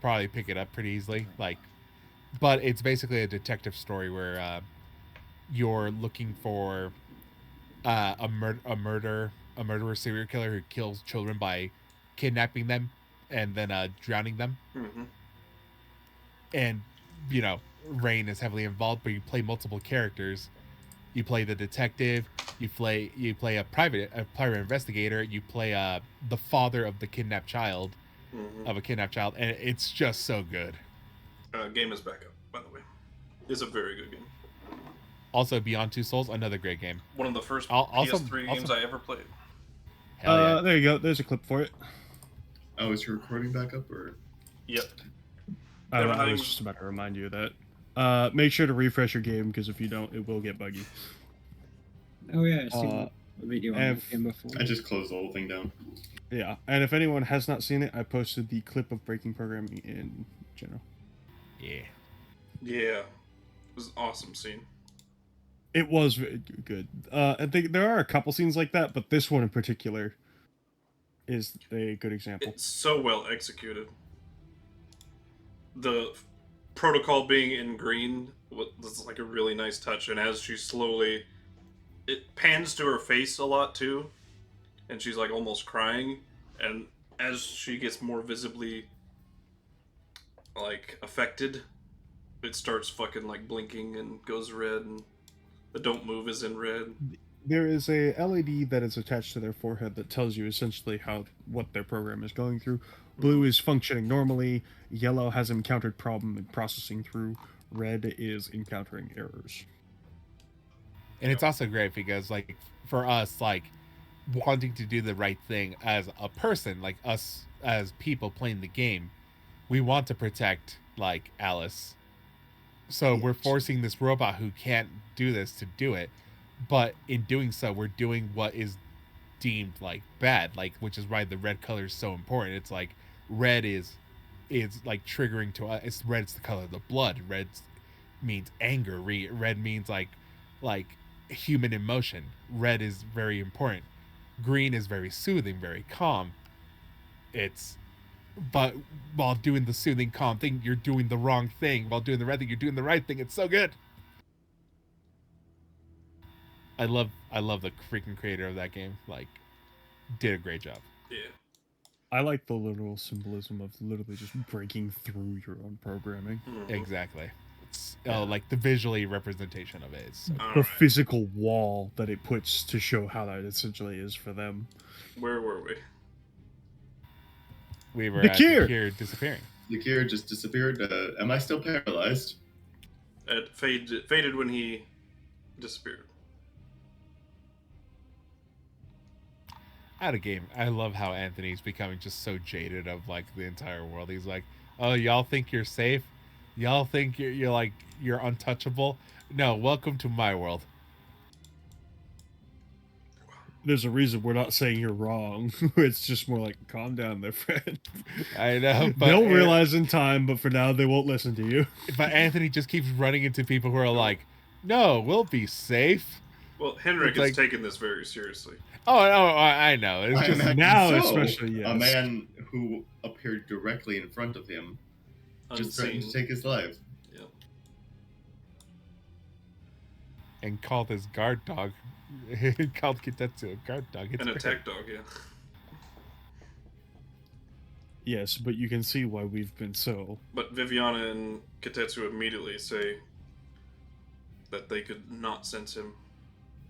probably pick it up pretty easily. Like, but it's basically a detective story where you're looking for a murderer serial killer who kills children by kidnapping them and then drowning them. Mm-hmm. And you know, Rain is heavily involved, but you play multiple characters. You play the detective. You play a private investigator. You play the father of the kidnapped child Mm-hmm. of a kidnapped child, and it's just so good. Game is back up, by the way. It's a very good game. Also, Beyond Two Souls, another great game. One of the first Also, PS3 games I ever played. Hell yeah! There you go. There's a clip for it. Oh, is your recording back up or? Yep. I was just about to remind you of that. Make sure to refresh your game because if you don't, it will get buggy. Oh yeah, I've seen a video on that game before. I just closed the whole thing down. Yeah, and if anyone has not seen it, I posted the clip of breaking programming in general. Yeah. Yeah. It was an awesome scene. It was good. I think there are a couple scenes like that, but this one in particular is a good example. It's so well executed. The protocol being in green was like a really nice touch, and as she slowly... It pans to her face a lot, too, and she's like almost crying, and as she gets more visibly like affected, it starts fucking like blinking and goes red, and the don't move is in red. There is a LED that is attached to their forehead that tells you essentially what their program is going through. Blue is functioning normally, yellow has encountered problem in processing through, red is encountering errors. And it's also great because, like, for us, like, wanting to do the right thing as a person, like us as people playing the game, we want to protect, like, Alice. So we're forcing this robot who can't do this to do it. But in doing so, we're doing what is deemed, like, bad, like, which is why the red color is so important. It's like, red is like, triggering to us. It's red, it's the color of the blood. Red means anger. Red means, like, human emotion. Red is very important. Green is very soothing, very calm. But while doing the soothing, calm thing, you're doing the wrong thing. While doing the right thing, you're doing the right thing. It's so good. I love the freaking creator of that game. Like, did a great job. Yeah. I like the literal symbolism of literally just breaking through your own programming. Mm-hmm. Exactly. Like the visually representation of it is so the physical wall that it puts to show how that essentially is for them. Where were we? We were Zakir disappearing. Zakir just disappeared. Am I still paralyzed? It faded when he disappeared. Out of game. I love how Anthony's becoming just so jaded of, like, the entire world. He's like, oh, y'all think you're safe? Y'all think you're untouchable? No, welcome to my world. There's a reason we're not saying you're wrong. It's just more like, calm down there, friend. I know, but they'll realize in time, but for now they won't listen to you. But Anthony just keeps running into people who are like, no, we'll be safe. Well, Henrik has taken this very seriously. Oh, no, I know. It's just now, especially, yes. A man who appeared directly in front of him just threatened to take his life. Yeah. And called his guard dog. Called Kitetsu a guard dog. An attack dog, yeah. Yes, but you can see why we've been so... But Viviana and Kitetsu immediately say that they could not sense him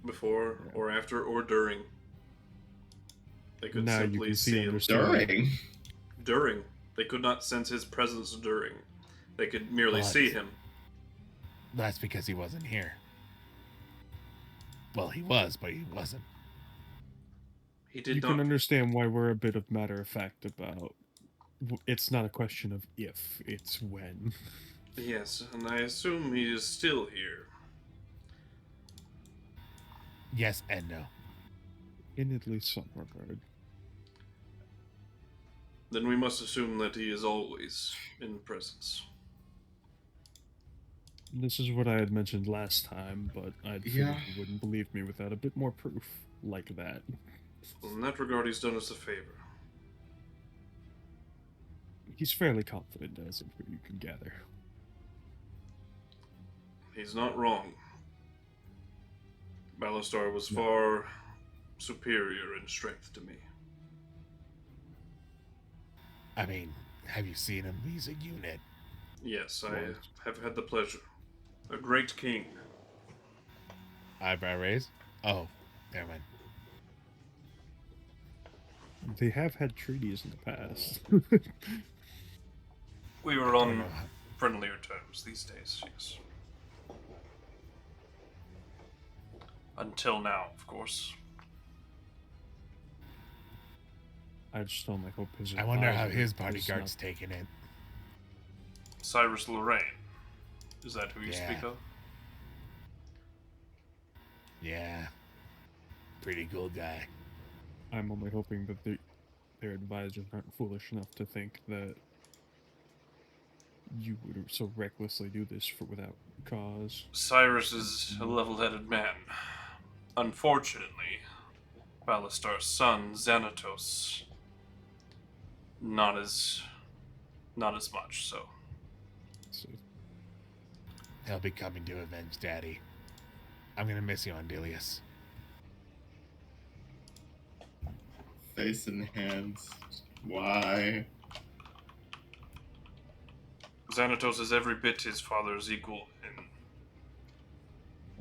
before or after or during. They could now simply see him during. They could not sense his presence during. They could merely see him. That's because he wasn't here. Well, he was, but he wasn't. He did you not. Can understand why we're a bit of matter of fact about... It's not a question of if, it's when. Yes, and I assume he is still here. Yes and no. In at least some regard. Then we must assume that he is always in presence. This is what I had mentioned last time, but I figured you wouldn't believe me without a bit more proof like that. Well, in that regard, he's done us a favor. He's fairly confident, as you can gather. He's not wrong. Balastar was far superior in strength to me. I mean, have you seen him? He's a unit. Yes, I have had the pleasure. A great king. Eyebrow raise. Oh, never mind. They have had treaties in the past. We were on friendlier terms these days, yes. Until now, of course. I just don't hope his. I wonder how his bodyguard's taking it. Cyrus Lorraine. Is that who you speak of? Yeah. Pretty cool guy. I'm only hoping that their advisors aren't foolish enough to think that you would so recklessly do this without cause. Cyrus is a level-headed man. Unfortunately, Balastar's son, Xanatos, not as much so. He'll be coming to avenge Daddy. I'm gonna miss you, Andelias. Face in hands. Why? Xanatos is every bit his father's equal in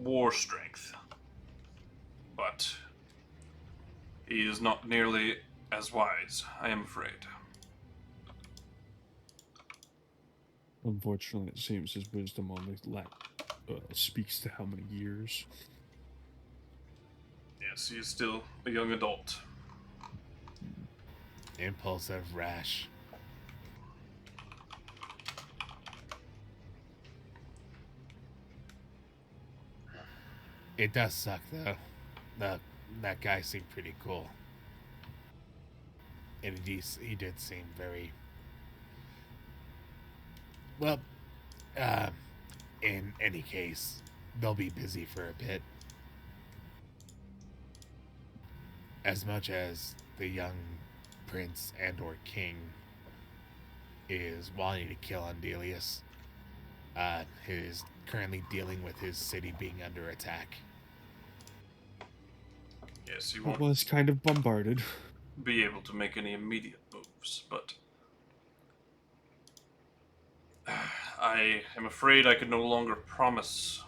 war strength. But he is not nearly as wise, I am afraid. Unfortunately, it seems his wisdom only speaks to how many years. Yes, he is still a young adult. Impulsive, rash. It does suck, though. That guy seemed pretty cool. And he did seem very... Well, in any case, they'll be busy for a bit. As much as the young prince and or king is wanting to kill Andelias, he is currently dealing with his city being under attack. Yes, he It won't was kind of bombarded. be able to make any immediate moves, but I am afraid I can no longer promise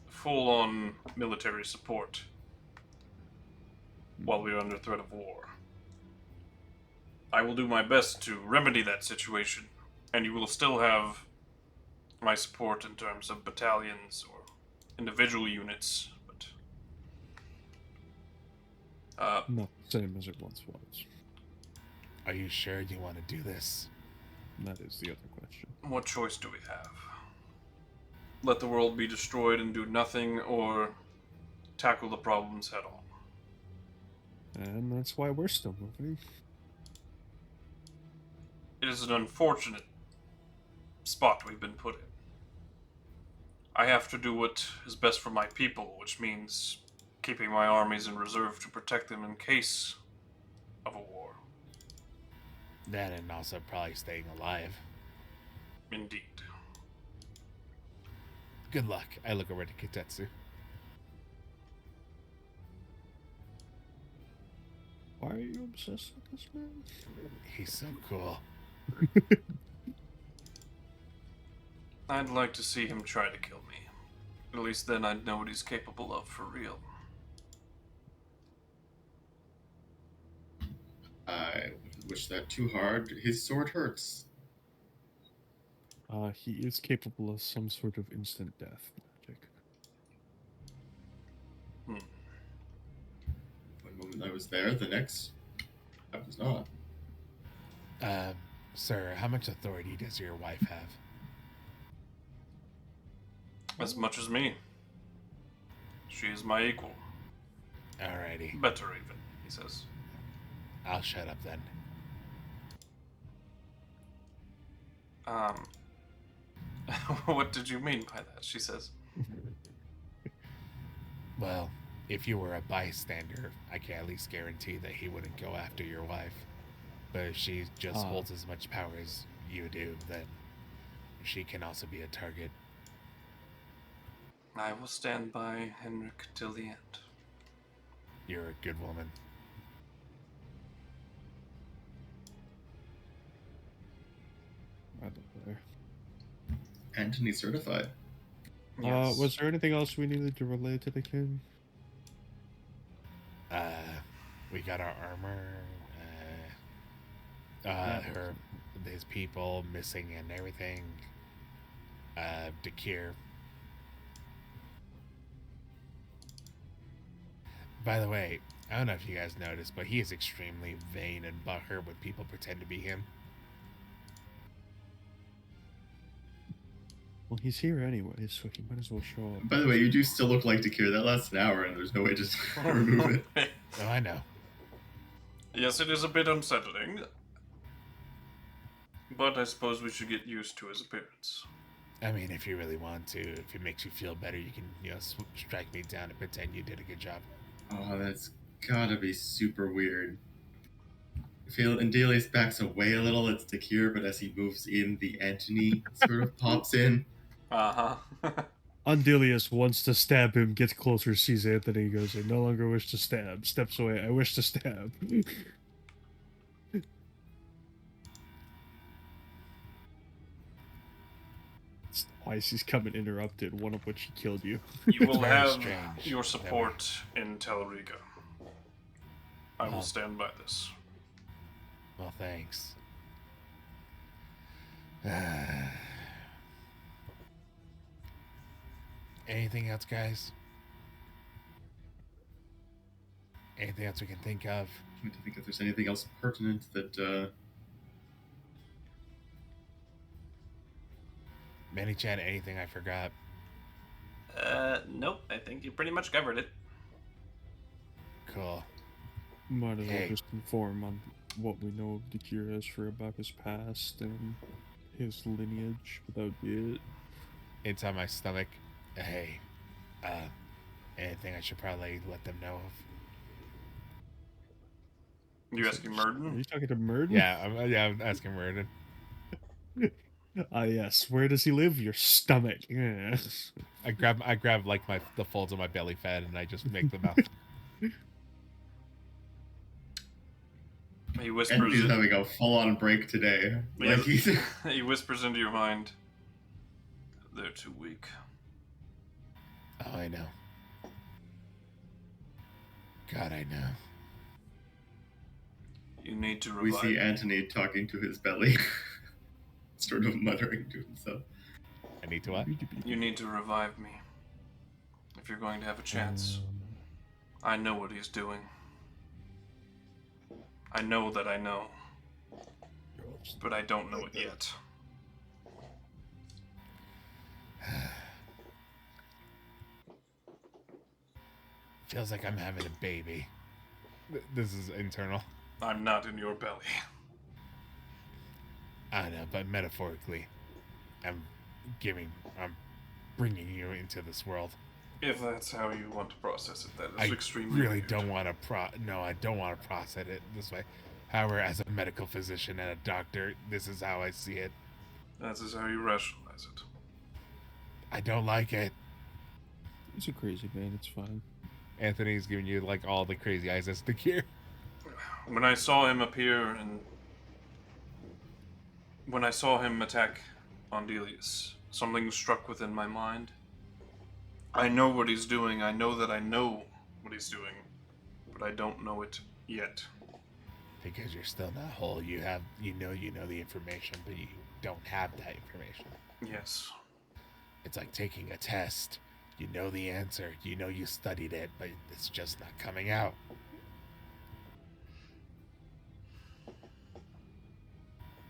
full-on military support while we are under threat of war. I will do my best to remedy that situation, and you will still have my support in terms of battalions or individual units, but Not the same as it once was. Are you sure you want to do this? That is the other question. what choice do we have? Let the world be destroyed and do nothing, or tackle the problems head on? And that's why we're still moving. It is an unfortunate spot we've been put in. I have to do what is best for my people, which means keeping my armies in reserve to protect them in case of a war. That and also probably staying alive. Indeed. Good luck. I look over to Kitetsu. Why are you obsessed with this man? He's so cool. I'd like to see him try to kill me. At least then I'd know what he's capable of for real. I wish that too hard. His sword hurts. He is capable of some sort of instant death magic. One moment I was there, the next I was not. Sir, how much authority does your wife have? As much as me. She is my equal. Alrighty. Better even, he says. I'll shut up then. What did you mean by that? She says. Well, if you were a bystander, I can at least guarantee that he wouldn't go after your wife. But if she just holds as much power as you do, then she can also be a target. I will stand by Henrik till the end. You're a good woman. I don't know. Antony certified. Yes. Was there anything else we needed to relay to the king? We got our armor. His people missing and everything. Dakir. By the way, I don't know if you guys noticed, but he is extremely vain and butthurt when people pretend to be him. Well, he's here anyway, so he might as well show up. By the way, you do still look like Dakir. That lasts an hour, and there's no way to just remove it. Oh, I know. Yes, it is a bit unsettling. But I suppose we should get used to his appearance. I mean, if you really want to, if it makes you feel better, you can, strike me down and pretend you did a good job. Oh, that's gotta be super weird. I feel Andelias backs away a little, it's Dakir, but as he moves in, the Antony sort of pops in. Uh-huh. Andelias wants to stab him, gets closer, sees Anthony, goes, I no longer wish to stab. Steps away, I wish to stab. Twice he's come and interrupted, one of which he killed you. You will very have strange your support in Telriga. I will stand by this. Well, thanks. Anything else, guys? Anything else we can think of? I'm trying to think if there's anything else pertinent that, Many-chan, anything I forgot? Nope. I think you pretty much covered it. Cool. Might as well Hey. just inform on what we know of Dakir Ezra about his past and his lineage without it. It's on my stomach. Hey, anything I should probably let them know of? You asking Are Murden? you talking to Murden? Yeah, I'm asking Murden. Ah, yes. Where does he live? Your stomach. Yeah. I grab like the folds of my belly fat and I just make them out. He whispers. Anthony's having a full-on break today. Like he's... He whispers into your mind. They're too weak. Oh, I know. God, I know. You need to We revive. see Antony talking to his belly. Sort of muttering to himself. I need to what? You need to revive me. If you're going to have a chance. I know what he's doing. I know that I know. But I don't know it yet. Feels like I'm having a baby. This is internal. I'm not in your belly. I know, but metaphorically, I'm bringing you into this world. If that's how you want to process it, that is I extremely really weird. don't want to I don't want to process it this way. However, as a medical physician and a doctor, this is how I see it. That is how you rationalize it. I don't like it. He's a crazy man. It's fine. Anthony's giving you like all the crazy eyes as the cure. When I saw him appear and when I saw him attack Andelias, something struck within my mind. I know what he's doing. I know that I know what he's doing, but I don't know it yet. Because you're still not whole. You know the information, but you don't have that information. Yes. It's like taking a test. You know the answer. You know you studied it, but it's just not coming out.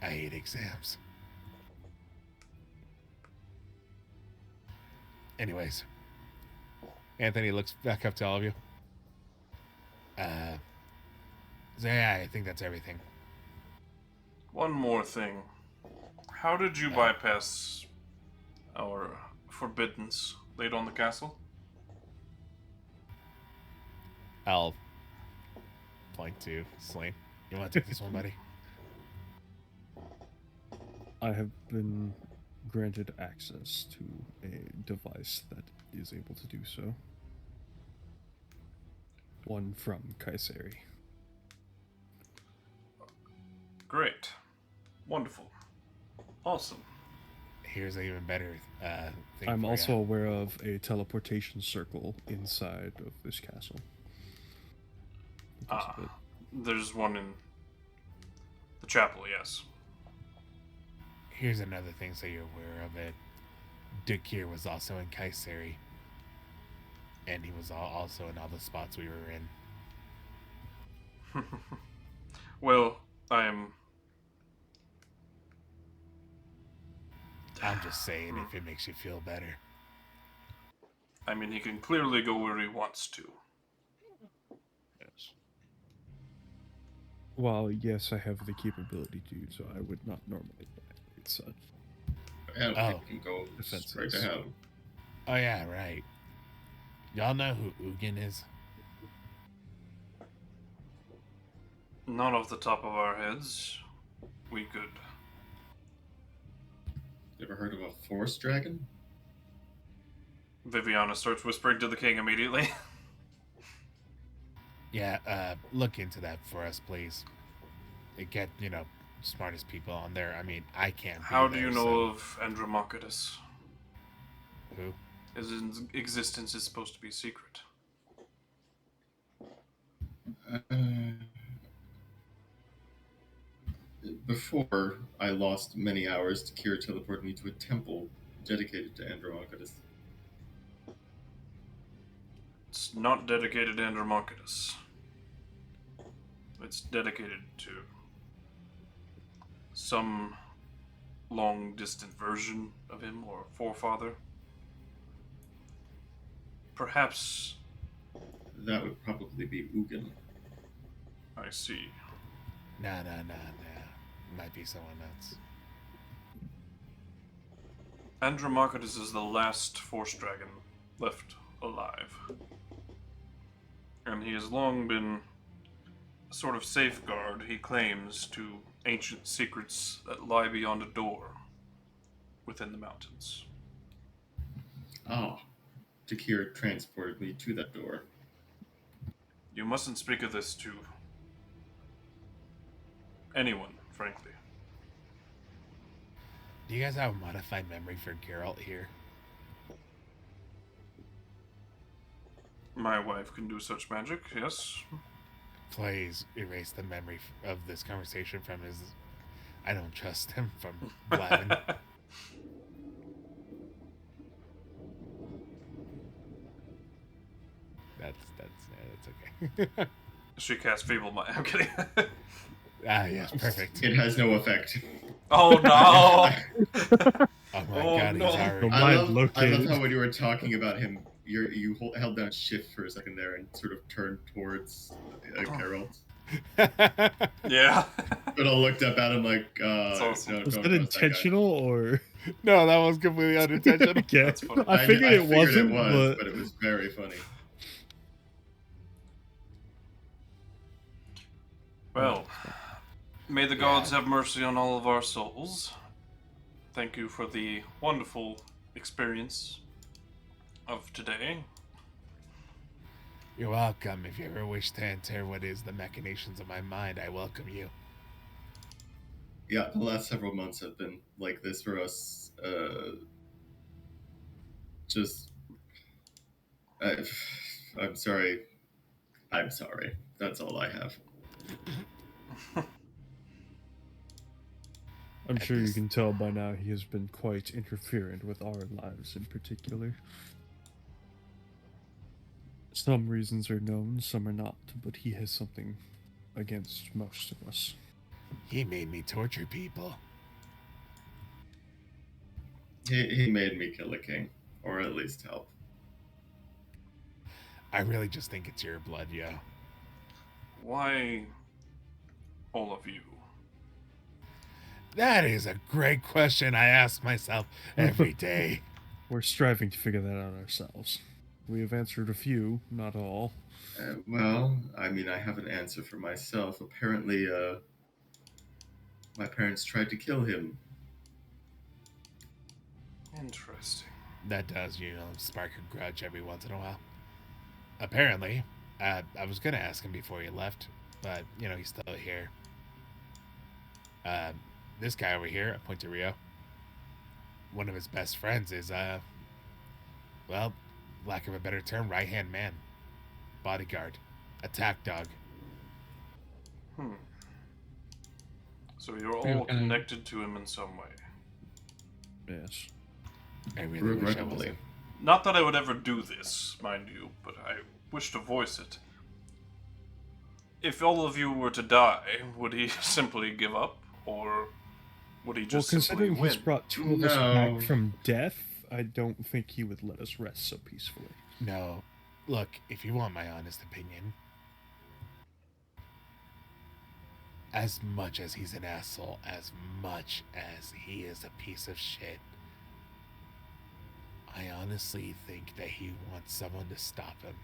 I hate exams. Anyways, Anthony looks back up to all of you. So yeah, I think that's everything. One more thing. How did you bypass our forbiddance laid on the castle? I'll point to Slane. You want to take this one, buddy? I have been granted access to a device that is able to do so. One from KuZii. Great. Wonderful. Awesome. Here's an even better thing. I'm for also ya. aware of a teleportation circle inside of this castle. Because of it. There's one in the chapel, yes. Here's another thing so you're aware of it. Dakir was also in KuZii. And he was also in all the spots we were in. Well, I'm just saying if it makes you feel better. I mean, he can clearly go where he wants to. Yes. Well, yes, I have the capability to, so I would not normally violate such. I don't Oh. think we can go Defenses. straight to hell. Oh yeah, right. Y'all know who Ugin is? Not off the top of our heads. We could. You ever heard of a forest dragon? Viviana starts whispering to the king immediately. Yeah, look into that for us, please. Get, smartest people on there. I mean, I can't be How do there, you know so- of Andromachus? Who? His existence is supposed to be secret. Before I lost many hours, Kira teleported me to a temple dedicated to Andromachus. It's not dedicated to Andromachus. It's dedicated to some long-distant version of him or forefather. Perhaps. That would probably be Ugin. I see. Nah. Might be someone else. Andromachus is the last Force Dragon left alive. And he has long been a sort of safeguard, he claims, to ancient secrets that lie beyond a door within the mountains. Ah, Takir transported me to that door. You mustn't speak of this to anyone, frankly. Do you guys have a modified memory for Geralt here? My wife can do such magic, yes. Please erase the memory of this conversation from his... I don't trust him from blabbing. That's okay. She casts Feeble Mind. I'm kidding. Yes, perfect. It has no effect. Oh no! Oh my Oh, god, no. he's already... Mind I love located. how when you were talking about him, you held down shift for a second there and sort of turned towards Geralt. Yeah. But I looked up at him like, That's awesome. Was don't that trust guy. intentional or? No, that was completely unintentional. Okay. That's funny. I figured it wasn't, but it was very funny. Well, may the gods have mercy on all of our souls. Thank you for the wonderful experience of today. You're welcome. If you ever wish to enter what is the machinations of my mind, I welcome you. Yeah, the last several months have been like this for us. I'm sorry. I'm sorry. That's all I have. I'm sure you can tell by now he has been quite interferent with our lives in particular. Some reasons are known, some are not, but he has something against most of us. He made me torture people. He made me kill a king, or at least help. I really just think it's your blood, yo. Why all of you? That is a great question I ask myself every day. We're striving to figure that out ourselves. We have answered a few, not all. Well, I mean, I have an answer for myself. Apparently, my parents tried to kill him Interesting. That does, spark a grudge every once in a while. Apparently, I was gonna ask him before he left, but he's still here. This guy over here, I point to Rio. One of his best friends is, well, lack of a better term, right-hand man, bodyguard, attack dog. So you're all connected to him in some way. Yes. I really wish I wasn't. Not that I would ever do this, mind you, but I wish to voice it. If all of you were to die, would he simply give up, or would he just simply considering win? he's brought two of us back from death, I don't think he would let us rest so peacefully. No. Look, if you want my honest opinion, as much as he's an asshole, as much as he is a piece of shit, I honestly think that he wants someone to stop him.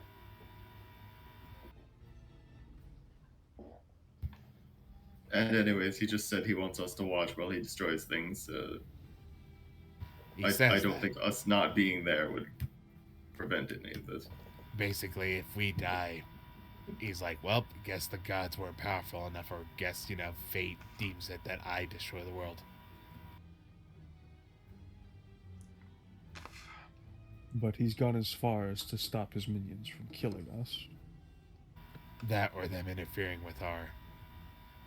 And anyways, he just said he wants us to watch while he destroys things. I don't think us not being there would prevent any of this. Basically, if we die, he's like, well, guess the gods weren't powerful enough, or guess, fate deems it that I destroy the world. But he's gone as far as to stop his minions from killing us. That or them interfering with our...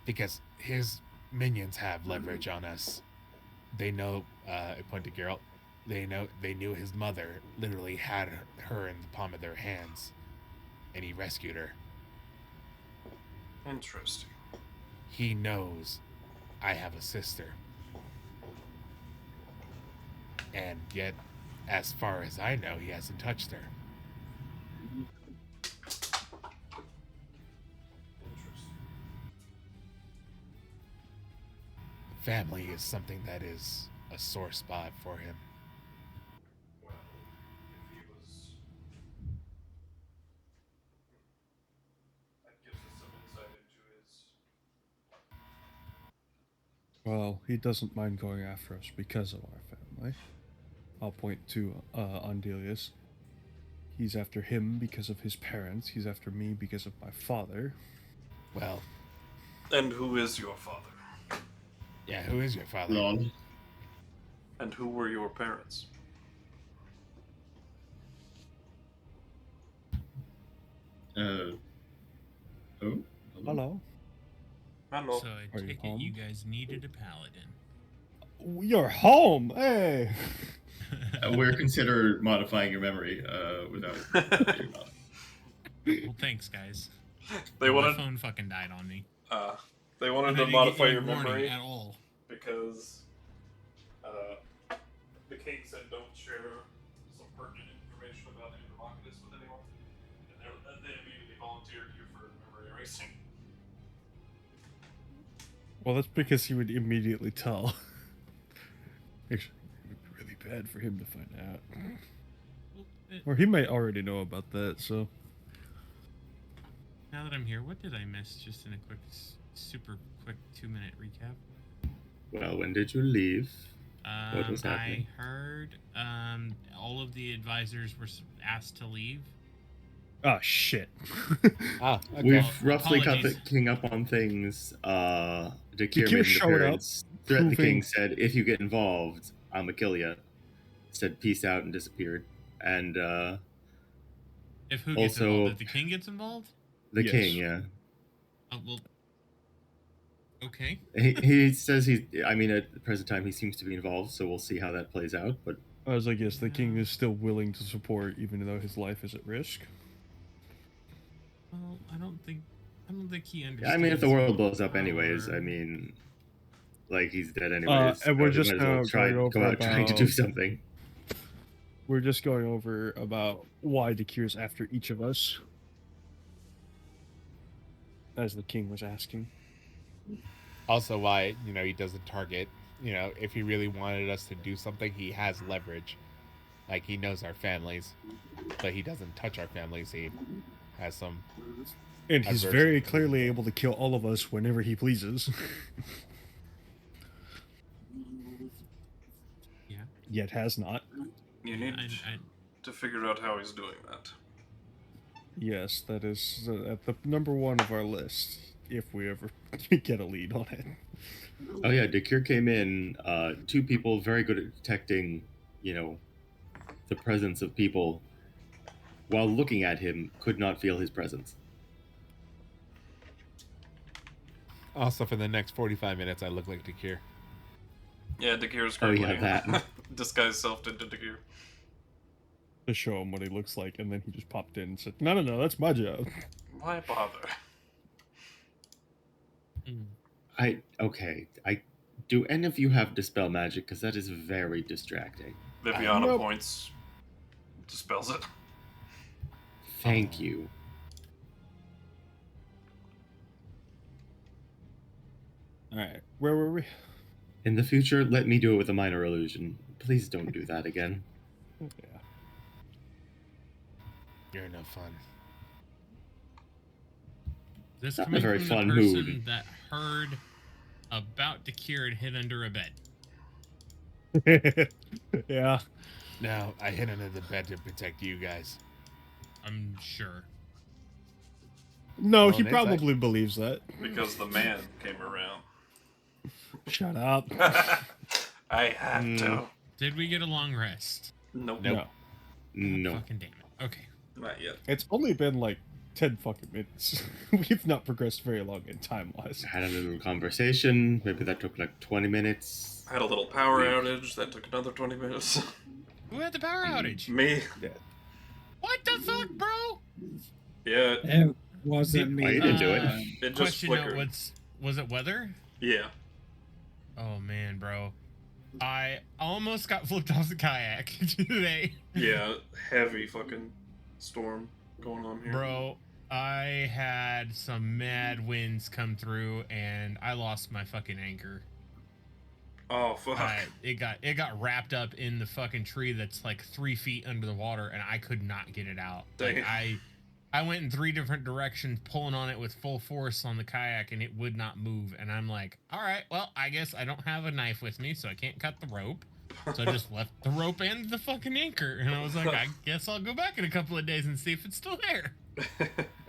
Because his minions have leverage on us. They know, I point to Geralt, they knew his mother literally had her in the palm of their hands, and he rescued her. Interesting. He knows I have a sister. And yet, as far as I know, he hasn't touched her. Family is something that is a sore spot for him. Well, if he was... That gives us some insight into his... Well, he doesn't mind going after us because of our family. I'll point to Andelias. He's after him because of his parents. He's after me because of my father. Well... And who is your father? Yeah, who is your father? Lol. And who were your parents? Oh? Hello? Hello. So I Are you take it home? you guys needed a paladin. You're home! Hey! We're considered modifying your memory without. Well, thanhanks, guys. They My wanted... phone fucking died on me. They I wanted to didn't modify get your any warning memory at all. because the king said don't share some pertinent information about Andromachidas with anyone, and they immediately volunteered you for memory erasing. Well, that's because he would immediately tell. Actually, it would be really bad for him to find out. Well, Or he might already know about that, so... now that I'm here, what did I miss? Just in a quick, super quick 2-minute recap. Well, when did you leave? What was I happening? heard all of the advisors were asked to leave. Oh, shit. Ah, okay. We've Well, roughly got the apologies. king up on things. Dakir Dakir made an showed up, appearance. Threat the king proving- said, if you get involved, I'ma kill ya. Said peace out and disappeared. And If who gets Also- involved? If the king gets involved? the Yes. king, yeah. Oh, well, okay. He says I mean, at the present time, he seems to be involved, so we'll see how that plays out. But I was like, yes, the king is still willing to support, even though his life is at risk. Well, I don't think he understands. I mean, if the world blows up power. anyways, I mean, like he's dead anyways. And we're so just might as well gonna try go go over out trying to do about- something. We're just going over about why Dakir's after each of us. As the king was asking. Also why, he doesn't target. If he really wanted us to do something, he has leverage. Like, he knows our families, but he doesn't touch our families. He has some... And he's Adversity. very clearly able to kill all of us whenever he pleases. Yeah. Yet has not. You need to figure out how he's doing that. Yes, that is at the number one of our list, if we ever get a lead on it. Oh yeah, Dakir came in. 2 people very good at detecting, the presence of people. While looking at him, could not feel his presence. Also, for the next 45 minutes, I look like Dakir. Yeah, Dakir's Oh, currently yeah, that. disguised self into Dakir. To show him what he looks like, and then he just popped in and said, "No, that's my job." Why bother? Do any of you have dispel magic? Because that is very distracting. Viviana Nope. points, dispels it. Thank you. All right, where were we? In the future, let me do it with a minor illusion. Please don't do that again. Yeah. You're no fun. This Not coming a very from fun the person mood. that heard about Dakir and hid under a bed. Yeah. No, I hid under the bed to protect you guys. I'm sure. No, Well, he an insight. probably believes that. Because the man came around. Shut up. I had to. Did we get a long rest? Nope. Nope. No. Fucking damn it. Okay. Not yet. It's only been like 10 fucking minutes. We've not progressed very long in time-wise. Had a little conversation. Maybe that took like 20 minutes. Had a little power outage that took another 20 minutes. Who had the power outage? Me. What the fuck, bro? Yeah. It wasn't me. Oh, you didn't do it. It just Question flickered. was it weather? Yeah. Oh man, bro. I almost got flipped off the kayak today. Yeah. Heavy fucking storm going on here. Bro, I had some mad winds come through and I lost my fucking anchor. Oh, fuck. It got wrapped up in the fucking tree that's like 3 feet under the water and I could not get it out. Dang. Like I went in 3 different directions pulling on it with full force on the kayak and it would not move. And I'm like, all right, well, I guess I don't have a knife with me, so I can't cut the rope. So I just left the rope and the fucking anchor. And I was like, I guess I'll go back in a couple of days and see if it's still there.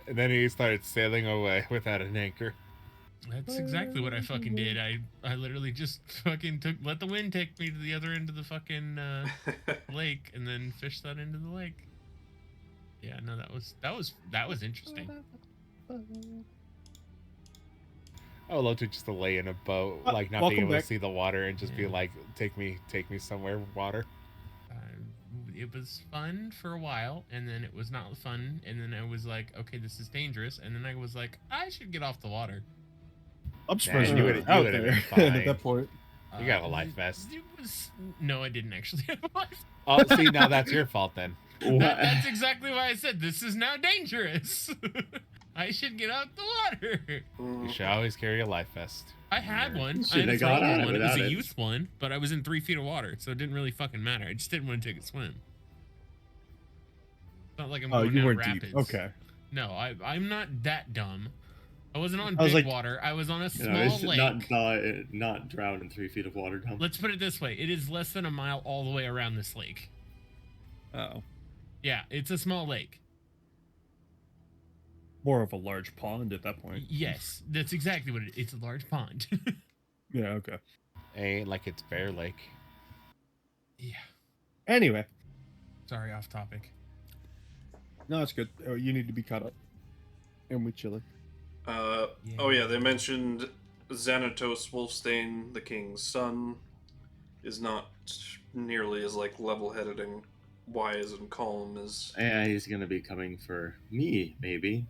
And then he started sailing away without an anchor. That's exactly what I fucking did. I literally just fucking let the wind take me to the other end of the fucking lake and then fished that into the lake. Yeah, no, that was interesting. I would love to just lay in a boat, like not Welcome being able back. to see the water and just be Yeah. like, take me somewhere, water. It was fun for a while, and then it was not fun, and then I was like, okay, this is dangerous, and then I was like, I should get off the water. I'm surprised you you would've- were out you would've there been fine. at that point. You got a life vest. No, I didn't actually have a life. Oh, see, now that's your fault then. That's exactly why I said this is now dangerous. I should get out the water. You should always carry a life vest. I had one. I Should've had a got friendly out one. It was without a it. youth one, but I was in 3 feet of water, so it didn't really fucking matter. I just didn't want to take a swim. It's not like I'm Oh, going you down weren't rapids. deep. Okay. No, I'm not that dumb. I wasn't on I was big like- water. I was on a You small know, it should lake. not drown in 3 feet of water. Dump. Let's put it this way: it is less than a mile all the way around this lake. Oh. Yeah, it's a small lake. More of a large pond at that point. Yes, that's exactly what it is. It's a large pond. Yeah, okay. Ain't like it's Bear Lake. Yeah. Anyway. Sorry, off topic. No, it's good. Oh, you need to be caught up. And we chilling. Oh yeah, they mentioned Xanatos Wolfstane, the king's son, is not nearly as like level-headed and wise and calm as. Yeah, he's gonna be coming for me, maybe.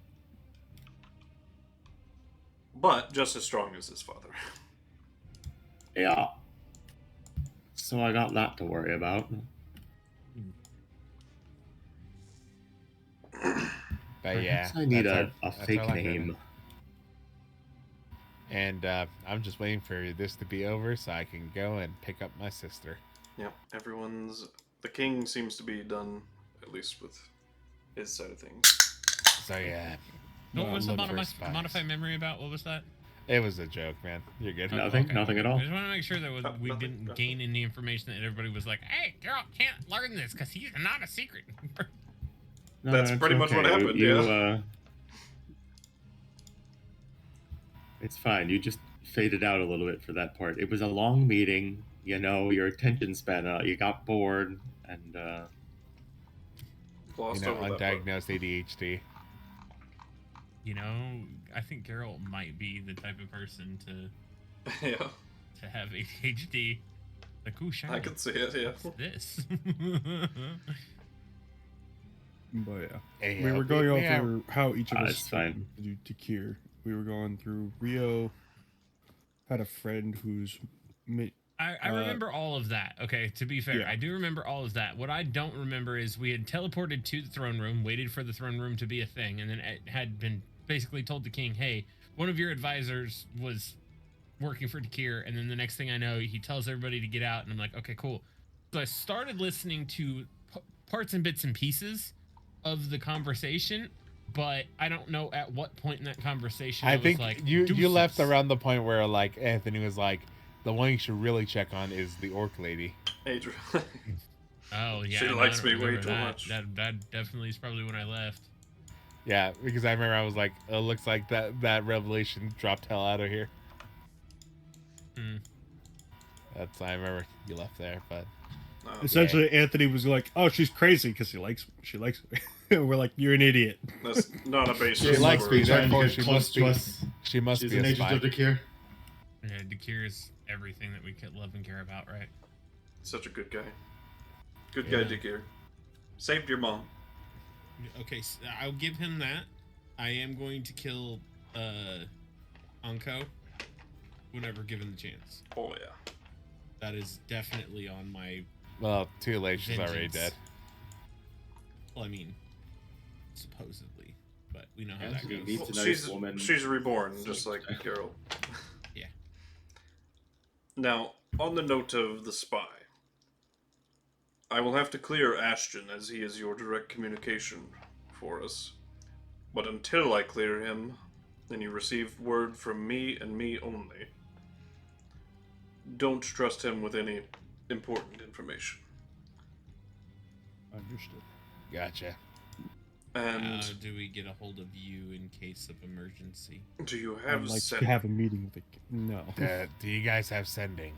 But just as strong as his father. Yeah. So I got that to worry about. But yeah, Perhaps I need that's a our- that's fake our life name. right now. And I'm just waiting for this to be over so I can go and pick up my sister. Yeah, the king seems to be done, at least with his side of things. So yeah, What was the love first spies. modified memory about? What was that? It was a joke, man. You're good. Nothing at all. I just want to make sure that we Nothing. didn't gain any information that everybody was like, "Hey, Geralt can't learn this because he's not a secret." No, That's it's pretty much what happened, yeah. It's fine. You just faded out a little bit for that part. It was a long meeting. You know, your attention span. You got bored, and Glossed You know, over that part. undiagnosed ADHD. You know, I think Geralt might be the type of person Yeah, to have ADHD. Like, ooh, shiny. I can see it. Yeah. What's this? But yeah, Hey, we were going yeah. over how each of us it's fine. to do Tekir. We were going through Rio. Had a friend who's I remember all of that. Okay, to be fair, Yeah. I do remember all of that. What I don't remember is we had teleported to the throne room, waited for the throne room to be a thing, and then it had been basically told the king, hey, one of your advisors was working for Tekir, and then the next thing I know, he tells everybody to get out, and I'm like, okay, cool. So I started listening to parts and bits and pieces of the conversation, but I don't know at what point in that conversation I was think like, you left deuces. around the point where like Anthony was like, the one you should really check on is the orc lady. Adrian. Oh yeah, She no, likes I don't me way remember too that. much. That definitely is probably when I left. Yeah, because I remember I was like, it looks like that revelation dropped hell out of here. Hmm. I remember you left there, but essentially Anthony was like, "Oh, she's crazy because she likes me." And we're like, "You're an idiot." That's not a basis. she likes for- me, trying to therefore get she close must to be. us. She must She's be an a agent spy. of Dekir. Yeah, Dekir is everything that we could love and care about, right? Such a good guy. Good guy, Yeah. Dekir. Saved your mom. Okay, so I'll give him that. I am going to kill Anko whenever given the chance. Oh yeah. That is definitely on my. Well, too late. She's already Vengeance. dead. Well, I mean, supposedly, but we know how Yeah, that she goes. needs Well, a nice she's woman. she's reborn, just like Geralt. Yeah. Now, on the note of the spy, I will have to clear Ashton as he is your direct communication for us. But until I clear him, and you receive word from me and me only, don't trust him with any important information. Understood. Gotcha. And Do we get a hold of you in case of emergency? do you I'd have like sent? to have a meeting with the no. Do you guys have sending?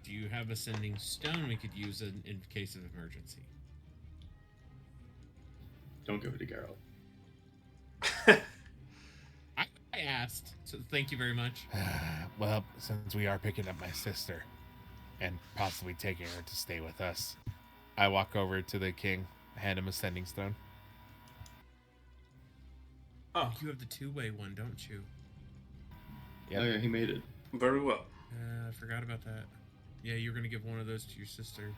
Do you have a sending stone we could use in case of emergency? Don't give it to Geralt. I asked, so thank you very much. Well, since we are picking up my sister and possibly taking her to stay with us, I walk over to the king, hand him a sending stone. Oh, You have the two-way one, don't you? Yep. Oh yeah, he made it. very well. I forgot about that. Yeah, you're gonna give one of those to your sister.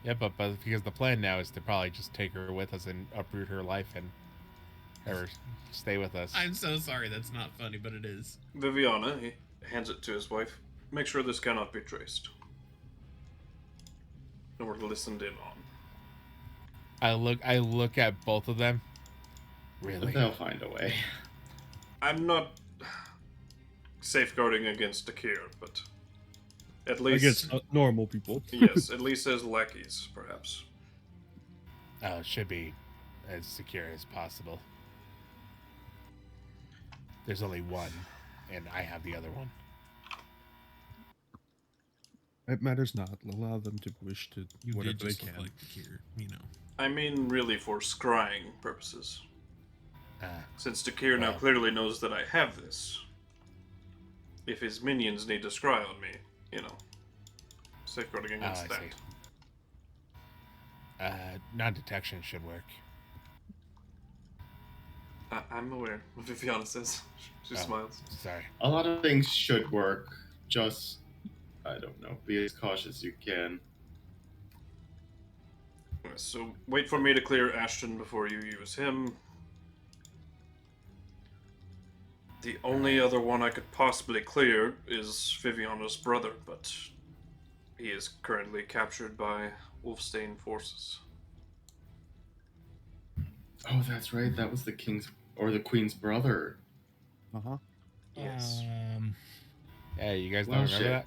Yeah, but because the plan now is to probably just take her with us and uproot her life and have her stay with us. I'm so sorry, that's not funny, but it is. Viviana, he hands it to his wife. Make sure this cannot be traced. Or listened in on. I look at both of them. Really? But they'll find a way. I'm not safeguarding against Dekir, but at least Against normal people. yes, at least as lackeys, perhaps. Oh, it should be as secure as possible. There's only one, and I have the other one. It matters not. Allow them to wish to You whatever did they just look can. like the cure, you know. I mean, really, for scrying purposes. Ah, Since Dekir now Well. clearly knows that I have this. If his minions need to scry on me, safeguarding against I that. see. Non-detection should work. I'm aware, Viviana says. She Oh. smiles. Sorry. A lot of things should work. Just, I don't know, be as cautious as you can. So, wait for me to clear Ashton before you use him. The only other one I could possibly clear is Viviana's brother, but he is currently captured by Wolfstein forces. Oh, that's right. That was the king's or the queen's brother. Uh huh. Yes. Yeah, you guys don't Well, remember shit. that?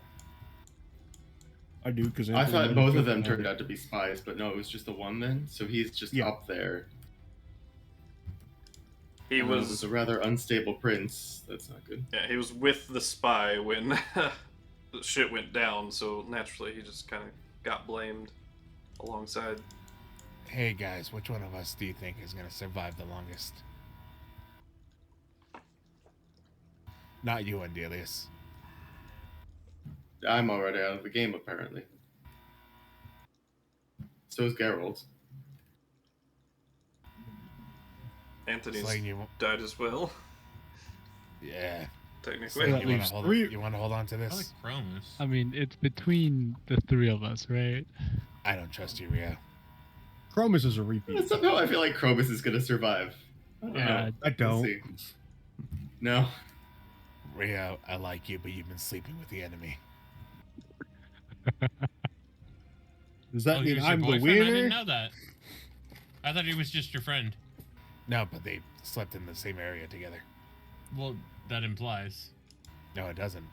I do because I thought both of them turned out to be spies, but no, it was just the one then. So he's just Yeah. up there. He It was was a rather unstable prince. That's not good. Yeah, he was with the spy when the shit went down, so naturally he just kind of got blamed alongside. Hey guys, which one of us do you think is gonna survive the longest? Not you, Andelias. I'm already out of the game, apparently. So is Geralt. Anthony's Slane, you died as well, yeah. technically. Slane, at you want least to hold? three- You want to hold on to I like this? Chromis. I mean, it's between the three of us, right? I don't trust you, Rio. Chromis is a repeat. Somehow I feel like Chromis is gonna survive. I don't know. I don't. We'll see. No. Rio, I like you, but you've been sleeping with the enemy. Does that he mean was your I'm the boyfriend? I didn't winner? know that. I thought he was just your friend. No, but they slept in the same area together. Well, that implies. No, it doesn't.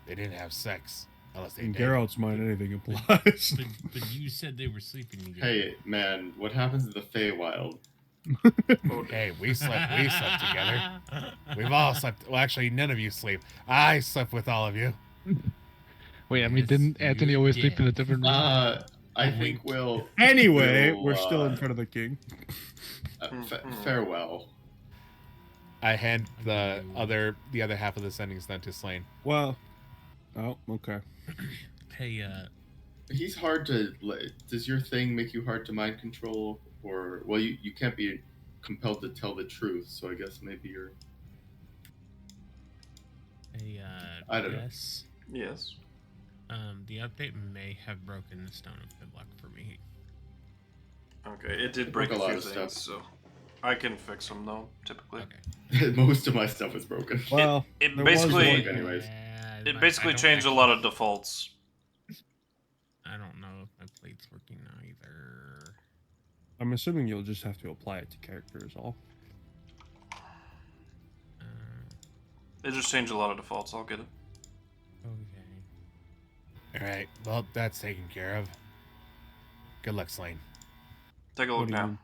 They didn't have sex unless they In did. Geralt's mind, anything applies. But you said they were sleeping together. Hey, man, what happens in the Feywild? Hey, we slept together. We've all slept. Well, actually, none of you sleep. I slept with all of you. Wait, I mean, Yes, didn't Anthony you always did. sleep in a different room? I think we'll. Anyway, we'll, we're still in front of the king. Farewell. I hand the other half of the sending stone to Slane. Well, oh, okay. Hey, He's hard to. Does your thing make you hard to mind control? Or, well, you can't be compelled to tell the truth, so I guess maybe you're. I don't know. yes. Yes. The update may have broken the Stone of Good Luck for me. Okay, it did It break broke a a lot few of things, stuff. so I can fix them though. Typically, Okay. Most of my stuff is broken. Well, it there was basically one- anyways. Yeah, it I basically don't changed a actually- lot of defaults. I don't know if my plate's working now either. I'm assuming you'll just have to apply it to characters. All. Uh, It just changed a lot of defaults. I'll get it. okay. All right. Well, that's taken care of. Good luck, Slane. Take a What look do you now. mean?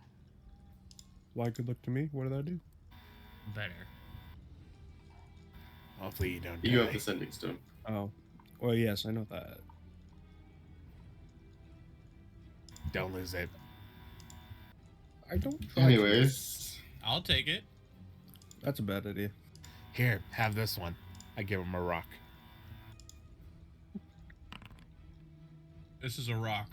Why good luck to me? What did I do? Better. Hopefully you don't. You die. have the sending stone. Oh, well, yes, I know that. Don't lose it. I don't. Try to. Anyways, I'll take it. That's a bad idea. Here, have this one. I give him a rock. This is a rock.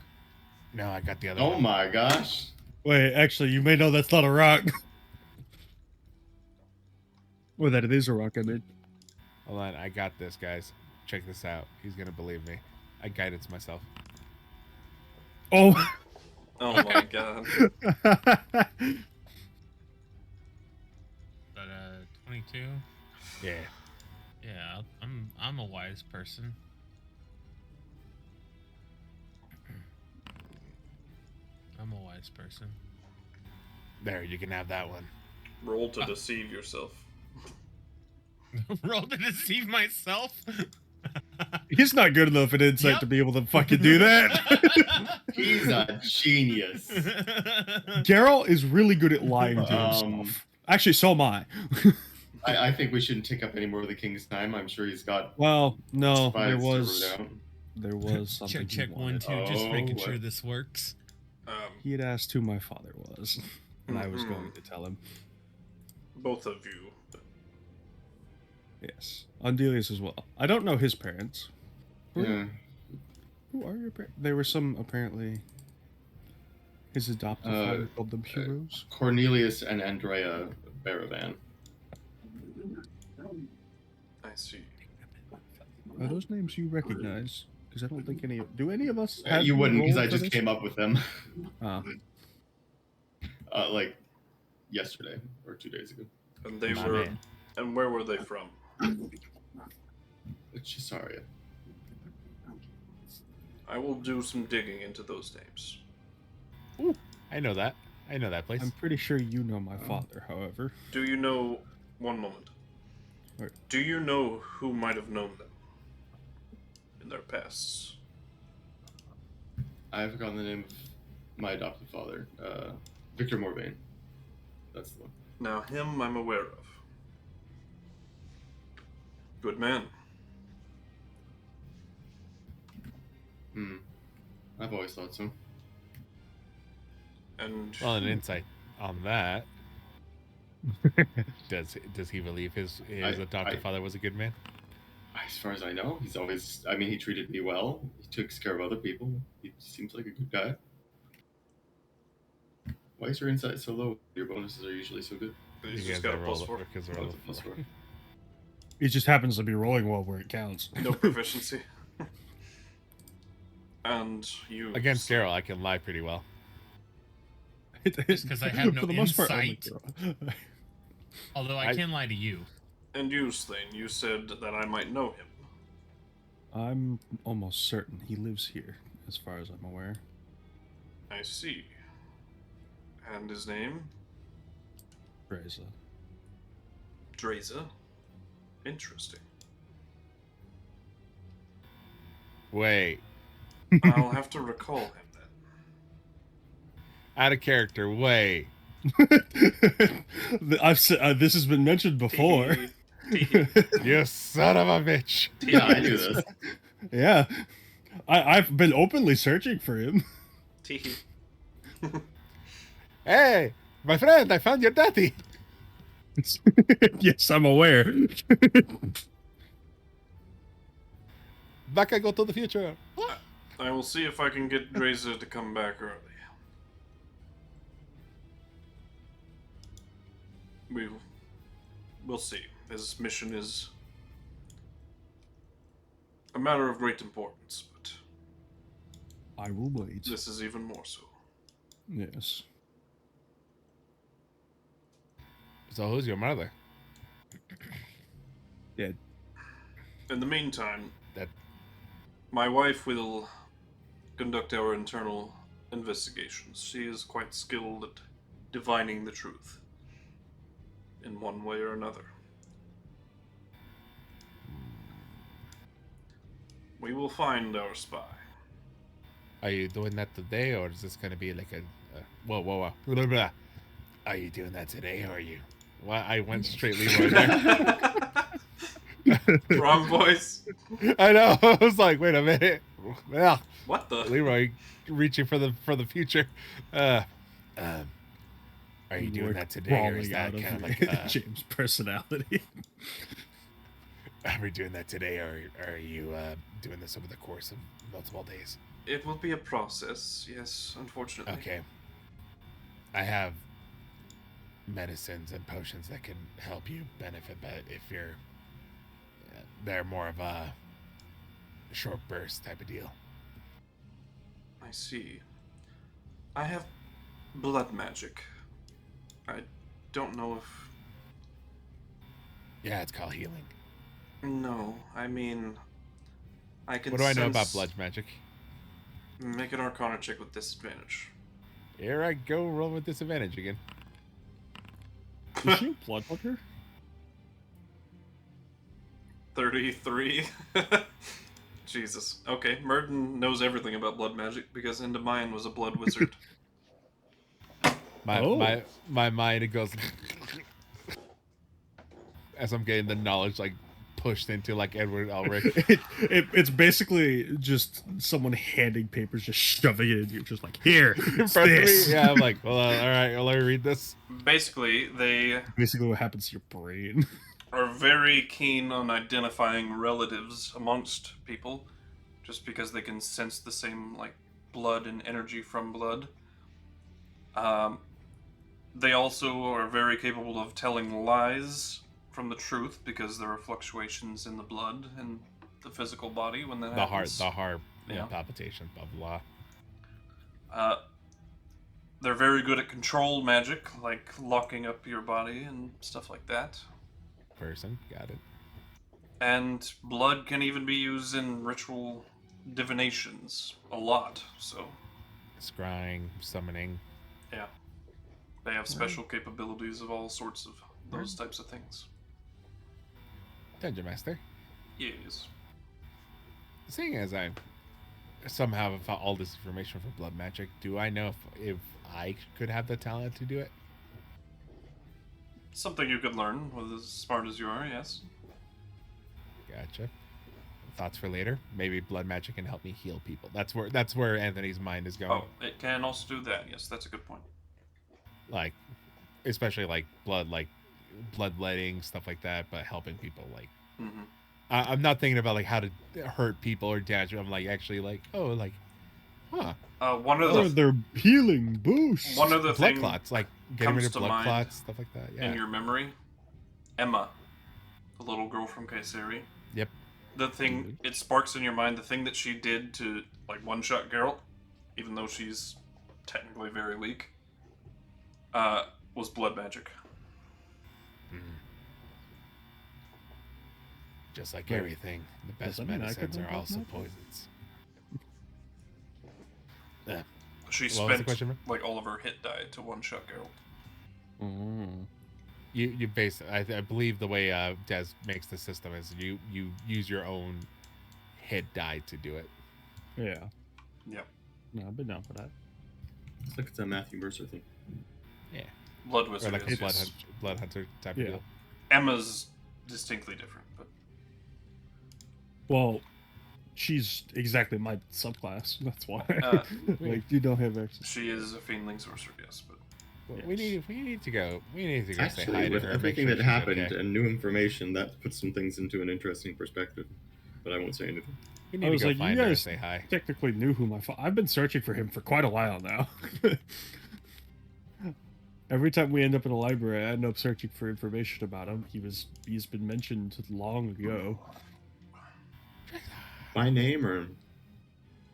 No, I got the other oh one. my gosh. Wait, actually, you may know that's not a rock. Or that it is a rock, I mean. Hold on, I got this, guys. Check this out. He's gonna believe me. I guided myself. Oh! Oh my god. But 22. Yeah. Yeah, I'm a wise person. I'm a wise person. There, you can have that one. Roll to deceive yourself. Roll to deceive myself. He's not good enough at insight Yep. to be able to fucking do that. He's a genius. Geralt is really good at lying to Um, himself. Actually, so am I. I think we shouldn't take up any more of the king's time. I'm sure he's got Well, no, spies there to was root out. there was something. check he 1 wanted. 2. Just making Oh, sure what? this works. He had asked who my father was, and I was Mhm. going to tell him. Both of you. Yes, Andelias as well. I don't know his parents. Yeah. Who are your parents? There were some apparently. His adoptive father called them heroes. Cornelius and Andrea Berevan. I see. Are those names you recognize? Because I don't think any. Do any of us? You wouldn't, because I rolled for just this? came up with them. Ah. Like yesterday or 2 days ago. And they My were. man. And where were they from? It's Cesaria. I will do some digging into those names. I know that. I know that place. I'm pretty sure you know my father. However, Do you know? One moment. Do you know who might have known them in their pasts? I've forgotten the name of my adopted father. Victor Morvain. That's the one. Now, him I'm aware of. Good man. I've always thought so. And Well, an insight on that. Does he believe his adopted father was a good man? As far as I know, he's always. I mean, he treated me well. He took care of other people. He seems like a good guy. Why is your insight so low? Your bonuses are usually so good. he's You just guys got a are plus roll- 4. because they're all What's a plus 4? It just happens to be rolling well where it counts. No proficiency. And you... Against Geralt, I can lie pretty well. Just 'cause I have no For the most part, only insight. Geralt. Although I can lie to you. And you, Slane, you said that I might know him. I'm almost certain he lives here, as far as I'm aware. I see. And his name? Reza. Dreza. Interesting. Wait, I'll have to recall him then. out of character. Wait, This has been mentioned before. you son of a bitch! Yeah, I knew this. Yeah, I've been openly searching for him. Teehee. Hey, my friend, I found your daddy. Yes, I'm aware. Back I go to the future. I will see if I can get Dreza to come back early. We'll see. His mission is a matter of great importance, but I will wait. this is even more so. Yes. So who's your mother? Dead. In the meantime, That my wife will conduct our internal investigations. She is quite skilled at divining the truth in one way or another. We will find our spy. Are you doing that today, or is this going to be like a whoa, blah, blah. Are you doing that today, or are you? Well, I went straight Leroy there. Wrong voice. I know. I was like, wait a minute. Well, What the? Leroy reaching for the future. Are you doing You're that today, or is crawling that out kind of like? James' personality? Are we doing that today, or are you doing this over the course of multiple days? It will be a process, yes, unfortunately. Okay. I have medicines and potions that can help you benefit, but if you're they're more of a short burst type of deal. I see. I have blood magic. I don't know if... Yeah, it's called healing. No, I mean... I can What do I know about sense- blood magic? Make an Arcana check with disadvantage. Here I go, roll with disadvantage again. Is she a blood worker? 33. Jesus. Okay, Murden knows everything about blood magic because Endemion was a blood wizard. My mind, it goes as I'm getting the knowledge like pushed into like Edward Elric. It's basically just someone handing papers, just shoving it in you, just like, here, In it's front of me. this. Yeah, I'm like, well, all right, well, let me read this. Basically, they Basically what happens to your brain. are very keen on identifying relatives amongst people, just because they can sense the same like blood and energy from blood. They also are very capable of telling lies from the truth because there are fluctuations in the blood and the physical body when that happens. The heart Yeah. palpitation, blah blah. They're very good at control magic, like locking up your body and stuff like that. Person, got it. And blood can even be used in ritual divinations a lot, so Scrying, summoning. yeah. They have special capabilities of all sorts of those types of things. Dungeon Master, Yes. seeing as I somehow have found all this information for blood magic, do I know if I could have the talent to do it? Something you could learn with as smart as you are, yes. Gotcha. Thoughts for later? Maybe blood magic can help me heal people. That's where Anthony's mind is going. Oh, it can also do that. Yes, that's a good point. Like, especially like bloodletting, stuff like that, but helping people. Like, Mm-hmm. I'm not thinking about like how to hurt people or damage. I'm like actually like, oh, like, huh? One of Or the their healing boost. one other Blood thing clots, like getting rid comes of to blood mind clots, stuff like that. Yeah. in your memory, Emma, the little girl from KuZii. Yep. The thing it sparks in your mind, the thing that she did to like one-shot Geralt, even though she's technically very weak, was blood magic. Just like Wait, everything, the does best that mean I could medicines know are blood also magic? poisons. Yeah. She What was the spent question, bro? like all of her hit die to one-shot Geralt. Mm. You base. I believe the way Des makes the system is you use your own hit die to do it. Yeah. Yep. No, I've been down for that. It's like it's a Matthew Mercer thing. Yeah. Blood Or wizard like a is, blood, yes. blood hunter type Yeah. of deal. Emma's distinctly different, but Well, she's exactly my subclass. That's why. Uh, you don't have access. she is a Fiendling sorcerer, yes, but We need to go. We need to go say hi Actually, to with her. make everything sure that she's happened okay. and new information, that puts some things into an interesting perspective. But I won't say anything. We I need to was go like, you find her and guys say hi. technically knew who my I've been searching for him for quite a while now. Every time we end up in a library, I end up searching for information about him. He's been mentioned long ago. By name or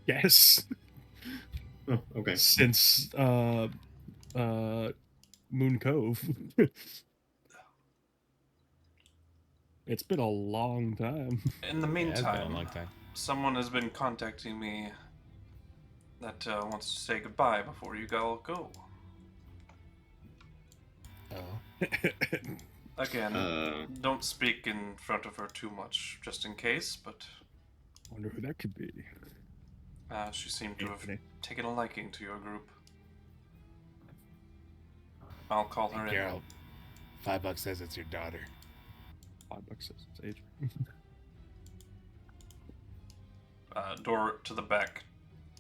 Yes. oh, okay. Since Moon Cove. It's been a long time. in the Yeah, it's been a meantime, long time. someone has been contacting me that wants to say goodbye before you all go. Oh. Again, don't speak in front of her too much, just in case, but Wonder who that could be. she seemed to have Anthony. taken a liking to your group. I'll call her Hey, in. Geralt, $5 says it's your daughter. $5 says it's age. Door to the back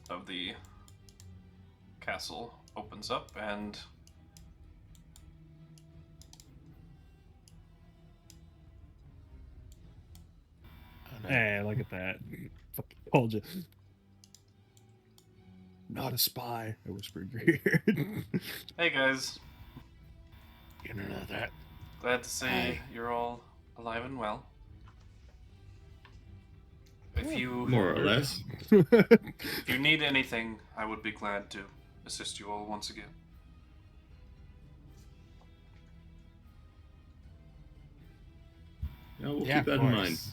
of the castle opens up, and Oh, no. Hey, look at that. Fucking told you. Not a spy. I whispered in your ear. hey guys, You don't know that. glad to see Hi. you're all alive and well. If you More or less. if you need anything, I would be glad to assist you all once again. Yeah, we'll Yeah, keep that of in mind. course.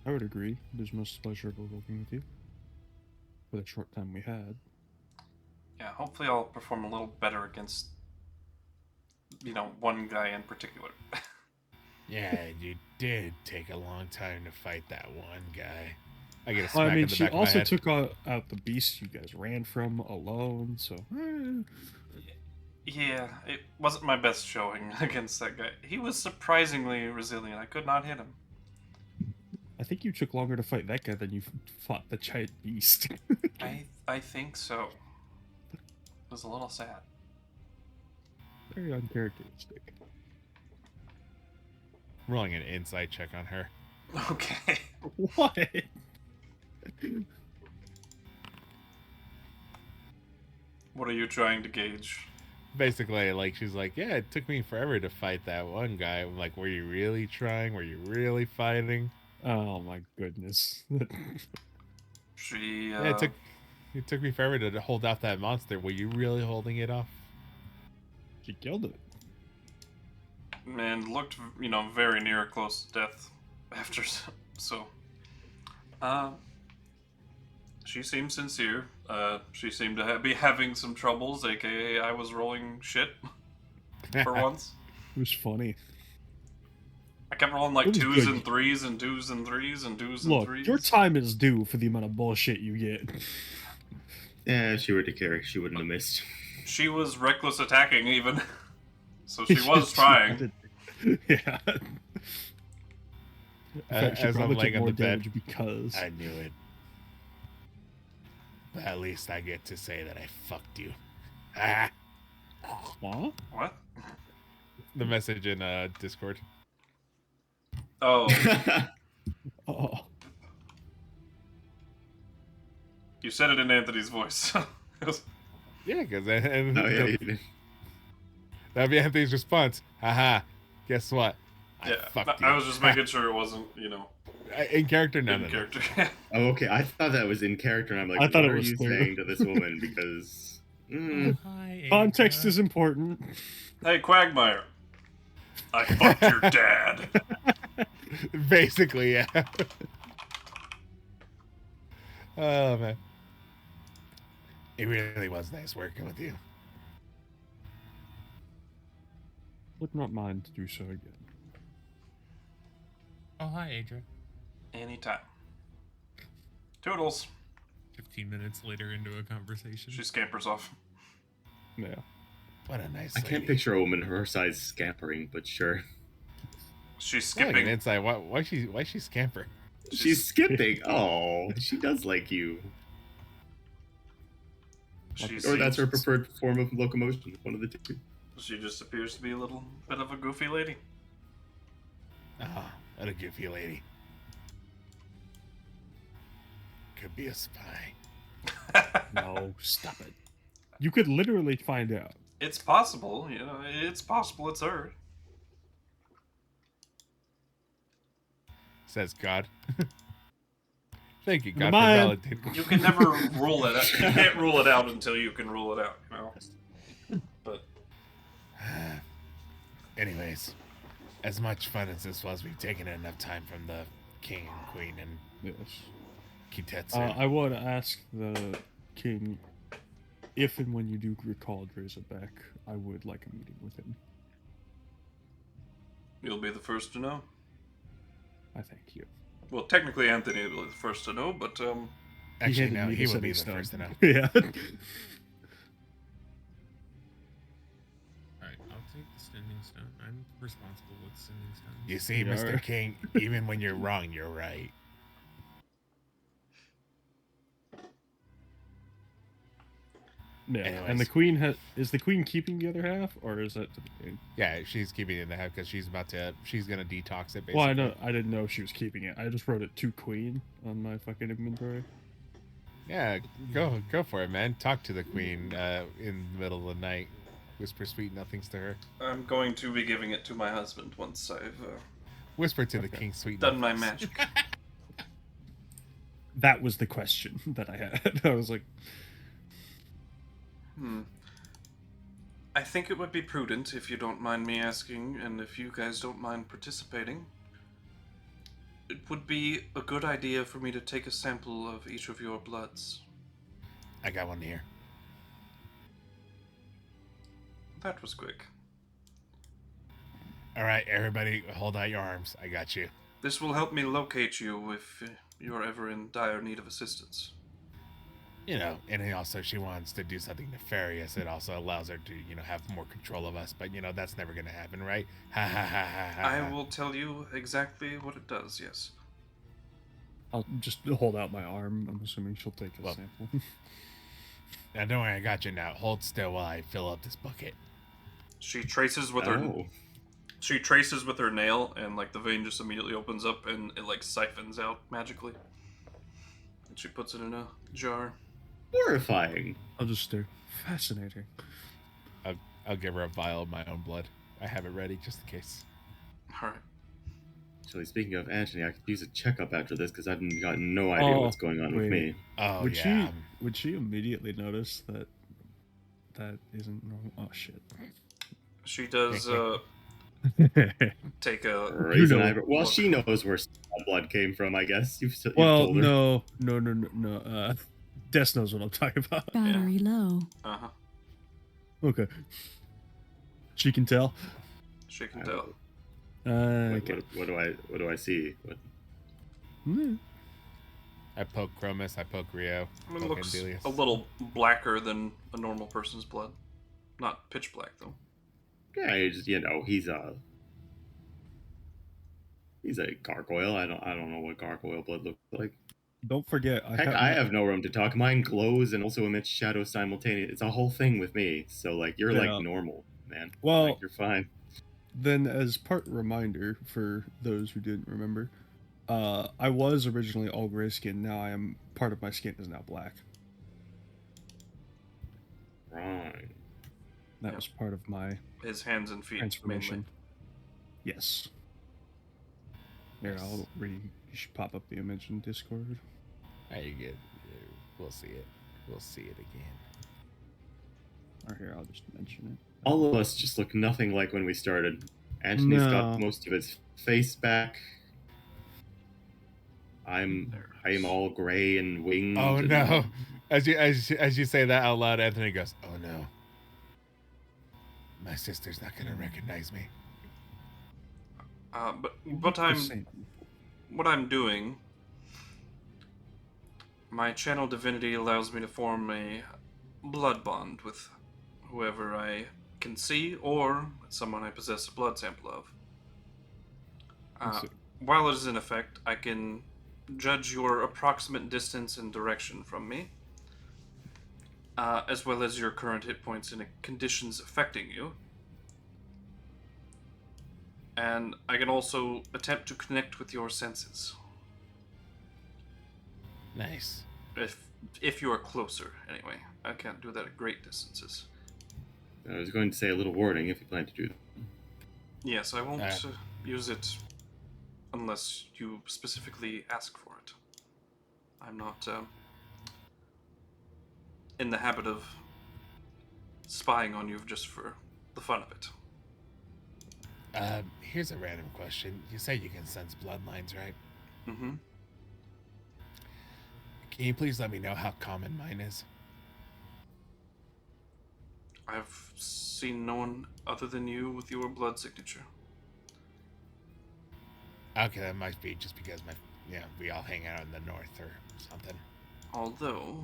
I would agree. It was most pleasurable working with you. For the short time we had. Yeah, hopefully I'll perform a little better against, one guy in particular. Yeah, you did take a long time to fight that one guy. I get a Well, smack I mean, in the she back of my also head. took out the beast you guys ran from alone, so. Yeah, it wasn't my best showing against that guy. He was surprisingly resilient. I could not hit him. I think you took longer to fight that guy than you fought the giant beast. I think so. It was a little sad. Very uncharacteristic. Rolling an insight check on her. Okay. What? What are you trying to gauge? Basically, like, she's like, yeah, it took me forever to fight that one guy. I'm like, were you really trying? Were you really fighting? Oh my goodness. She, Yeah, it took me forever to hold out that monster. Were you really holding it off? She killed it. and looked, very near close to death after, so. She seemed sincere. She seemed to be having some troubles, aka I was rolling shit for once. It was funny. I kept rolling like It was 2s good. and 3s and 2s and 3s and 2s and Look, 3s. your time is due for the amount of bullshit you get. Yeah, if she were to carry, she wouldn't have missed. She was reckless attacking even. So she was trying. Yeah. In fact, she As I'm probably laying took on more the bed, damage because I knew it. But at least I get to say that I fucked you. Ah. What? What? The message in Discord. Oh, Oh, you said it in Anthony's voice. Yeah, because Oh, yeah, you did. that'd be Anthony's response. Haha. Guess what? Yeah, fucked you. I was just making sure it wasn't, In character, no, in no, no. character. Oh, okay. I thought that was in character, and I'm like, I thought what it are was you clear. saying to this woman? Because Hi, context Adra. is important. Hey, Quagmire. I fucked your dad. Basically, yeah. Oh, man. It really was nice working with you. Would not mind to do so again. Oh, hi, Adra. Anytime. Toodles. 15 minutes later into a conversation. She scampers off. Yeah. What a nice I can't lady. picture a woman her size scampering, but sure. She's Like an skipping. inside. Why she scamper? She's skipping. Oh, she does like you. Or that's her preferred form of locomotion. One of the two. She just appears to be a little bit of a goofy lady. Ah, what a goofy lady. Could be a spy. No, stop it. You could literally find out. It's possible, it's possible it's her. Says God. Thank you, God, Never mind. for validating. You can never rule it out. You can't rule it out until you can rule it out, But Anyways, as much fun as this was, we've taken enough time from the king and queen and Yes. Kitetsu. I want to ask the king if and when you do recall Dreza back, I would like a meeting with him. you'll be the first to know. I thank you. Well, technically Anthony will be the first to know, but Actually, handed no, me he the would be the setting first to know. stone. Yeah. Alright, I'll take the Sending Stone. I'm responsible with Sending Stone. You see, You Mr. are. King, even when you're wrong, you're right. Yeah. Anyways. And the queen is the queen keeping the other half, or is that to the king? Yeah, she's keeping it in the head because she's gonna detox it. Basically. Well, I know I didn't know she was keeping it. I just wrote it to queen on my fucking inventory. Yeah, go for it, man. Talk to the queen in the middle of the night. Whisper sweet nothings to her. I'm going to be giving it to my husband once I've Whisper to the king sweet done my nothings. magic. That was the question that I had. I was like, I think it would be prudent, if you don't mind me asking, and if you guys don't mind participating, it would be a good idea for me to take a sample of each of your bloods. I got one here. That was quick. All right, everybody, hold out your arms. I got you. This will help me locate you if you're ever in dire need of assistance. You know, and it also, she wants to do something nefarious. It also allows her to, have more control of us. But, that's never going to happen, right? Ha ha ha ha ha. I will tell you exactly what it does, yes. I'll just hold out my arm. I'm assuming she'll take a sample. Now, don't worry, I got you now. Hold still while I fill up this bucket. She traces with her nail, and the vein just immediately opens up and it siphons out magically. And she puts it in a jar. Horrifying. I'll just stare. Fascinating. I'll give her a vial of my own blood. I have it ready just in case. Alright. Actually, speaking of Anthony, I could use a checkup after this because I've got no idea what's going on with me. Oh, would yeah. would she immediately notice that isn't normal? Oh shit. She does take a Raise an eyebrow. Well, she knows where blood came from, I guess. You've well, told her. no. Des knows what I'm talking about. Battery low. Uh-huh. Okay. She can tell. She can tell. Okay. What do I see? What? I poke Chromis, I poke Rio. I mean, it poke looks Andelias. a little blacker than a normal person's blood. Not pitch black, though. Yeah, he's a gargoyle. I don't know what gargoyle blood looks like. Don't forget, Heck, I have no room to talk. Mine glows and also emits shadows simultaneously. It's a whole thing with me. So like you're like normal, man. Well, like, you're fine. Then, as part reminder for those who didn't remember, I was originally all gray skin. Now I am part of my skin is now black. Right. That was part of my His hands and feet transformation. mainly. Yes. Here, I'll read. You should pop up the image in Discord. You get. We'll see it. We'll see it again. Or here, I'll just mention it. All of us just look nothing like when we started. Anthony's got most of his face back. I'm all gray and winged. Oh no! As you say that out loud, Anthony goes, "Oh no! My sister's not gonna recognize me." What I'm doing. My channel divinity allows me to form a blood bond with whoever I can see or someone I possess a blood sample of. While it is in effect, I can judge your approximate distance and direction from me, as well as your current hit points and conditions affecting you. And I can also attempt to connect with your senses. Nice. If you are closer, anyway. I can't do that at great distances. I was going to say a little warning if you plan to do that. Yes, I won't use it unless you specifically ask for it. I'm not in the habit of spying on you just for the fun of it. Here's a random question. You say you can sense bloodlines, right? Mm-hmm. Can you please let me know how common mine is? I've seen no one other than you with your blood signature. Okay, that might be just because we all hang out in the north or something. Although...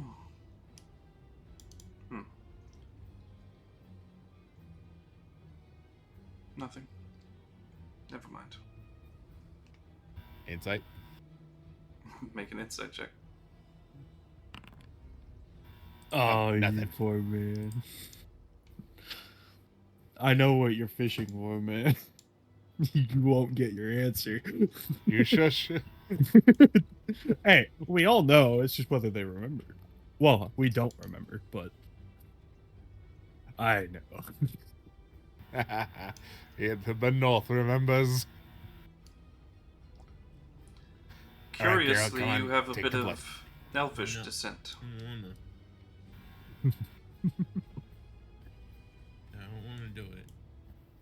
Nothing. Never mind. Insight? Make an insight check. Oh, nothing. you poor man. I know what you're fishing for, man. You won't get your answer. You shush. Hey, we all know. It's just whether they remember. Well, we don't remember, but I know. The north remembers. Curiously, Geralt, come on, you have a take bit the blood. of elvish descent. I don't want to do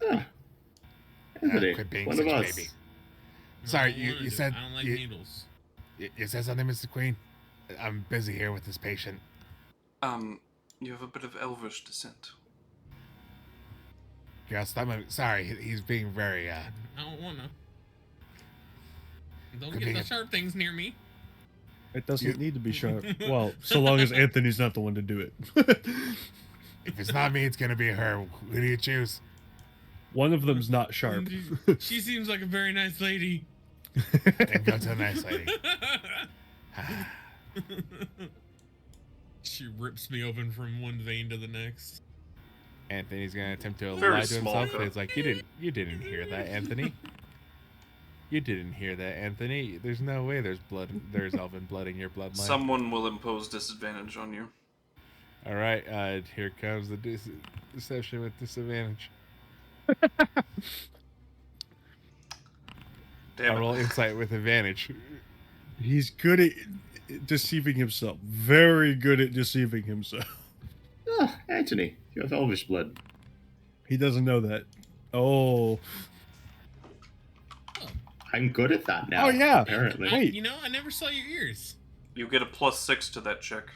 it. Anthony, Quit being one such of a us. baby. I Sorry, don't you wanna do said it. I don't like you, needles. you said something, Mr. Queen. I'm busy here with this patient. You have a bit of elvish descent. Girl, stop moving. Sorry, he's being very I don't want to. Don't Could get be the sharp things near me. It doesn't need to be sharp. Well, so long as Anthony's not the one to do it. If it's not me, it's gonna be her. Who do you choose? One of them's not sharp. She seems like a very nice lady. Then go to the nice lady. She rips me open from one vein to the next. Anthony's gonna attempt to Very lie to small himself. cut. It's like you didn't hear that, Anthony. You didn't hear that, Anthony. There's no way there's elven blood in your bloodline. Someone will impose disadvantage on you. All right, here comes the deception with disadvantage. Damn I it. roll insight with advantage. He's good at deceiving himself. Very good at deceiving himself. Ah, Anthony, you have elvish blood. He doesn't know that. Oh. I'm good at that now. Oh, yeah. Apparently. Wait. You know, I never saw your ears. You get a +6 to that check.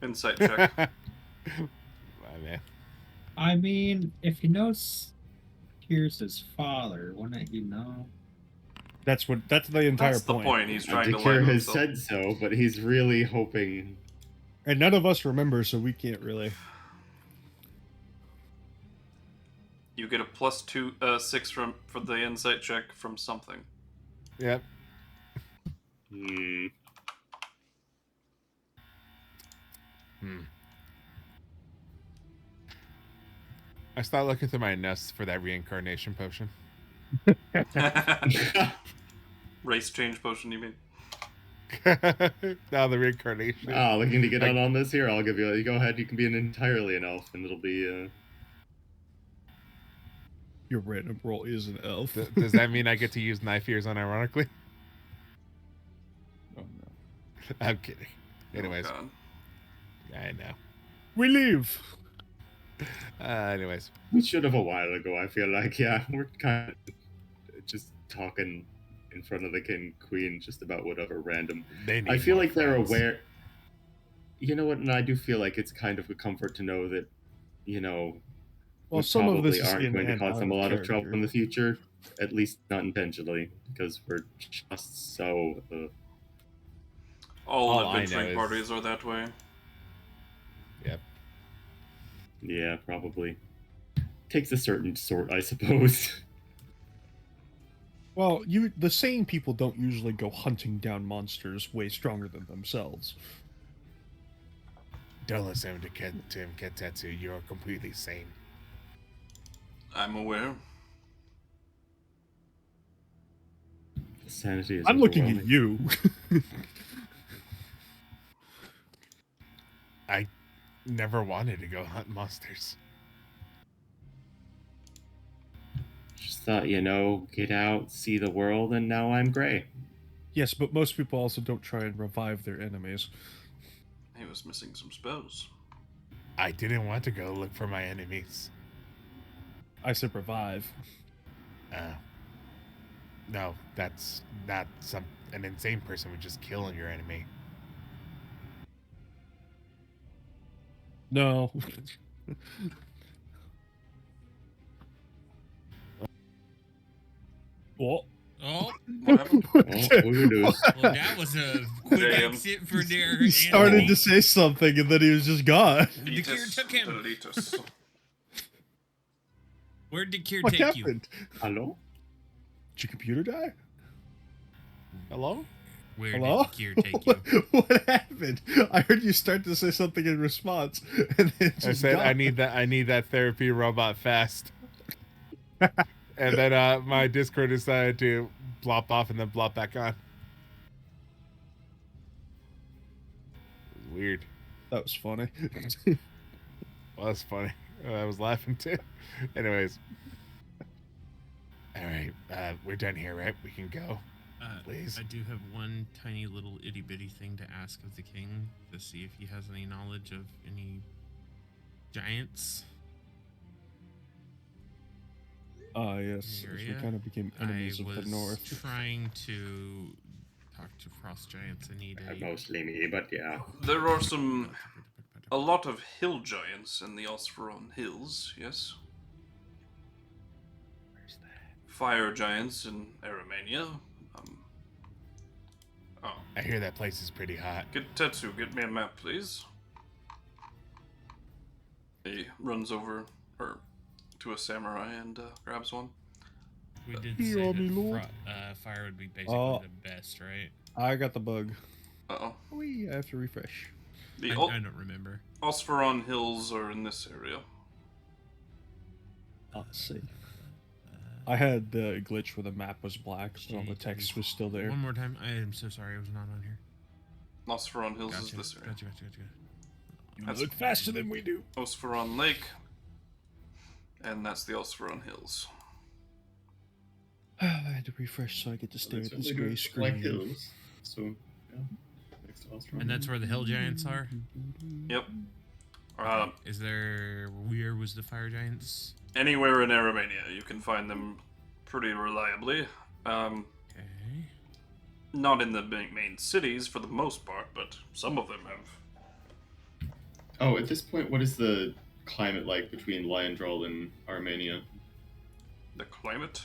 Insight check. My man. I mean, if he knows Here's his father, wouldn't you know? That's the entire That's the point. He's trying to Dakir lie to has himself. said so, but he's really hoping. And none of us remember, so we can't really. You get a +6 for the insight check from something. Yep. Hmm. I start looking through my notes for that reincarnation potion. Race change potion, you mean? Now the reincarnation. Looking to get on this here. I'll give you. You go ahead. You can be entirely an elf, and it'll be. Your random roll is an elf. Does that mean I get to use knife ears unironically? Oh no. I'm kidding. Anyways, Oh, God. I know. We leave. Anyways, We should have a while ago. I feel like we're kind of just talking in front of the king and queen just about whatever random. they need I feel more like they're friends. aware. You know what? And I do feel like it's kind of a comfort to know that, Well, we some of this probably is aren't in going to and cause out them a of lot of trouble character. in the future. At least not intentionally, because we're just so. All All I adventuring know is- parties are that way. Yep. Yeah, probably. Takes a certain sort, I suppose. Well, the sane people don't usually go hunting down monsters way stronger than themselves. Don't listen to Tim Ketetsu. You're completely sane. I'm aware. Sanity is I'm looking at overwhelming. you. I never wanted to go hunt monsters. Just thought, get out, see the world, and now I'm gray. Yes, but most people also don't try and revive their enemies. He was missing some spells. I didn't want to go look for my enemies. I said revive. No, that's not an insane person would just kill your enemy. No. What? Oh, What happened? Who knows? well, that was a quick Damn. exit for their He started enemy. to say something and then he was just gone. Dakir took him. Deletus. Where'd Dakir What take you? happened? Hello? Did your computer die? Hello? Where Hello? did Dakir take you? What happened? I heard you start to say something in response, and then I just said gone. I need that therapy robot fast. And then my Discord decided to blop off and then blop back on. It was weird. That was funny. Well, that's funny. I was laughing too. Anyways. All right. We're done here, right? We can go. Please. I do have one tiny little itty bitty thing to ask of the king to see if he has any knowledge of any giants. Yes. As we Area. kind of became enemies I of was the north. trying to talk to frost giants. I need a. Mostly me, but yeah. There are a lot of hill giants in the Osferon Hills, yes? Where's that? Fire giants in Aramania. I hear that place is pretty hot. Get Tetsu, get me a map, please. He runs over to a samurai and grabs one. We did Here, say me lord. that fire would be basically Oh. the best, right? I got the bug. Uh-oh. I have to refresh. The I don't remember. Osferon Hills are in this area. Let's see. I had the glitch where the map was black, but all the text was still there. One more time. I am so sorry I was not on here. Osferon Hills is Gotcha. this area. Gotcha. You That's- look faster than we do. Osferon Lake. And that's the Osferon Hills. I had to refresh so I get to stare at this gray screen. Like hills. So, yeah. Next to Austria. And that's where the hill giants are. Yep. Is there where was the fire giants? Anywhere in Aramania, you can find them pretty reliably. Okay. Not in the main cities for the most part, but some of them have. Oh, at this point, what is the climate like between Lyondrol and Armenia? The climate?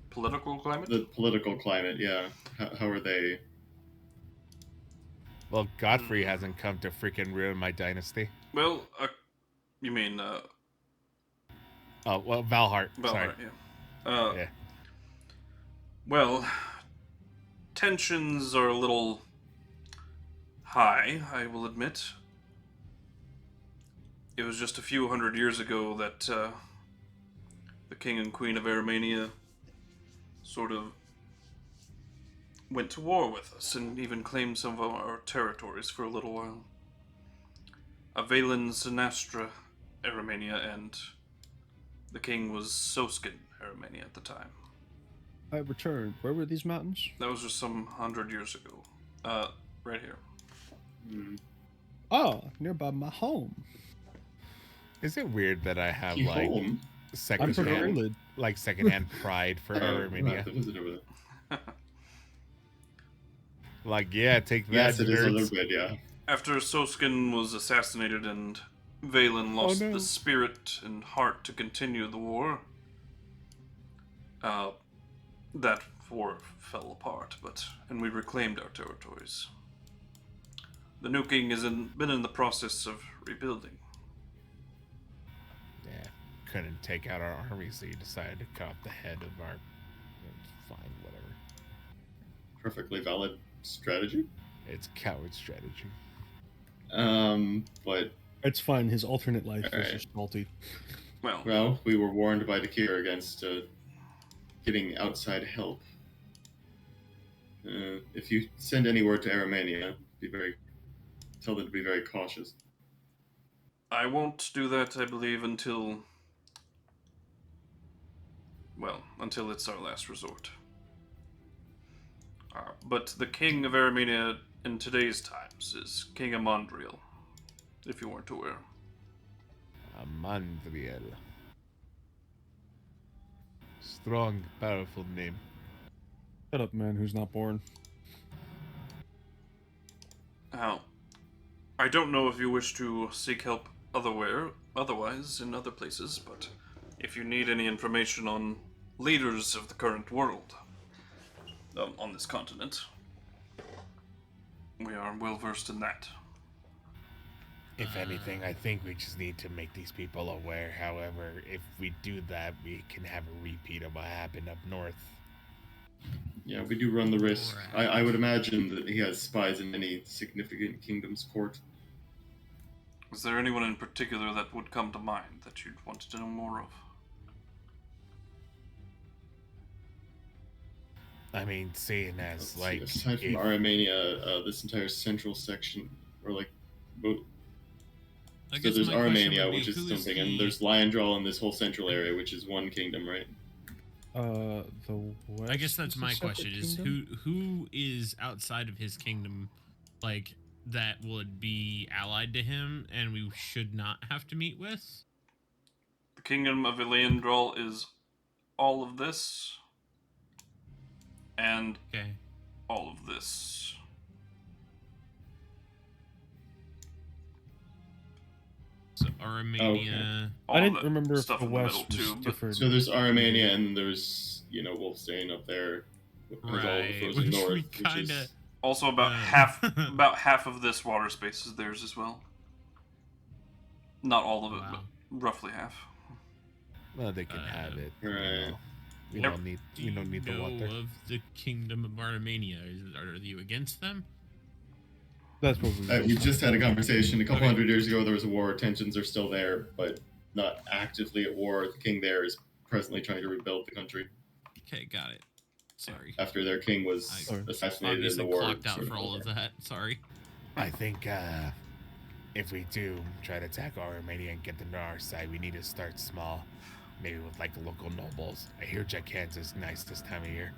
Political climate? The political climate, yeah. How are they? Well, Godfrey hasn't come to freaking ruin my dynasty. Well, you mean, Oh, well, Valhart. Sorry. Valhart, yeah. Yeah. Well, tensions are a little high, I will admit. It was just a few hundred years ago that the King and Queen of Armenia sort of went to war with us and even claimed some of our territories for a little while. Avalon Sinastra, Armenia, and the king was Soskin, Armenia at the time. I returned. Where were these mountains? That was just some 100 years ago. Right here. Oh, nearby my home. Is it weird that I have You like home? I'm from secondhand Ireland. secondhand pride for Oh, Armenia? right, was it over there? Like, yeah, take that, Yes, it is a nerds. little bit, yeah. After Soskin was assassinated and Valen lost no. the spirit and heart to continue the war, that war fell apart, and we reclaimed our territories. The new king has been in the process of rebuilding. Yeah, couldn't take out our army, so you decided to cut off the head of our. Fine, whatever. Perfectly valid strategy. It's coward strategy. But It's fine. His alternate life All is right. just salty. Well, we were warned by Dakir against getting outside help. If you send any word to Armenia, tell them to be very cautious. I won't do that, I believe, until it's our last resort. But the king of Armenia in today's times is King Amandriel, if you weren't aware. Amandriel. Strong, powerful name. Shut up, man who's not born. Now, I don't know if you wish to seek help otherwise in other places, but if you need any information on leaders of the current world on this continent, we are well versed in that. If anything, I think we just need to make these people aware. However, if we do that, we can have a repeat of what happened up north. Yeah, we do run the risk. I would imagine that he has spies in any significant kingdom's court. Is there anyone in particular that would come to mind that you'd want to know more of? I mean, seeing as, like, aside from if- Armenia, this entire central section, or like, I so guess there's my question Armenia, would be, which is who something, and he- there's Lyondral and this whole central area, which is one kingdom, right? The West I guess that's is a my separate question: is kingdom? who is outside of his kingdom, like that would be allied to him, and we should not have to meet with? The kingdom of Iliandrol is all of this, and Okay. all of this. So Armenia. All I of didn't the remember if stuff the in the West middle, was too, but different. So there's Armenia, and there's, Wolfstein up there. With all the Right, frozen which north, we which kinda- is... also about half of this water space is theirs as well. Not all of it, Wow. but roughly half. Well, they can have it. you Right. know. We Yep. don't need. Do We don't need the you know water. of the kingdom of Armenia? Are you against them? That's what we just had a conversation a couple Okay. hundred years ago. There was a war. Tensions are still there, but not actively at war. The king there is presently trying to rebuild the country Okay, got it. Sorry. after their king was I assassinated in Obviously the war. clocked out sort for all of that. Sorry. I think if we do try to attack Armenia and get them to our side, we need to start small. Maybe with like local nobles. I hear Jackans is nice this time of year.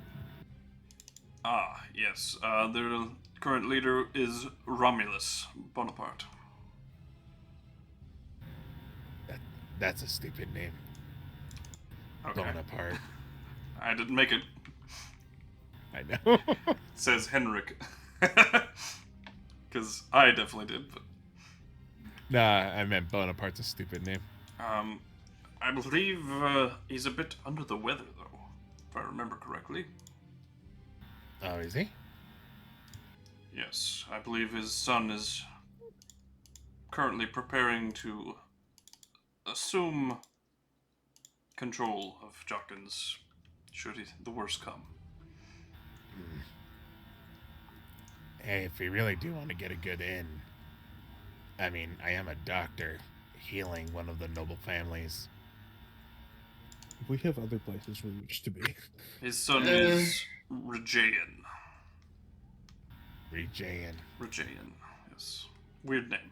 Ah, yes. Their current leader is Romulus Bonaparte. That's a stupid name. Okay. Bonaparte. I didn't make it. I know. It says Henrik. Because I definitely did, but Nah, I meant Bonaparte's a stupid name. I believe he's a bit under the weather, though, if I remember correctly. Oh, is he? Yes, I believe his son is currently preparing to assume control of Jockin's should the worst come. Hey, if we really do want to get a good in, I mean, I am a doctor healing one of the noble families. We have other places we used to be. His son is Rajayan. Rejayan. Rajayan, yes. Weird name.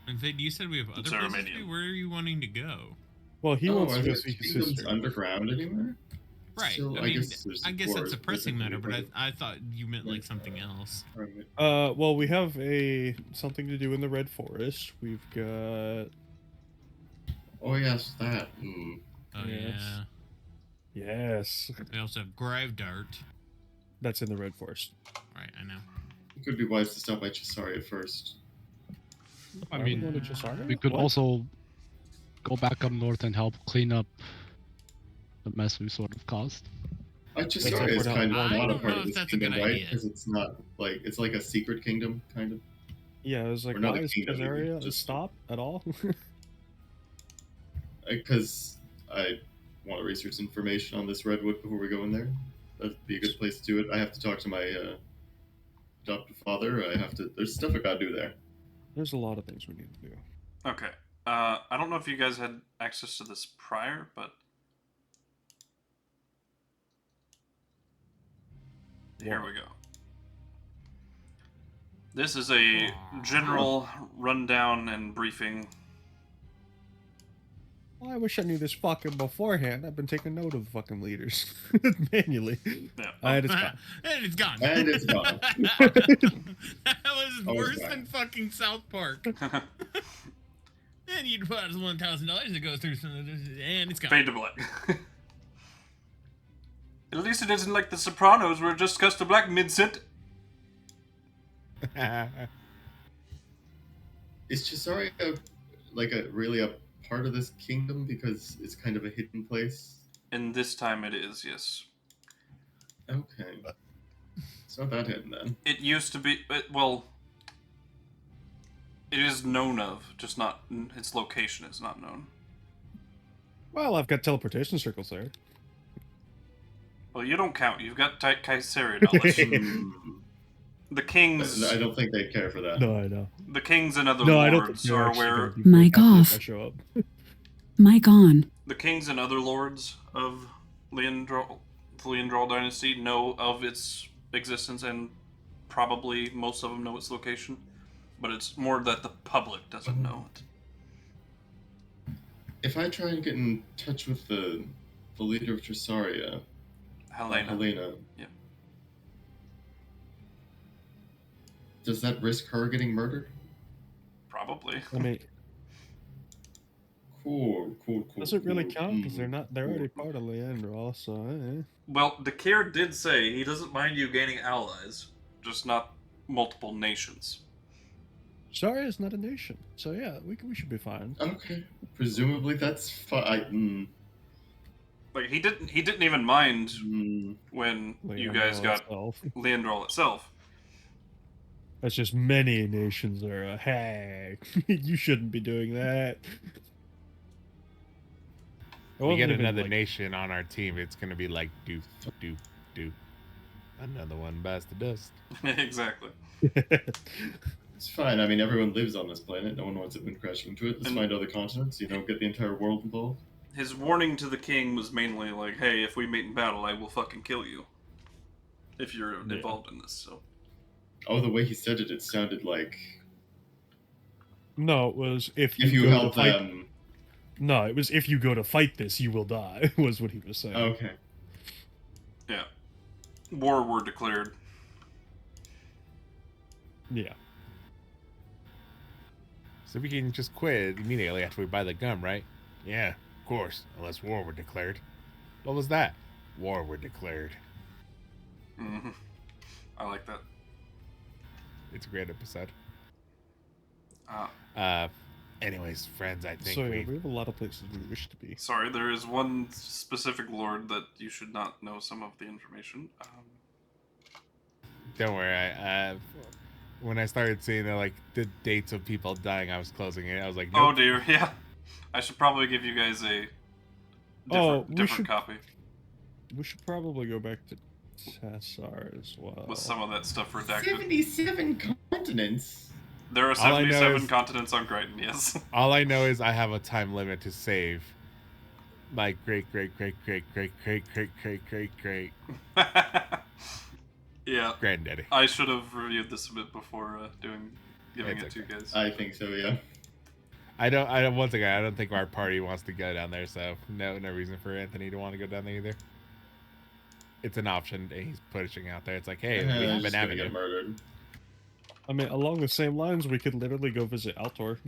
And Fade, you said we have other places to be? Armenian. Where are you wanting to go? Well, he wants are to go there see his kingdoms sister. underground anywhere? Right. Still, I mean, there's I guess that's a wars, pressing matter, but right? I thought you meant like something else. Well, we have something to do in the Red Forest. We've got Oh yes, that. Mm. Oh Yes. yeah. yes, We also have Grave Dart. that's in the Red Forest. Right, I know. It could be wise to stop by Cesaria first. I Are we mean, going to Cesaria? we could What? also go back up north and help clean up the mess we sort of caused. Cesaria is Except kind for of I not a don't part know of if this that's a kingdom, good right? idea. Because it's not like it's like a secret kingdom, kind of. Yeah, I was like, Or not why a is kingdom, Cesaria just- stop at all? Because I want to research information on this redwood before we go in there. That'd be a good place to do it. I have to talk to my adoptive father. There's stuff I gotta do there. There's a lot of things we need to do. Okay. I don't know if you guys had access to this prior, but here we go. This is a general rundown and briefing. Well, I wish I knew this fucking beforehand. I've been taking note of fucking leaders manually. Yeah. And it's gone. And it's gone. And it's gone. That was Always worse back. than fucking South Park. And you deposit $1,000 to go through some of this, and it's gone. Fade to black. At least it isn't like The Sopranos where it just cuts to black mid-sentence. Is Cesaria really a part of this kingdom because it's kind of a hidden place? And this time it is, yes. Okay. It's not that hidden then. It used to be, well, it is known of, just not, its location is not known. Well, I've got teleportation circles there. Well, you don't count. You've got Kaiseri knowledge. The kings, I don't think they'd care for that. No, I know. the kings and other No, I don't lords think they're are actually aware. gonna be Mic happy if off. I show up. Mic on. The kings and other lords of the Leandral dynasty know of its existence, and probably most of them know its location. But it's more that the public doesn't know it. If I try and get in touch with the leader of Cesaria, Helena. Yeah. Does that risk her getting murdered? Probably. I mean, Cool. does it really cool. count? Because they're already Cool. part of Leandral, so Well, Dakir did say he doesn't mind you gaining allies, just not multiple nations. Cesaria is not a nation, so yeah, we should be fine. Okay. Presumably that's fine. Like he didn't even mind when you guys Leandral got itself. Leandral itself. That's just many nations are hey, you shouldn't be doing that. It We wasn't get even, another like- nation on our team, it's gonna be like do. Another one bites the dust. Exactly. It's fine. I mean, everyone lives on this planet. No one wants it when crashing into it. Let's And- find other continents. Get the entire world involved. His warning to the king was mainly like, "Hey, if we meet in battle, I will fucking kill you. If you're Yeah. involved in this." So Oh, the way he said it sounded like No, it was if if you go to help fight. them. No, it was if you go to fight this, you will die. Was what he was saying. Okay. yeah, war were declared. Yeah. So we can just quit immediately after we buy the gum, right? Yeah, of course. Unless war were declared. What was that? War were declared. Hmm. I like that. It's a great episode. Uh, Anyways, friends, I think So yeah, we we have a lot of places we wish to be. Sorry, there is one specific lord that you should not know some of the information. don't worry. When I started seeing the dates of people dying, I was closing it. I was like, nope. Oh dear, yeah. I should probably give you guys a different copy. We should probably go back to Tessar as well. With some of that stuff redacted. 77 continents. There are 77 continents on Crichton, yes. All I know is I have a time limit to save. My great. Yeah. Granddaddy. I should have reviewed this a bit before giving it to you guys. I think so, yeah. I don't. Once again, I don't think our party wants to go down there, so no reason for Anthony to want to go down there either. It's an option he's pushing out there. It's like, hey, we have an avenue. Get murdered. I mean, along the same lines, we could literally go visit Altor.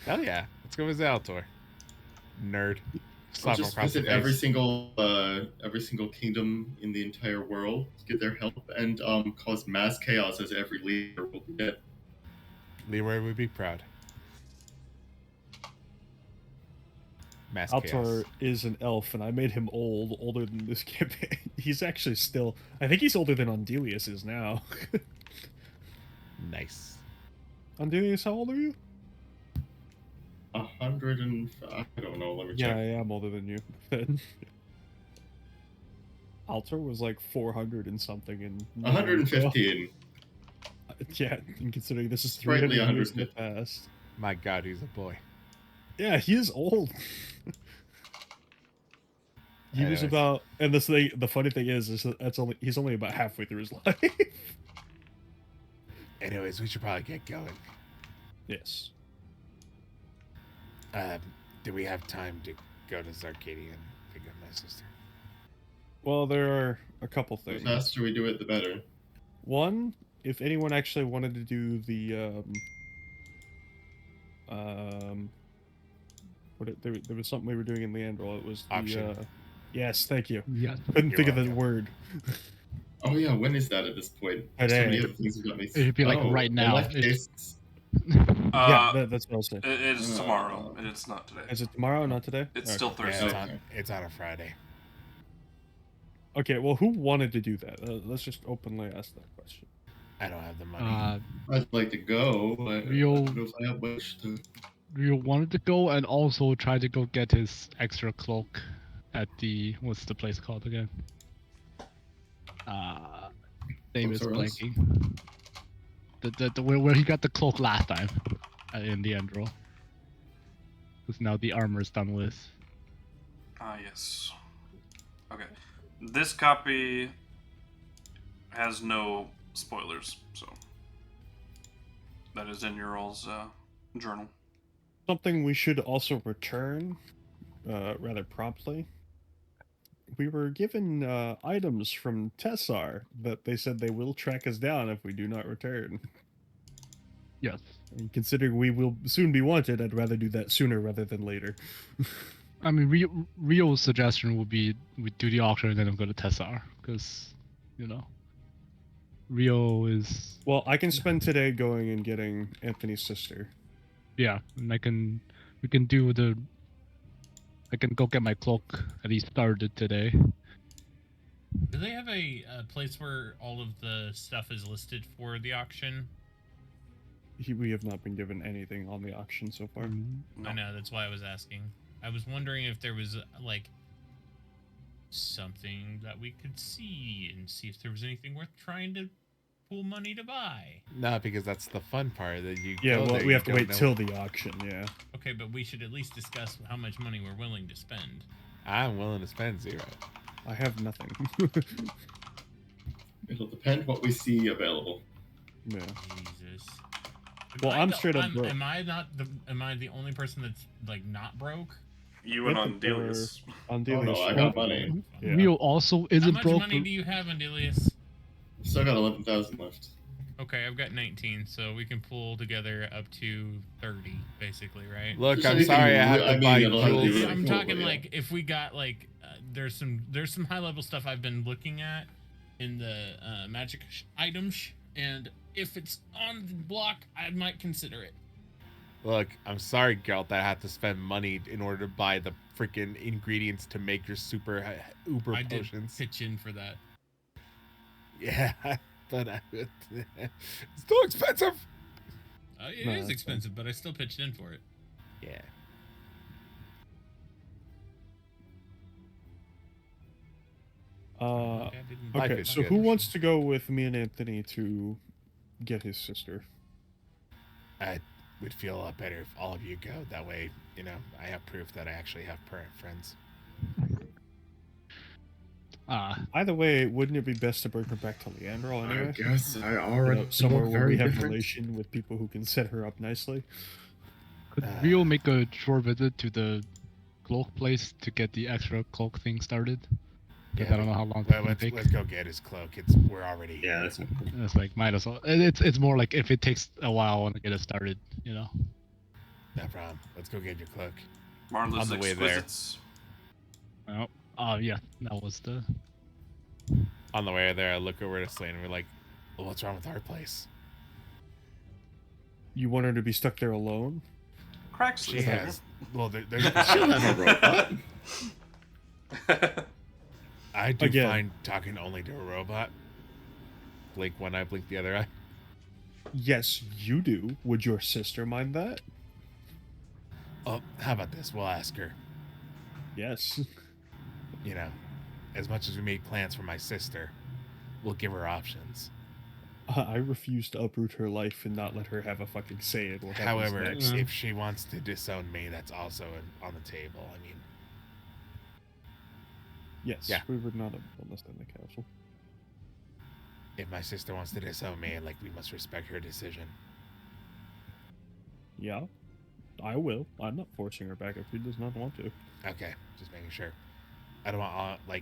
Hell yeah, let's go visit Altor. Nerd. I'll just visit every single kingdom in the entire world to get their help and cause mass chaos as every leader will be dead. Leroy would be proud. Mass Altor chaos. is an elf, and I made him older than this campaign. He's actually still... I think he's older than Andelias is now. Nice. Andelias, how old are you? 100 and... I don't know, let me check. Yeah, I am older than you. Altor was like 400 and something. And 115. Yeah, and considering this is Slightly 300 years in the past. My God, he's a boy. Yeah, he is old. He was about... And the funny thing is that he's only about halfway through his life. Anyways, we should probably get going. Yes. Do we have time to go to Zarkadia and pick up my sister? Well, there are a couple things. The faster we do it, the better. One, if anyone actually wanted to do the there was something we were doing in Leandrel. It was the Option. Yes, thank you. Yeah. Couldn't You're think of the welcome. word. Oh yeah, when is that at this point? There's so many other things that got me. It should be like right now. In that case, Yeah, that's what I'll say. It is tomorrow, and it's not today. Is it tomorrow, not today? It's Okay. still Yeah, Thursday. it's on a Friday. Okay, well, who wanted to do that? Let's just openly ask that question. I don't have the money. I'd like to go, but I Real- don't know if I have much to. Rio wanted to go and also try to go get his extra cloak at the what's the place called again? Name is Sorcerer's? blanking. The where he got the cloak last time in the end roll. Because now the armor is done with. Ah, yes. Okay. This copy has no spoilers, so that is in your all's journal. Something we should also return rather promptly. We were given items from Tessar that they said they will track us down if we do not return. Yes. And considering we will soon be wanted, I'd rather do that sooner rather than later. I mean, Rio's suggestion would be we do the auction and then go to Tessar because, you know, Rio is. Well, I can spend today going and getting Anthony's sister. Yeah, and we can do the. I can go get my cloak at least started today. Do they have a place where all of the stuff is listed for the auction? We have not been given anything on the auction so far. I know, that's why I was asking. I was wondering if there was, like, something that we could see and see if there was anything worth trying to pool money to buy. No, because that's the fun part. That you Yeah, go well, there, we you have to don't wait know- till the auction, yeah. Okay, but we should at least discuss how much money we're willing to spend. I'm willing to spend 0. I have nothing. It'll depend what we see available. Yeah. Jesus. Well, I'm straight up broke. Am I the only person that's, like, not broke? You and Yep, Andelias. On Oh, no, I got money. Yeah. Rio also How isn't much broke. money do you have, Andelias? Still got 11,000 left. Okay, I've got 19, so we can pull together up to 30, basically, right? Look, Just I'm anything sorry, I have I to mean, buy it'll have to be jewels. really I'm cool, talking but yeah. like if we got like there's some high level stuff I've been looking at in the magic items, and if it's on the block, I might consider it. Look, I'm sorry, Geralt, that I have to spend money in order to buy the freaking ingredients to make your super uber I did potions. pitch in for that. Yeah, but it's too expensive. It No, is that's expensive, but I still pitched in for it. Yeah. I didn't- Life Okay, is so good. who wants to go with me and Anthony to get his sister? I would feel a lot better if all of you go. That way, you know, I have proof that I actually have friends. Either way, wouldn't it be best to bring her back to Leandro anyway? I guess I You already know, somewhere look where very we have different. relation with people who can set her up nicely. Could Rio make a short visit to the cloak place to get the extra cloak thing started? Because I don't know how long it's gonna take. Let's go get his cloak. We're already here. Yeah, that's It's like might as well. It's more like if it takes a while to get it started, you know. No problem. Let's go get your cloak. Marla's On the way there. Exquisites. Well, yeah, that was the. On the way there, I look over to Slane and we're like, well, what's wrong with our place? You want her to be stuck there alone? Cracks. She has. Well, there's. She'll have a robot. I do Again. find talking only to a robot. Blink one eye, blink the other eye. Yes, you do. Would your sister mind that? Oh, how about this? We'll ask her. Yes. You know, as much as we made plans for my sister, we'll give her options. I refuse to uproot her life and not let her have a fucking say in what happens However, next. if she wants to disown me, that's also on the table. I mean, Yes, Yeah. we would not have done this in the council. if my sister wants to disown me, like, we must respect her decision. Yeah, I will. I'm not forcing her back if she does not want to. Okay, just making sure. I don't want I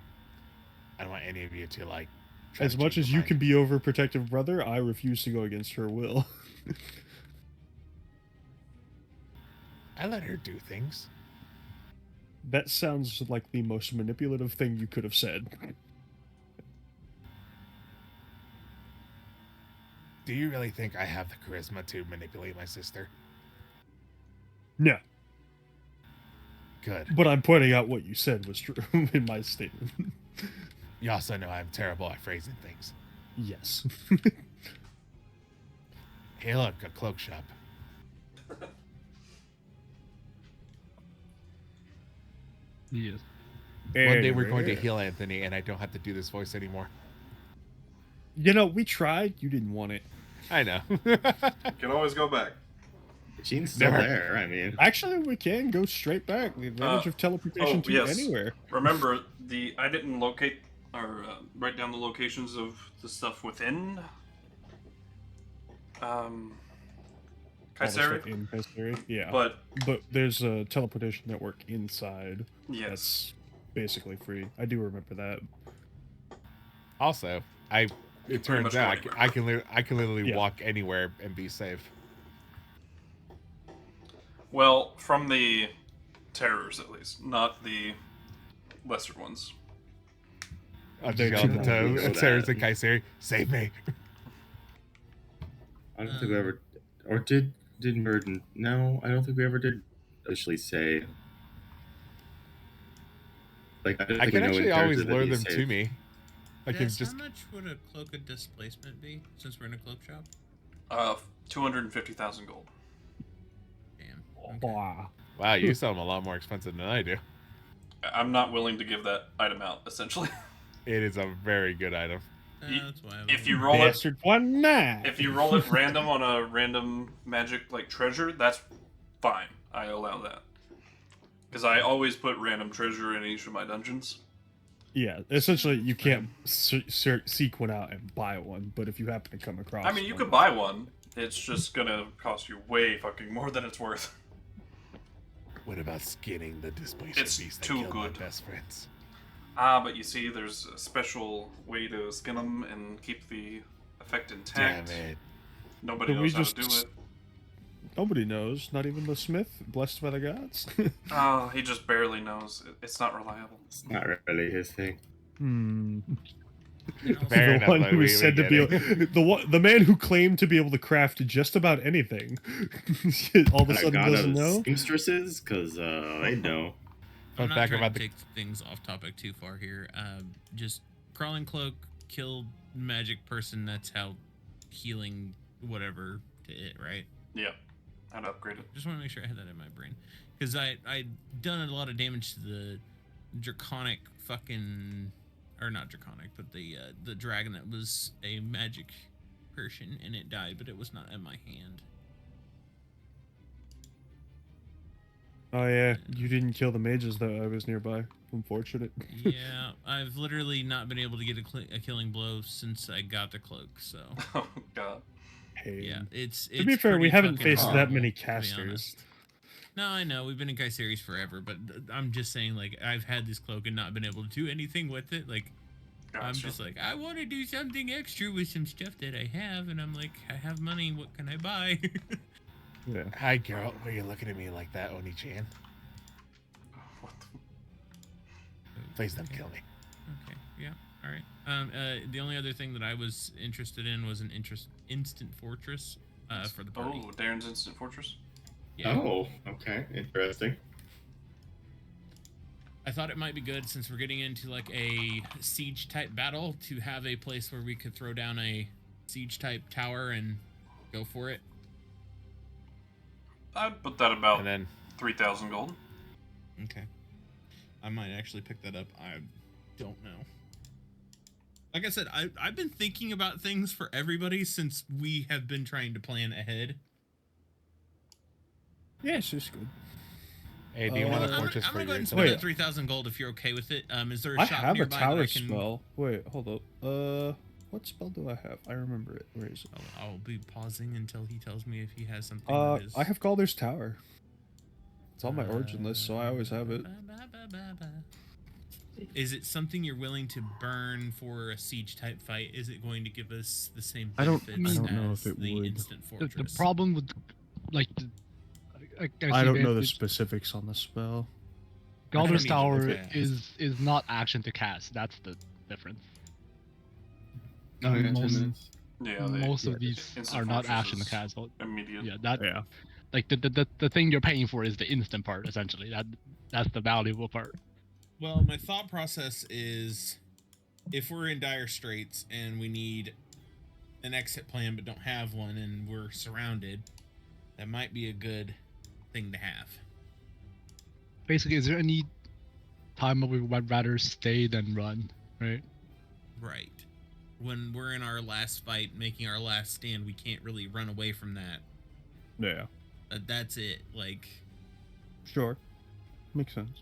don't want any of you to like. try As to much change as your you mind. can be overprotective brother, I refuse to go against her will. I let her do things. That sounds like the most manipulative thing you could have said. Do you really think I have the charisma to manipulate my sister? No, Good. but I'm pointing out what you said was true in my statement. You also know I'm terrible at phrasing things. Yes. Hey, look, a cloak shop. Yes. One day we're going to Anyway. heal Anthony, and I don't have to do this voice anymore. You know, we tried. You didn't want it. I know. Can always go back. Gene's still Never. there. I mean, Actually, we can go straight back. The advantage of teleportation to anywhere. Remember, I didn't locate or write down the locations of the stuff within. All the Kayseri, stuff in Kayseri, yeah. but But there's a teleportation network inside. yes, That's basically free. I do remember that. Also, it pretty turns much out go I can literally Yeah. walk anywhere and be safe. well, from the terrors at least, not the lesser ones. I'll They just yell do at not the know Sarah's that. and Kayseri, save me. I don't think we ever, or did Murden? No, I don't think we ever did officially say. Like, I don't I think can we know in actually always character that lure he's them to safe. me. I can Yes, just. how much would a cloak of displacement be since we're in a cloak shop? 250,000 gold. Damn. Wow. Wow, you sell them a lot more expensive than I do. I'm not willing to give that item out. Essentially, It is a very good item. That's why I'm if you roll it, Bastard one night. if you roll it random on a random magic like treasure, that's fine. I allow that because I always put random treasure in each of my dungeons. Yeah, essentially, you can't seek one out and buy one, but if you happen to come across I mean, you one- could buy one. It's just gonna cost you way fucking more than it's worth. What about skinning the displaced It's beast that too killed my good. best friends? But you see, there's a special way to skin them and keep the effect Damn intact. it. Nobody Can we knows how just- to do it. Nobody knows, not even the smith, blessed by the gods. Oh, he just barely knows. It's not reliable. It's not really his thing. Fair the enough, one but who we is said to get be it. the man who claimed to be able to craft just about anything. All of a I sudden got doesn't out know. of seamstresses because I know. Fun I'm not fact trying about to the take things off topic too far here. Just crawling cloak, kill magic person. That's how healing whatever to it, right? Yeah, I'd upgrade it. Just want to make sure I had that in my brain, because I done a lot of damage to the draconic fucking, or not draconic, but the dragon that was a magic person and it died, but it was not in my hand. Oh yeah, you didn't kill the mages that I was nearby. Unfortunate. Yeah, I've literally not been able to get a killing blow since I got the cloak. So Oh god. Hey. yeah, it's To be fair, we pretty haven't fucking faced that horrible, many to be casters. honest. No, I know we've been in Kai series forever, but I'm just saying, like, I've had this cloak and not been able to do anything with it. Like, I'm Gotcha. just like, I want to do something extra with some stuff that I have, and I'm like, I have money. What can I buy? Yeah. Hi, Geralt. Why are you looking at me like that, Oni-chan? What the... Please don't kill me. Okay, yeah, all right. The only other thing that I was interested in was an instant fortress for the party. Oh, Darren's Instant Fortress? Yeah. Oh, okay, interesting. I thought it might be good, since we're getting into like a siege type battle, to have a place where we could throw down a siege type tower and go for it. I'd put that about And then 3,000 gold. Okay. I might actually pick that up. I don't know. Like I said, I've been thinking about things for everybody since we have been trying to plan ahead. Yeah, it's just good. Hey, do you want a I'm fortress gonna for go ahead and yourself? spend Wait. that 3,000 gold if you're okay with it. Is there a I shop have a nearby that tower I can... spell. Wait, hold up. What spell do I have? I remember it. Where is it? I'll be pausing until he tells me if he has something. That is... I have Galder's Tower. It's on my origin list, so I always have it. Is it something you're willing to burn for a siege type fight? Is it going to give us the same I don't benefits know as if it the would. instant The fortress? problem with, like, I don't know the specifics on the spell. Galder's I don't Tower either. is not action to cast. That's the difference. Oh, yeah, 10 Most- minutes. Yeah, Most of these Instant are not Fortress action to is cast. So, immediate. yeah, that Yeah. like the thing you're paying for is the instant part essentially. That's the valuable part. Well, my thought process is, if we're in dire straits and we need an exit plan but don't have one and we're surrounded, that might be a good thing to have. Basically, is there any time where we would rather stay than run, right? Right. When we're in our last fight, making our last stand, we can't really run away from that. Yeah. That's it. Like, Sure. Makes sense.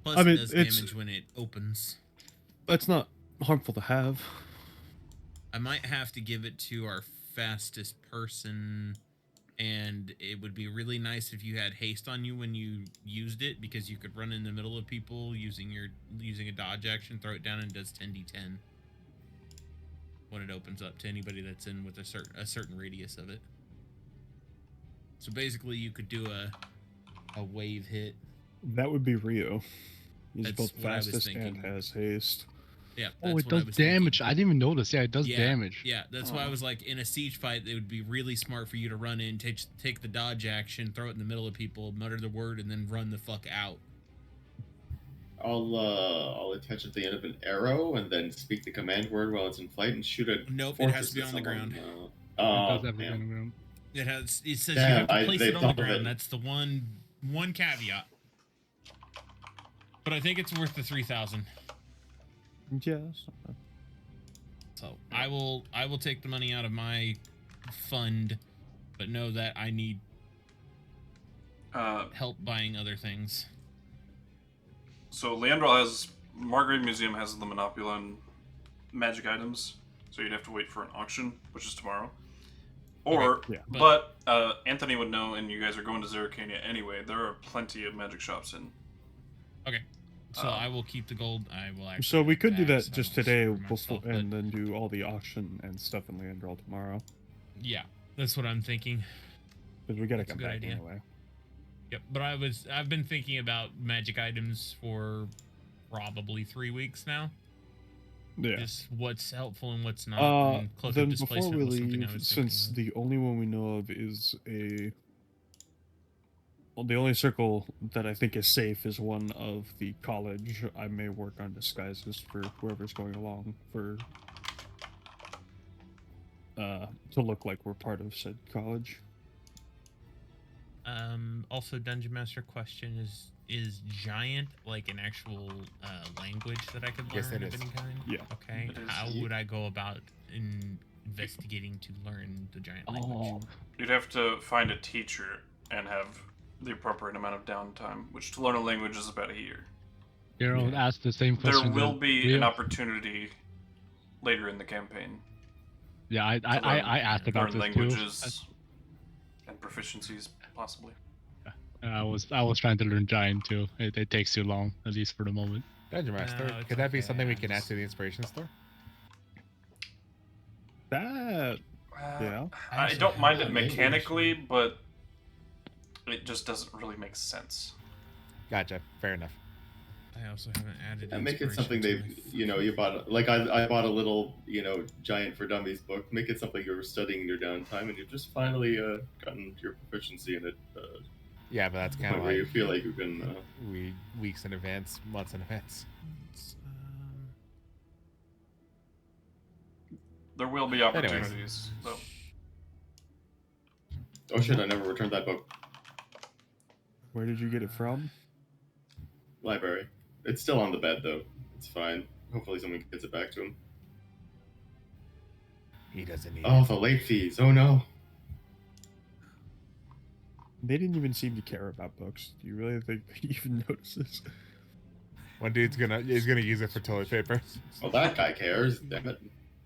plus I mean, it does it's- damage when it opens. That's not harmful to have. I might have to give it to our fastest person, and it would be really nice if you had haste on you when you used it, because you could run in the middle of people using a dodge action, throw it down, and it does 10d10 when it opens up to anybody that's in with a certain radius of it. So basically, you could do a wave hit. That would be Rio. He's That's both what I was fastest and thinking. has haste. Yeah. Oh, that's it what I does was thinking. damage. I didn't even notice. Yeah, it does damage. Yeah, that's why I was like, in a siege fight, it would be really smart for you to run in, take the dodge action, throw it in the middle of people, mutter the word, and then run the fuck out. I'll attach at the end of an arrow and then speak the command word while it's in flight and shoot a. Nope, it has to be on the fortress at ground. someone. It Oh, does have to be on the damn. ground. It says Damn, you have to place they it on the thought of ground. it. That's the one caveat. But I think it's worth the 3,000. Yes. So I will take the money out of my fund, but know that I need help buying other things. So Leandral has Margrave Museum has the monopoly on magic items, so you'd have to wait for an auction, which is tomorrow. Or, Okay, yeah. but Anthony would know, and you guys are going to Zeracania anyway. There are plenty of magic shops in. Okay. So I will keep the gold. I will actually. So we could do back, that so I just won't today screw before, myself, but and then do all the auction and stuff in Leandral tomorrow. yeah, that's what I'm thinking. Because we gotta That's a come good back idea. anyway. Yep, but I've been thinking about magic items for probably 3 weeks now. Yeah. Just what's helpful and what's not. And cloak of Then before displacement we was something I leave, was since thinking the only one we know of is the only circle that I think is safe is one of the college. I may work on disguises for whoever's going along to look like we're part of said college. Also, Dungeon Master question is giant like an actual language that I could learn Yes, it of is. any kind? Yeah. Okay. It is. How would I go about investigating to learn the giant language? You'd have to find a teacher and have the appropriate amount of downtime, which to learn a language is about a year. Geralt asked the same There question. will that be we- an opportunity later in the campaign Yeah, I asked about learn this too. languages and proficiencies, possibly. I was trying to learn giant too. It takes too long, at least for the moment. Dungeon Master, No, it's could that be okay, something we I can add just- to the inspiration store? That yeah. I don't mind it mechanically, but it just doesn't really make sense. Gotcha. Fair enough. I also haven't added. And make it inspiration something to they, my you bought, like I bought a little, Giant for Dummies book. Make it something you're studying in your downtime, and you've just finally gotten your proficiency in it. Yeah, but that's kind Point of where like you feel like you can. weeks in advance, months in advance. There will be opportunities, though. Oh shit! I never returned that book. Where did you get it from? Library. It's still on the bed though. It's fine. Hopefully someone gets it back to him. He doesn't need Oh, it. the late fees. Oh no. They didn't even seem to care about books. Do you really think they even notice this? One dude's gonna use it for toilet paper. Well, that guy cares. Damn it.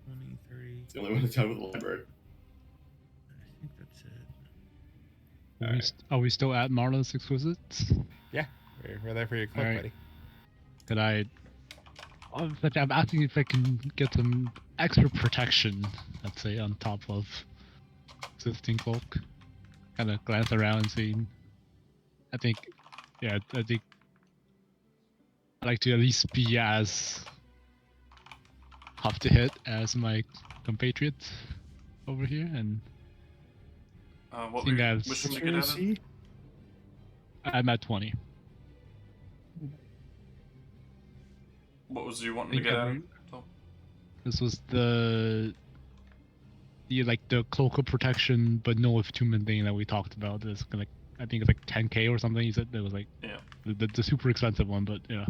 23. It's the only one that's out of the library. I think that's it. Are we still at Marla's Exquisites? Yeah, we're there for your cloak, Alright. buddy. Could I? I'm asking if I can get some extra protection, let's say, on top of existing cloak. Kind of glance around and see. I think I'd like to at least be as tough to hit as my compatriots over here, and What Seeing were you as- wishing to What's get your at it? AC? I'm at 20. What was you wanting to Think get at I'm- it? So, This was the cloak of protection, but no attunement thing that we talked about. This like I think it's like 10k or something. You said it was like yeah. the super expensive one, but yeah.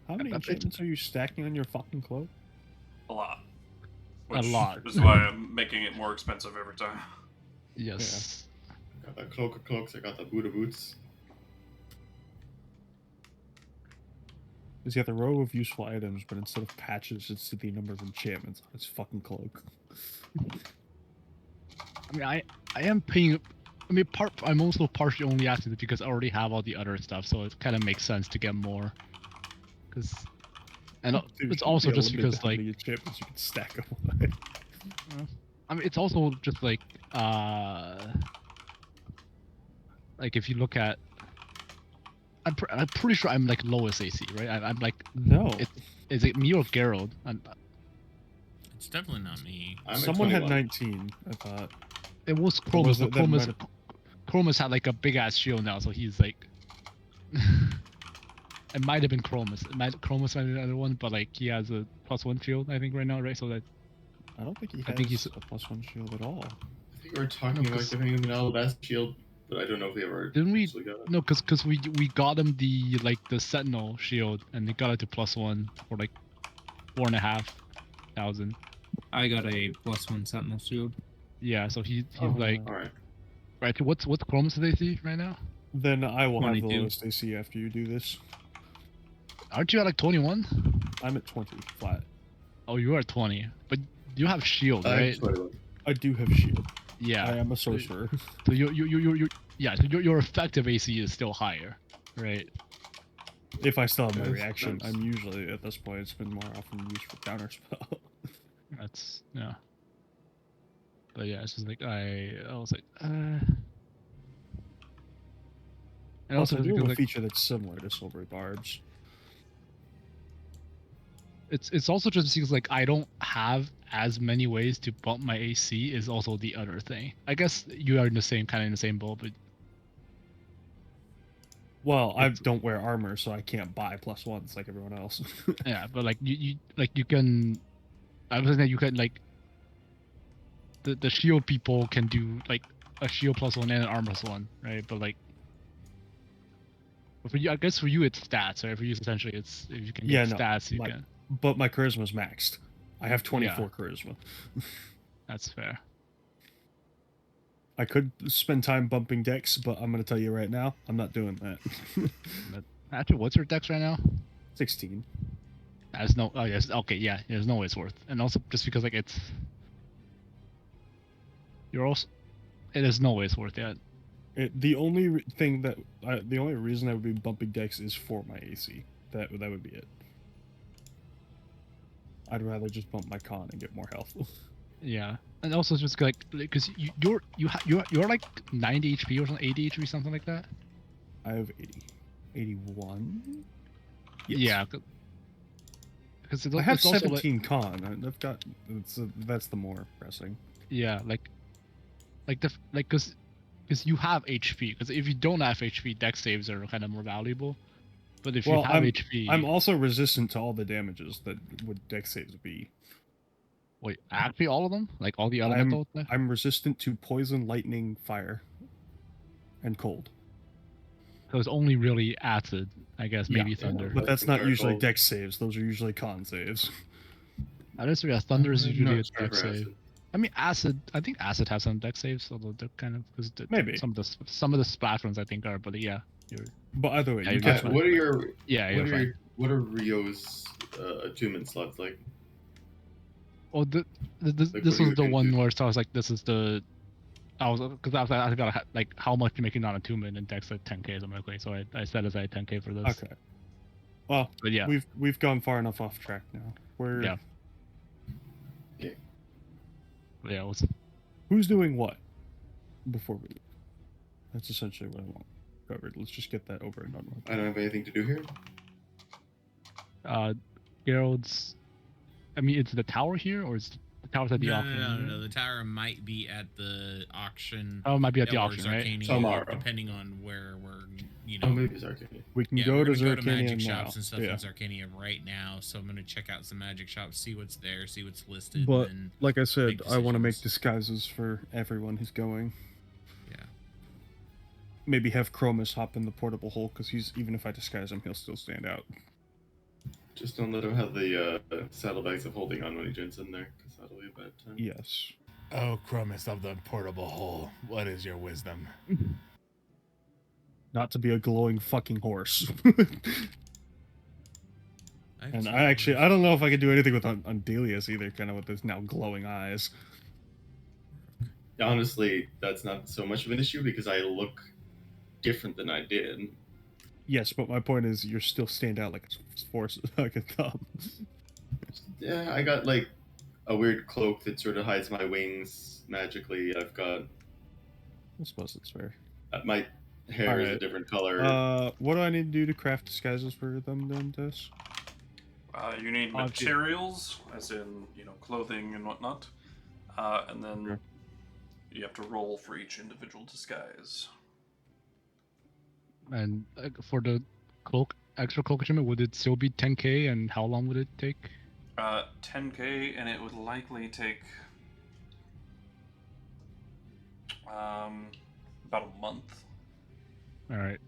How many I bet enchantments are you stacking on your fucking cloak? A lot. A Which lot. is why I'm making it more expensive every time. Yes. Got the cloak of cloaks. I got the Buddha boots. He's got the row of useful items, but instead of patches, it's the number of enchantments on his fucking cloak. I mean, I am paying. I mean, I'm also partially only asking it because I already have all the other stuff, so it kind of makes sense to get more. Because, and Dude, it's also yeah, just limited because to how like, many enchantments you can stack up on it. I mean, it's also just like if you look at, I'm pretty sure I'm like lowest AC, right? I'm like, No, is it me or Geralt? It's definitely not me. I'm at someone had 21. 19. I thought. It was Or Chromis, was but it- that might have- Chromis had like a big ass shield now, so he's like. It might have been Chromis. Chromis might be the other one, but like he has a +1 shield, I think, right now, right? So that I don't think he has I think he's- a +1 shield at all. I think we were talking No, about 'cause- giving him an alabaster shield, but I don't know if we ever Didn't we- actually got it. no, because we got him the Sentinel shield, and they got it to +1 for like 4,500. I got a +1 Sentinel shield. Yeah, so he's Oh, like All right. right. So what's Chromis AC right now? Then I will have the 22. lowest AC after you do this. Aren't you at like 21? I'm at 20 flat. Oh, you are at 20, but you have shield, right? I do have shield. Yeah. I am a sorcerer. So you yeah. So your effective AC is still higher, right? If I still have my Yes, reaction, that's- I'm usually at this point. It's been more often used for counterspell. That's yeah. But yeah, it's just like I was like, And Also, also they do because have a like, feature that's similar to Silvery Barbs. it's also just because like I don't have as many ways to bump my AC is also the other thing. I guess you are in the same boat, but Well, I don't wear armor, so I can't buy +1s like everyone else. yeah, but like you can. I was saying you can like the shield people can do like a shield +1 and an armor +1, right? But like. But for you, I guess for you it's stats, right? For you, essentially, it's if you can get stats, you can. But my charisma's maxed. I have 24 charisma. That's fair. I could spend time bumping decks, but I'm going to tell you right now, I'm not doing that. But actually, what's your dex right now? 16. There's no. Oh yes. Okay. Yeah. There's no way it's worth. And also just because like it's. You're also. It is no way it's worth yet. The only the only reason I would be bumping decks is for my AC. That would be it. I'd rather just bump my con and get more health. Yeah, and also just like because you're like 90 HP or something, 80 HP, something like that. I have 80, 81. Yes. Yeah, because I have it's also 17 con. I've got that's the more pressing. Yeah, because you have HP. Because if you don't have HP, dex saves are kind of more valuable. But if you have HP, I'm also resistant to all the damages that would dex saves be. Wait, actually all of them? Like all the elemental? I'm resistant to poison, lightning, fire, and cold. So it's only really acid, I guess, maybe thunder. But that's not usually dex saves. Those are usually con saves. I just yeah, thunder is usually a dex save. I mean, acid. I think acid has some dex saves, although they're kind of because maybe some of the splash ones I think are. But yeah, but either way, what are your what are Rio's attunement slots like? Oh, this was the one where I was like, this is the. I got like how much to make it non-attunement and dex at 10k something. So I set aside 10k for this. Okay. Well, but yeah, we've gone far enough off track now. Yeah. Who's doing what? Before we leave. That's essentially what I want covered. Let's just get that over and done with. I don't have anything to do here. Geralt's. I mean, it's the tower here, or is the tower's at the auction? No. The tower might be at the auction. Oh, it might be at the auction, Arcane, right? Tomorrow, depending on where we're, Oh, maybe it's Arcane. We can go to magic now. shops and stuff in Arcania right now. So I'm gonna check out some magic shops, see what's there, see what's listed. But and like I said, I want to make disguises for everyone who's going. Yeah. Maybe have Chromis hop in the portable hole because even if I disguise him, he'll still stand out. Just don't let him have the saddlebags of holding on when he joins in there, because that'll be a bad time. Yes. Oh, Chromis of the portable hole, what is your wisdom? Not to be a glowing fucking horse. And I don't know if I could do anything with Andelias either, kind of with his now glowing eyes. Honestly, that's not so much of an issue because I look different than I did. Yes, but my point is, you're still stand out like a thumb. Yeah, I got like a weird cloak that sort of hides my wings magically. I've got. I suppose it's fair. My hair is a different color. What do I need to do to craft disguises for them then, Tess? You need materials, as in clothing and whatnot, and then you have to roll for each individual disguise. And for the extra cloak achievement, would it still be 10k? And how long would it take? 10k, and it would likely take about a month. All right.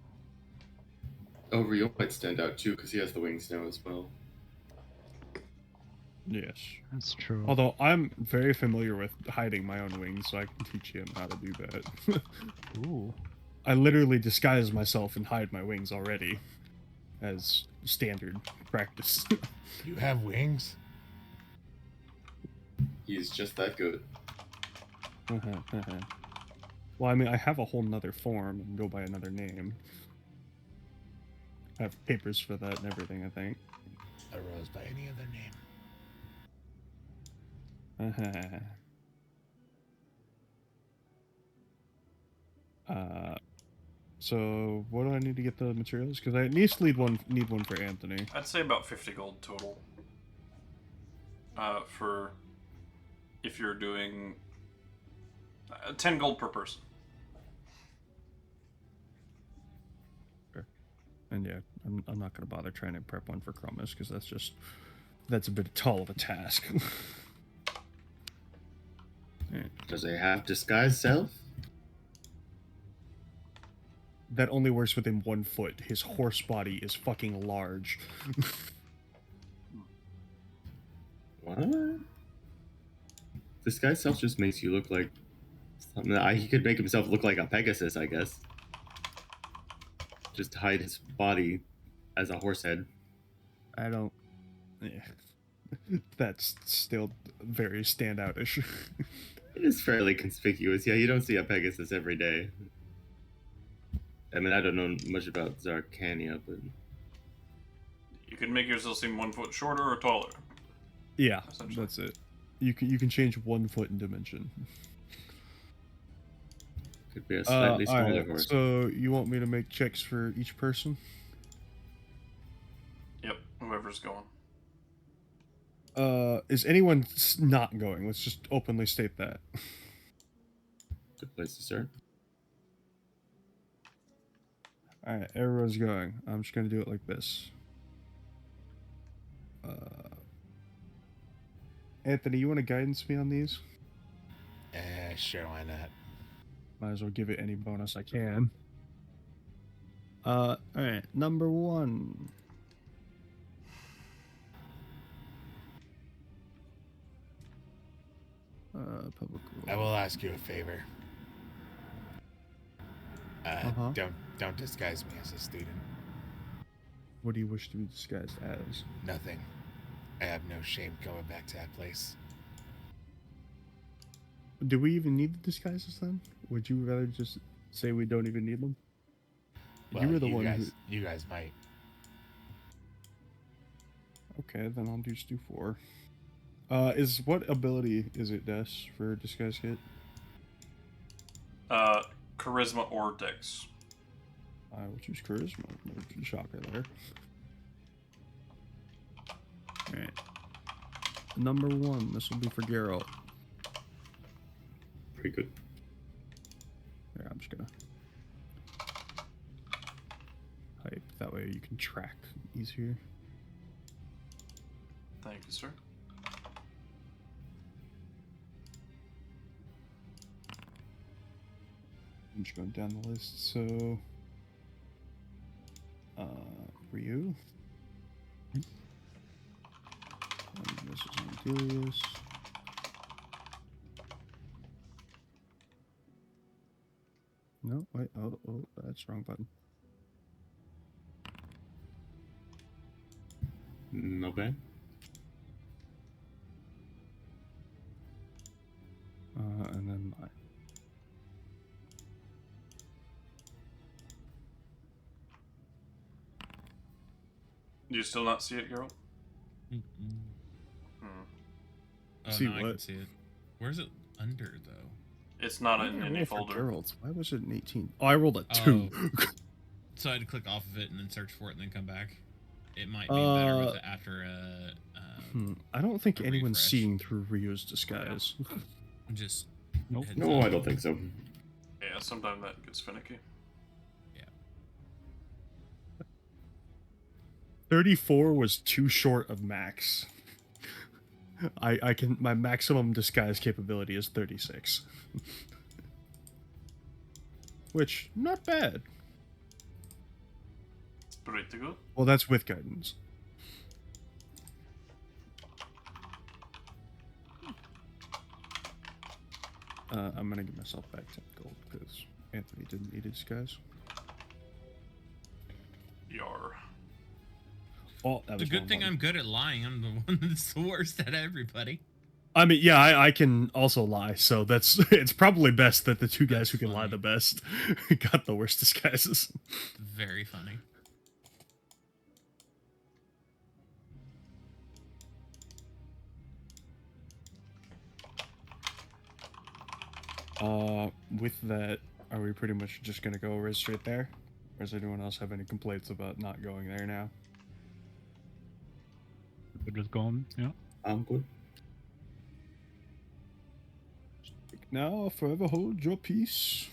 Oh, Rio might stand out too because he has the wings now as well. Yes, that's true. Although I'm very familiar with hiding my own wings, so I can teach him how to do that. Ooh. I literally disguise myself and hide my wings already, as standard practice. You have wings? He's just that good. Well, I mean, I have a whole nother form and go by another name. I have papers for that and everything, I think. Arose by any other name. So what do I need to get the materials? Because I at least need one for Anthony. I'd say about 50 gold total. For if you're doing 10 gold per person. Sure. And yeah, I'm not going to bother trying to prep one for Chromis because that's a bit tall of a task. Right. Does it have disguise self? That only works within 1 foot. His horse body is fucking large. What? Disguise self just makes you look like something. He could make himself look like a Pegasus, I guess. Just hide his body as a horse head. I don't... Yeah. That's still very standout-ish. It is fairly conspicuous. Yeah, you don't see a Pegasus every day. I mean, I don't know much about Zarkania, but... You can make yourself seem 1 foot shorter or taller. Yeah, that's it. You can change 1 foot in dimension. Could be a slightly smaller right, horse. So you want me to make checks for each person? Yep, whoever's going. Is anyone not going? Let's just openly state that. Good place to start. Alright, everyone's going. I'm just gonna do it like this. Anthony, you want to guidance me on these? Sure, why not? Might as well give it any bonus I can. Alright, number 1. Public rule. I will ask you a favor. Don't disguise me as a student. What do you wish to be disguised as? Nothing. I have no shame going back to that place. Do we even need the disguises then? Would you rather just say we don't even need them? Well, you were the one guys, you guys might. Okay, then I'll just do 4. What ability is it, Des, for disguise kit? Charisma or Dex. I will choose charisma. No shocker there. Alright. Number 1, this will be for Geralt. Pretty good. Yeah, I'm just gonna hype. That way you can track easier. Thank you, sir. I'm just going down the list. So, Ryu. And this is Andelias. No, wait. Oh, that's wrong button. No bad. And then I. Do you still not see it, Geralt? Oh, See no, I what? can see it. Where's it under, though? It's not Why in did I any roll for folder. Geralt's? Why was it an 18? Oh, I rolled a 2. So I had to click off of it and then search for it and then come back. It might be better with it after I don't think a anyone's refresh. seeing through Ryu's disguise. Just Nope. heads No, up. I don't think so. Yeah, sometimes that gets finicky. 34 was too short of max. My maximum disguise capability is 36. Which, not bad. Pretty good. Well, that's with guidance. I'm gonna give myself back 10 gold because Anthony didn't need a disguise. Yar. Oh, that It's a was good wrong thing button. I'm good at lying. I'm the one that's the worst at everybody. I mean, yeah, I can also lie, so that's it's probably best that the two guys That's who can lie funny. the best got the worst disguises. Very funny. With that, Are we pretty much just gonna go right straight there? Or does anyone else have any complaints about not going there now? We're just going, yeah. I'm good. Now, forever hold your peace.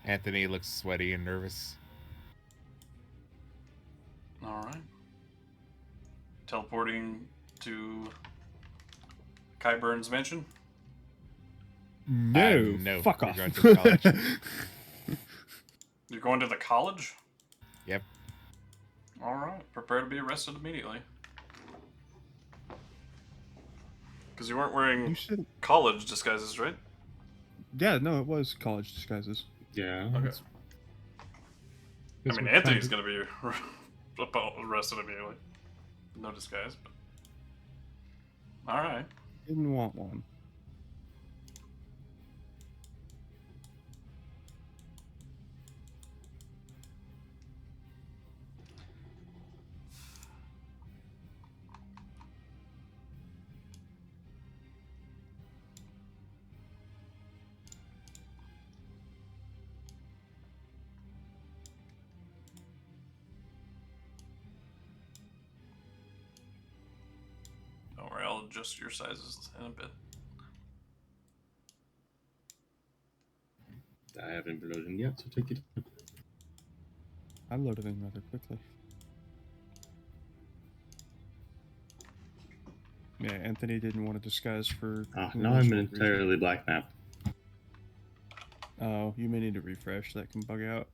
Anthony looks sweaty and nervous. All right. Teleporting to Qyburn's mansion. No, fuck we're off. going to the college. You're going to the college? Yep. All right. Prepare to be arrested immediately. Because you weren't wearing college disguises, right? Yeah, no, it was college disguises. Yeah. Okay. I mean, Anthony's going to be arrested immediately. No disguise, but... Alright. Didn't want one. Don't worry, I'll adjust your sizes in a bit. I haven't been loading yet, so take it. I loaded in rather quickly. Yeah, Anthony didn't want to disguise for... now I'm an entirely black map. Oh, you may need to refresh. That can bug out.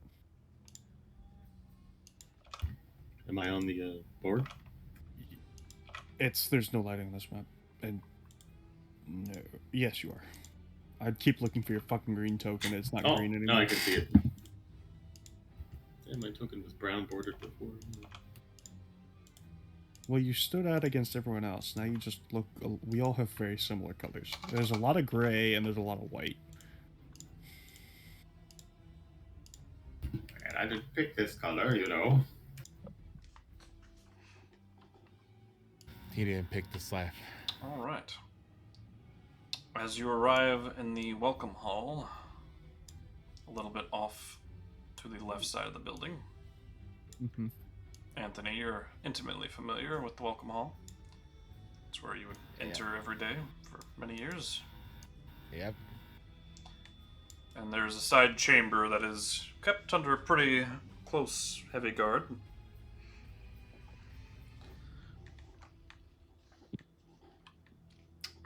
Am I on the board? There's no lighting on this map. And... No. Yes, you are. I'd keep looking for your fucking green token. It's not green anymore. Now I can see it. Yeah, my token was brown bordered before. Well, you stood out against everyone else. Now you just look... We all have very similar colors. There's a lot of gray and there's a lot of white. And I didn't pick this color, you know. He didn't pick the slap. Alright. As you arrive in the welcome hall, a little bit off to the left side of the building, Mm-hmm. Anthony, you're intimately familiar with the welcome hall. It's where you would enter every day for many years. Yep. And there's a side chamber that is kept under a pretty close, heavy guard.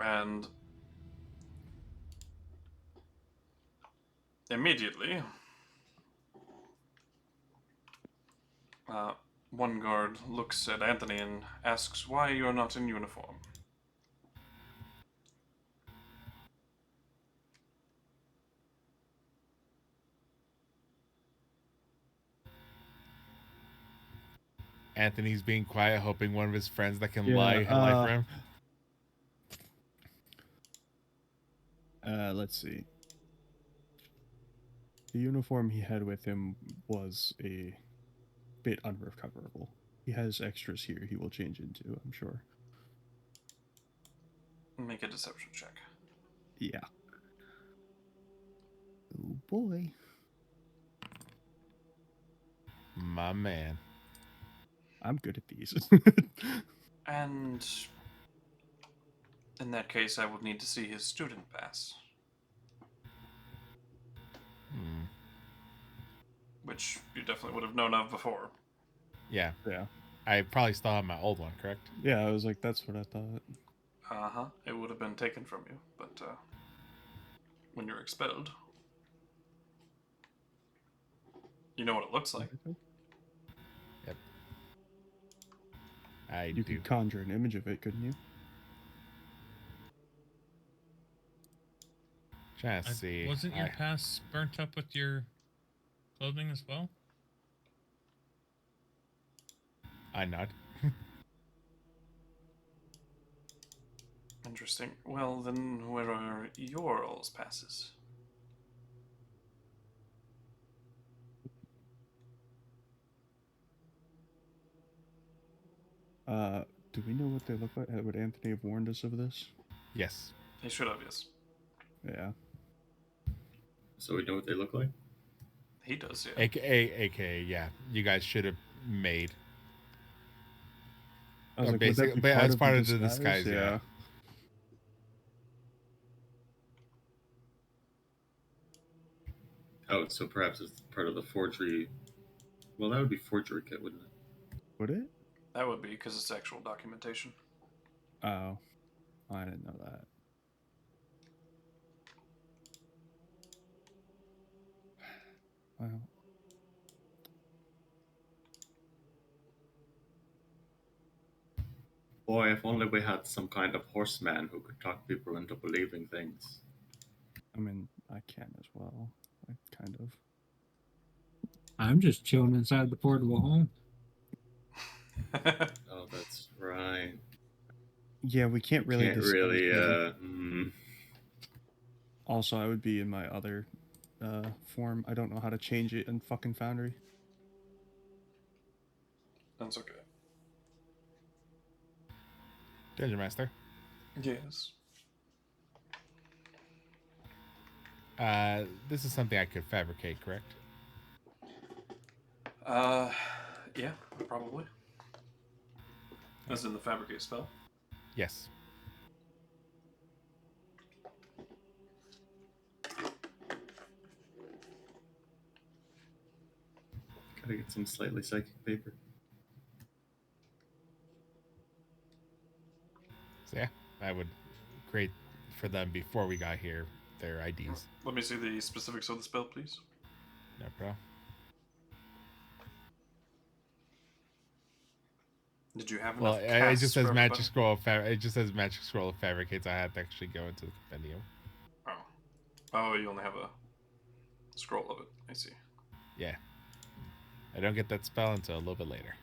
And immediately, one guard looks at Anthony and asks why you're not in uniform. Anthony's being quiet, hoping one of his friends that can lie for him. Let's see. The uniform he had with him was a bit unrecoverable. He has extras here he will change into, I'm sure. Make a deception check. Yeah. Oh boy. My man. I'm good at these. And in that case, I would need to see his student pass. Which you definitely would have known of before. Yeah. Yeah. I probably still have my old one, correct? Yeah, I was like, that's what I thought. Uh-huh. It would have been taken from you, but when you're expelled, you know what it looks like. Yep. You could conjure an image of it, couldn't you? Trying to see. Wasn't your pass burnt up with your clothing as well? I nod. Interesting. Well, then where are your all's passes? Do we know what they look like? Would Anthony have warned us of this? Yes. He should have, yes. Yeah. So we know what they look like? He does, yeah. AKA, yeah. You guys should have made. I was Or like, would that basically, be but part as of part the of the disguise, yeah. Oh, so perhaps it's part of the forgery. Well, that would be forgery kit, wouldn't it? Would it? That would be because it's actual documentation. Oh, I didn't know that. Well, Boy, if only we had some kind of horseman who could talk people into believing things. I mean, I can as well. I kind of. I'm just chilling inside the portable home. Oh, that's right. Yeah, we can't really Can't disguise really, him. Also, I would be in my other form. I don't know how to change it in fucking Foundry. That's okay. Dungeon Master. Yes. This is something I could fabricate, correct? Yeah, probably. As in the fabricate spell? Yes. Gotta get some slightly psychic paper. So yeah, I would create for them before we got here their IDs. Let me see the specifics of the spell, please. No problem. Did you have Well, enough it casts just says for magic everybody? scroll. It just says magic scroll fabricates. I had to actually go into the compendium. Oh. Oh, you only have a scroll of it. I see. Yeah. I don't get that spell until a little bit later.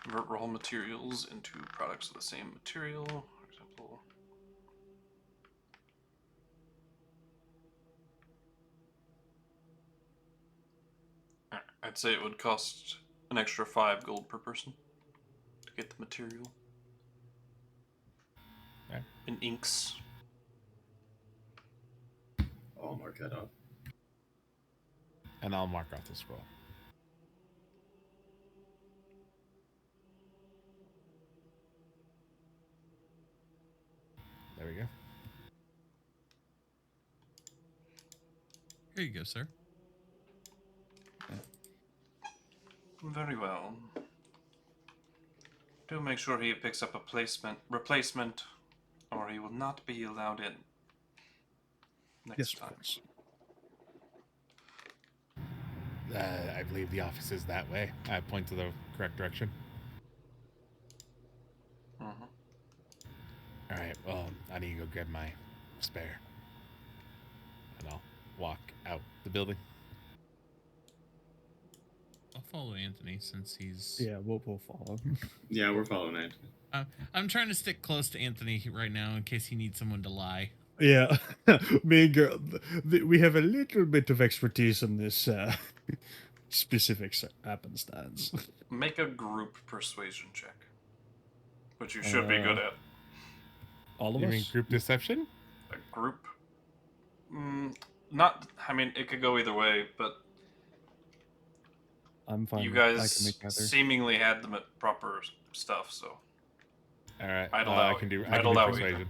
Convert raw materials into products of the same material, for example. I'd say it would cost an extra 5 gold per person to get the material. Okay. In inks. I'll mark that up. And I'll mark off the scroll. There we go. Here you go, sir. Very well. Do make sure he picks up a replacement, or he will not be allowed in. Next time. Of course. I believe the office is that way. I point to the correct direction. Mm-hmm. All right. Well, I need to go grab my spare, and I'll walk out the building. I'll follow Anthony since he's. Yeah, we'll follow. Yeah, we're following it. I'm trying to stick close to Anthony right now in case he needs someone to lie. Yeah, me and girl, we have a little bit of expertise in this specific happenstance. Make a group persuasion check, which you should be good at. All of You us? mean group deception? A group? Not. I mean, it could go either way, but I'm fine. you I can guys make either. seemingly had the proper stuff, so. All right. I'd I allow can do. it. I I'd can do allow it. persuasion.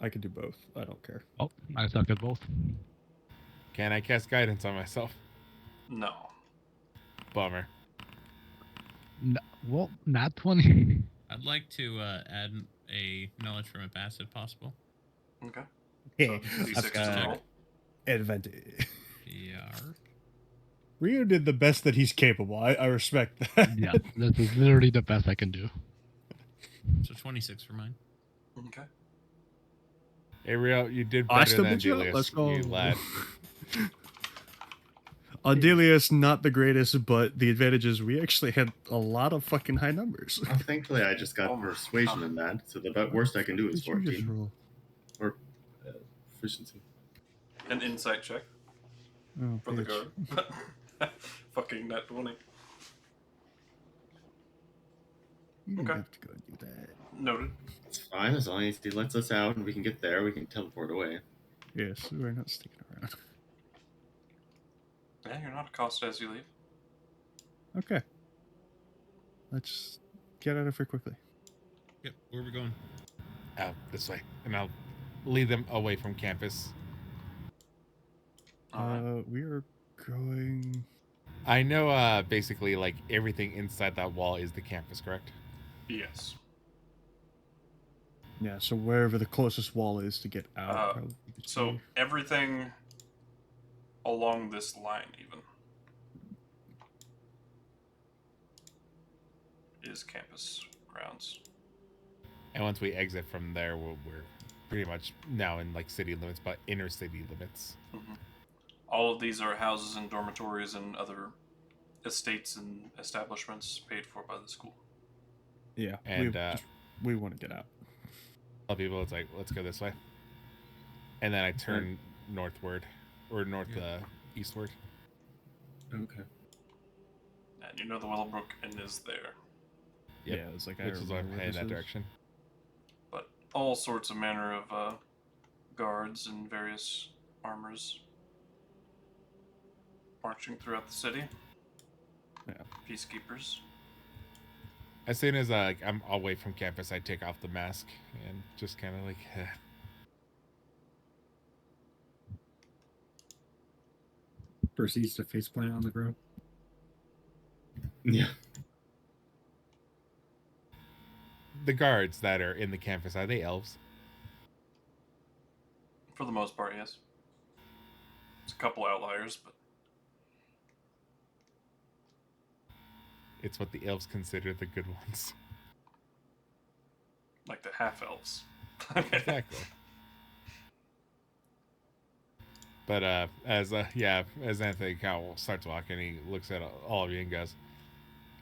I can do both. I don't care. Oh, I suck at both. Can I cast guidance on myself? No. Bummer. Well, not 20. I'd like to add a knowledge from a passive possible. Okay. Yeah, D6 I've to got roll. advantage. Yeah. Rio did the best that he's capable. I respect that. Yeah, this is literally the best I can do. So 26 for mine. Okay. Hey, Rio, you did I better still than beat you up. Andelias, Let's go. you lad. Andelias, not the greatest, but the advantage is we actually had a lot of fucking high numbers. Thankfully, I just got Oh my persuasion in that, so the worst I can do is Did you just 14. roll? Or efficiency. An insight check Oh, for the bitch. guard. Fucking net 20. You don't Okay. have to go and do that. Noted. It's fine as long as he lets us out and we can get there. We can teleport away. Yes, we're not sticking around. Yeah, you're not accosted as you leave. Okay. Let's get out of here quickly. Yep. Where are we going? Out this way, and I'll lead them away from campus. Alright. We are going. I know, basically, like everything inside that wall is the campus, correct? Yes. Yeah, so wherever the closest wall is to get out. probably would So be- everything along this line, even, is campus grounds. And once we exit from there, we're pretty much now in like city limits, but inner city limits. Mm-hmm. All of these are houses and dormitories and other estates and establishments paid for by the school. Yeah, And we want to get out. tell people it's like, let's go this way, and then I turn northward or eastward. Okay. And you know the Willowbrook Inn is there. Yep. Yeah, it's like Which is why I'm heading that direction. But all sorts of manner of guards and various armors marching throughout the city. Yeah. Peacekeepers. As soon as I'm away from campus, I take off the mask and just kind of like. Proceeds to faceplant on the ground. Yeah. The guards that are in the campus, are they elves? For the most part, yes. There's a couple outliers, but It's what the elves consider the good ones. like the half elves. Exactly. But as Anthony Cowell starts walking, he looks at all of you and goes,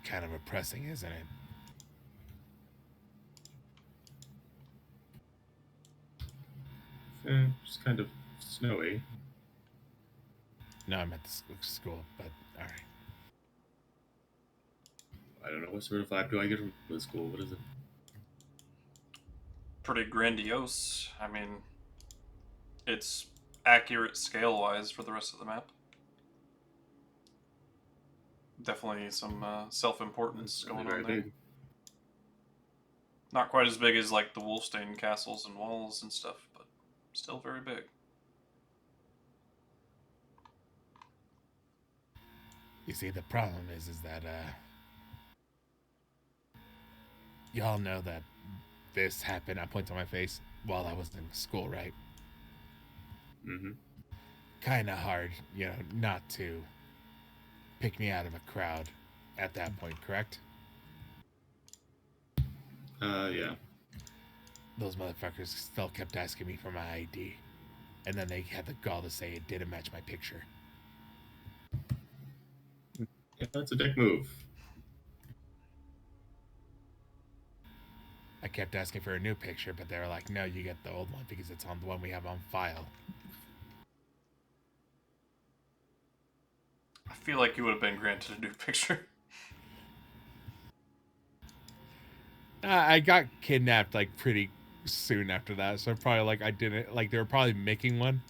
"Kind of oppressing, isn't it?" Just kind of snowy. No, I'm at the school, but all right. I don't know what sort of vibe do I get from the school. What is it? Pretty grandiose. I mean, it's accurate scale-wise for the rest of the map. Definitely some self-importance going on there. Big. Not quite as big as like the Wolfstein castles and walls and stuff, but still very big. You see, the problem is that y'all know that this happened. I point to my face while I was in school, right? Mm-hmm. Kind of hard, not to pick me out of a crowd at that point, correct? Yeah. Those motherfuckers still kept asking me for my ID, and then they had the gall to say it didn't match my picture. Yeah, that's a dick move. I kept asking for a new picture, but they were like, "No, you get the old one because it's on the one we have on file." I feel like you would have been granted a new picture. I got kidnapped like pretty soon after that, so probably like I didn't like they were probably making one.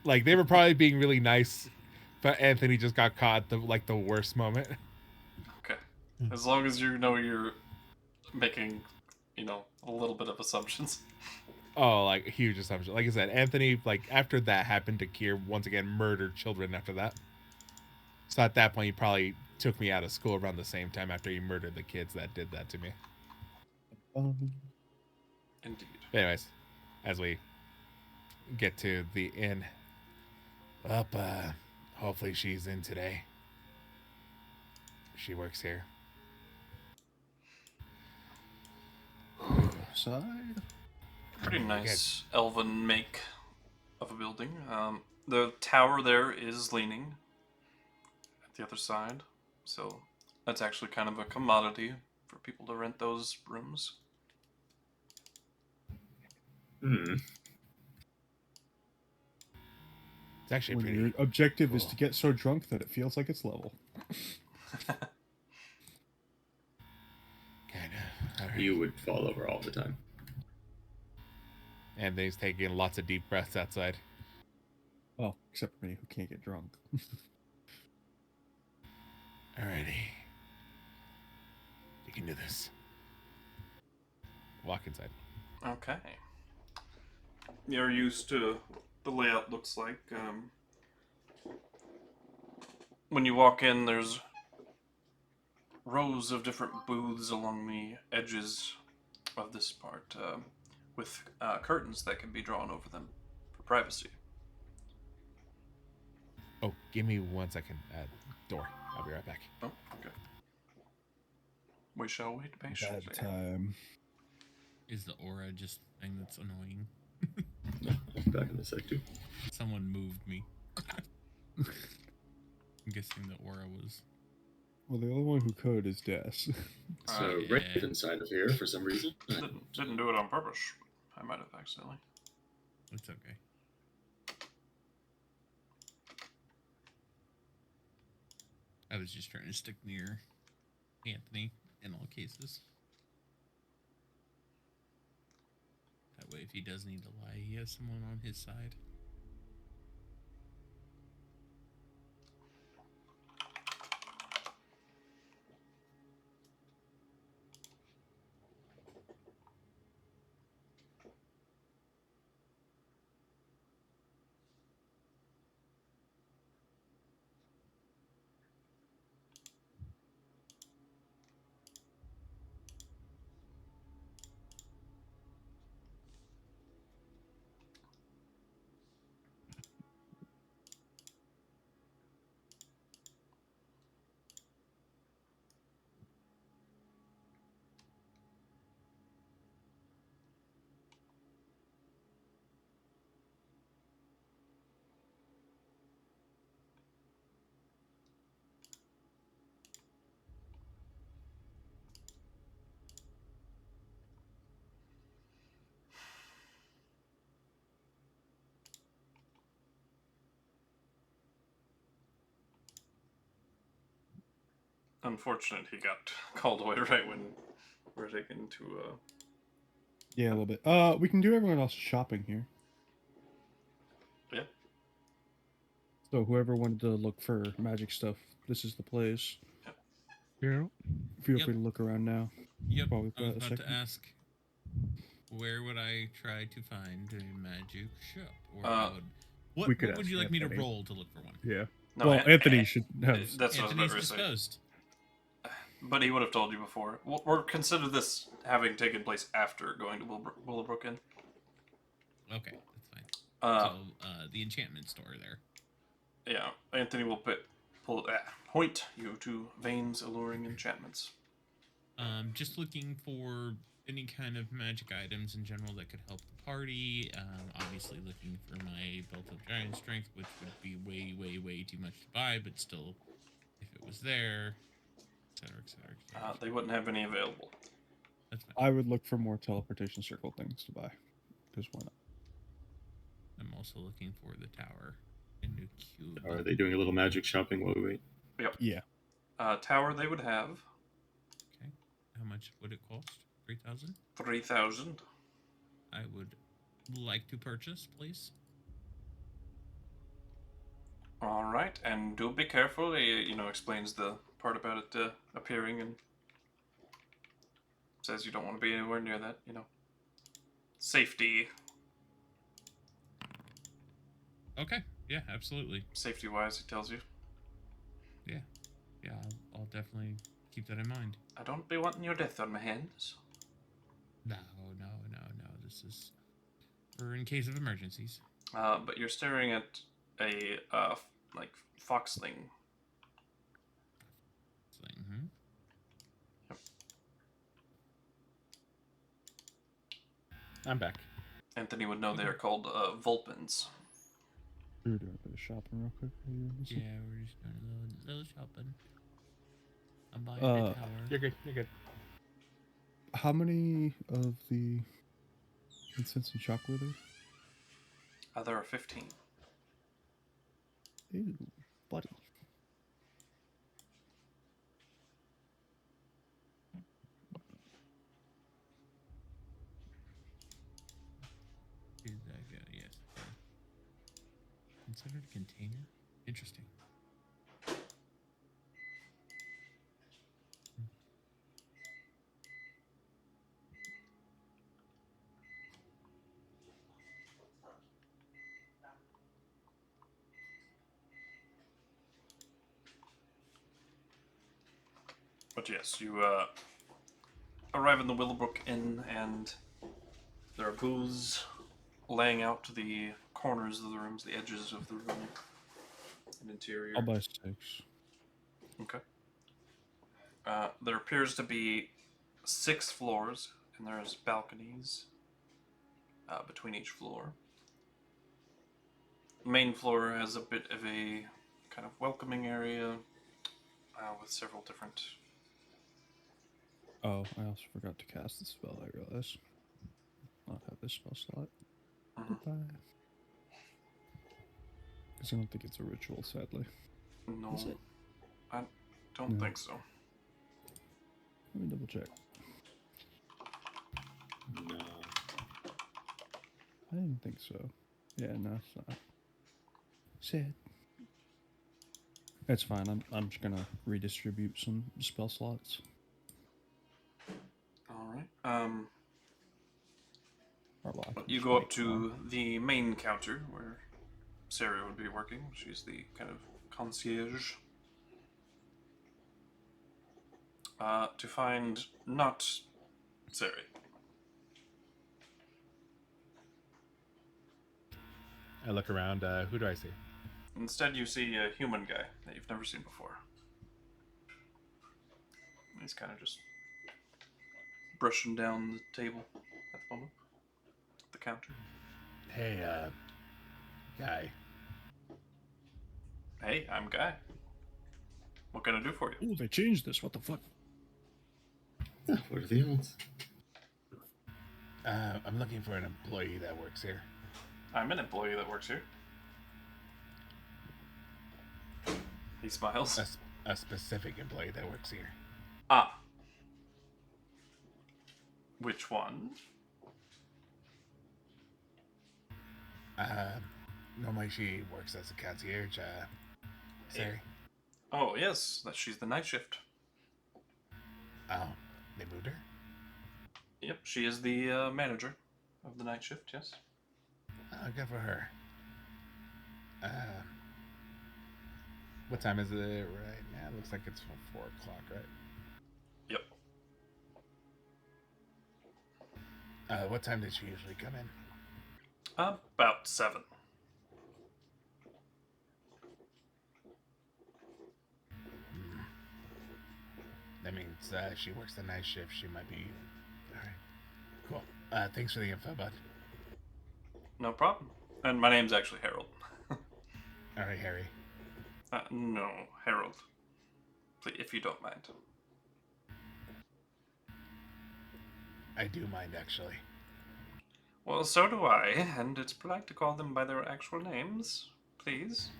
Like they were probably being really nice, but Anthony just got caught at the worst moment. Okay. As long as you know you're making, a little bit of assumptions. Oh, like huge assumption. Like I said, Anthony, like after that happened to Kier, once again murdered children after that. So at that point, he probably took me out of school around the same time after he murdered the kids that did that to me. Indeed. Anyways, as we get to the inn, hopefully she's in today. She works here. Side. Pretty nice elven make of a building. The tower there is leaning at the other side, so that's actually kind of a commodity for people to rent those rooms. It's actually When pretty. your objective is cool. to get so drunk that it feels like it's level. Kind of. right. You would fall over all the time. Anthony's taking lots of deep breaths outside. Well, except for me, who can't get drunk. Alrighty. You can do this. Walk inside. Okay. You're used to the layout looks like. When you walk in, there's rows of different booths along the edges of this part, with curtains that can be drawn over them for privacy. Oh, give me 1 second. Door. I'll be right back. Oh, okay. We shall wait patiently. Bad time. Is the aura just the thing that's annoying? I'm back in the sec too. Someone moved me. I'm guessing the aura was. Well, the only one who could is Des. So yeah. right inside of here for some reason. Didn't do it on purpose. I might have accidentally. It's okay. I was just trying to stick near Anthony in all cases. That way, if he does need to lie, he has someone on his side. Unfortunate he got called away right when we're taken to Yeah, a little bit. We can do everyone else's shopping here. Yeah. So whoever wanted to look for magic stuff, this is the place. Yeah. Feel Yep. free to look around now. Yep. While we've I was got a about to second. ask, where would I try to find a magic shop? Or we what could would ask you like me to Anthony. roll to look for one? Yeah. No, well, Anthony should have. That's what I was about Anthony's to say. disposed. But he would have told you before. Or consider this having taken place after going to Willowbrook Inn. Okay, that's fine. The enchantment store there. Yeah, Anthony will point you to Vane's alluring enchantments. Just looking for any kind of magic items in general that could help the party. Obviously looking for my Belt of Giant Strength, which would be way, way, way too much to buy, but still, if it was there, etc., etc., etc. They wouldn't have any available. That's fine. I would look for more teleportation circle things to buy. Because why not? I'm also looking for the tower in New Cube. Are they doing a little magic shopping while we wait? Yep. Yeah. Tower they would have. Okay. How much would it cost? 3,000? 3,000. I would like to purchase, please. All right, and do be careful. He, explains the part about it appearing and says you don't want to be anywhere near that. Safety. Okay. Yeah, absolutely. Safety-wise, he tells you. Yeah, I'll definitely keep that in mind. I don't be wanting your death on my hands. No. This is for in case of emergencies. But you're staring at a foxling. Mm-hmm. Yep. I'm back. Anthony would know they are called Vulpins. We were doing a bit of shopping real quick. Yeah, we're just doing a little shopping. I'm buying the tower. You're good. You're good. How many of the incense and chalk were there? There are 15. Ew, buddy. Powdered container? Interesting. But yes, you arrive in the Willowbrook Inn, and there are booths laying out to the corners of the rooms, the edges of the room, and interior. I'll buy 6. Okay. There appears to be 6 floors, and there's balconies between each floor. The main floor has a bit of a kind of welcoming area with several different. Oh, I also forgot to cast the spell, I realize. Not have this spell slot. Goodbye. Because I don't think it's a ritual, sadly. No, Is it? I don't think so. Let me double check. No. I didn't think so. Yeah, no, it's not. Sad. That's fine. I'm just gonna redistribute some spell slots. All right. You go up to the main counter where Sarah would be working. She's the kind of concierge. To find not Sarah. I look around. Who do I see? Instead, you see a human guy that you've never seen before. He's kind of just brushing down the table at the moment. The counter. Hey, Guy. Hey, I'm Guy. What can I do for you? Oh, they changed this. What the fuck? What are the odds? I'm looking for an employee that works here. I'm an employee that works here. He smiles. A specific employee that works here. Ah. Which one? Normally she works as a concierge. Sorry. Oh, yes. She's the night shift. Oh, they moved her? Yep, she is the manager of the night shift, yes. Oh, good for her. What time is it right now? It looks like it's 4 o'clock, right? Yep. What time does she usually come in? About 7. That means she works the night shift. She might be... Alright. Cool. Thanks for the info, bud. No problem. And my name's actually Harold. Alright, Harry. No, Harold. Please, if you don't mind. I do mind, actually. Well, so do I, and it's polite to call them by their actual names. Please.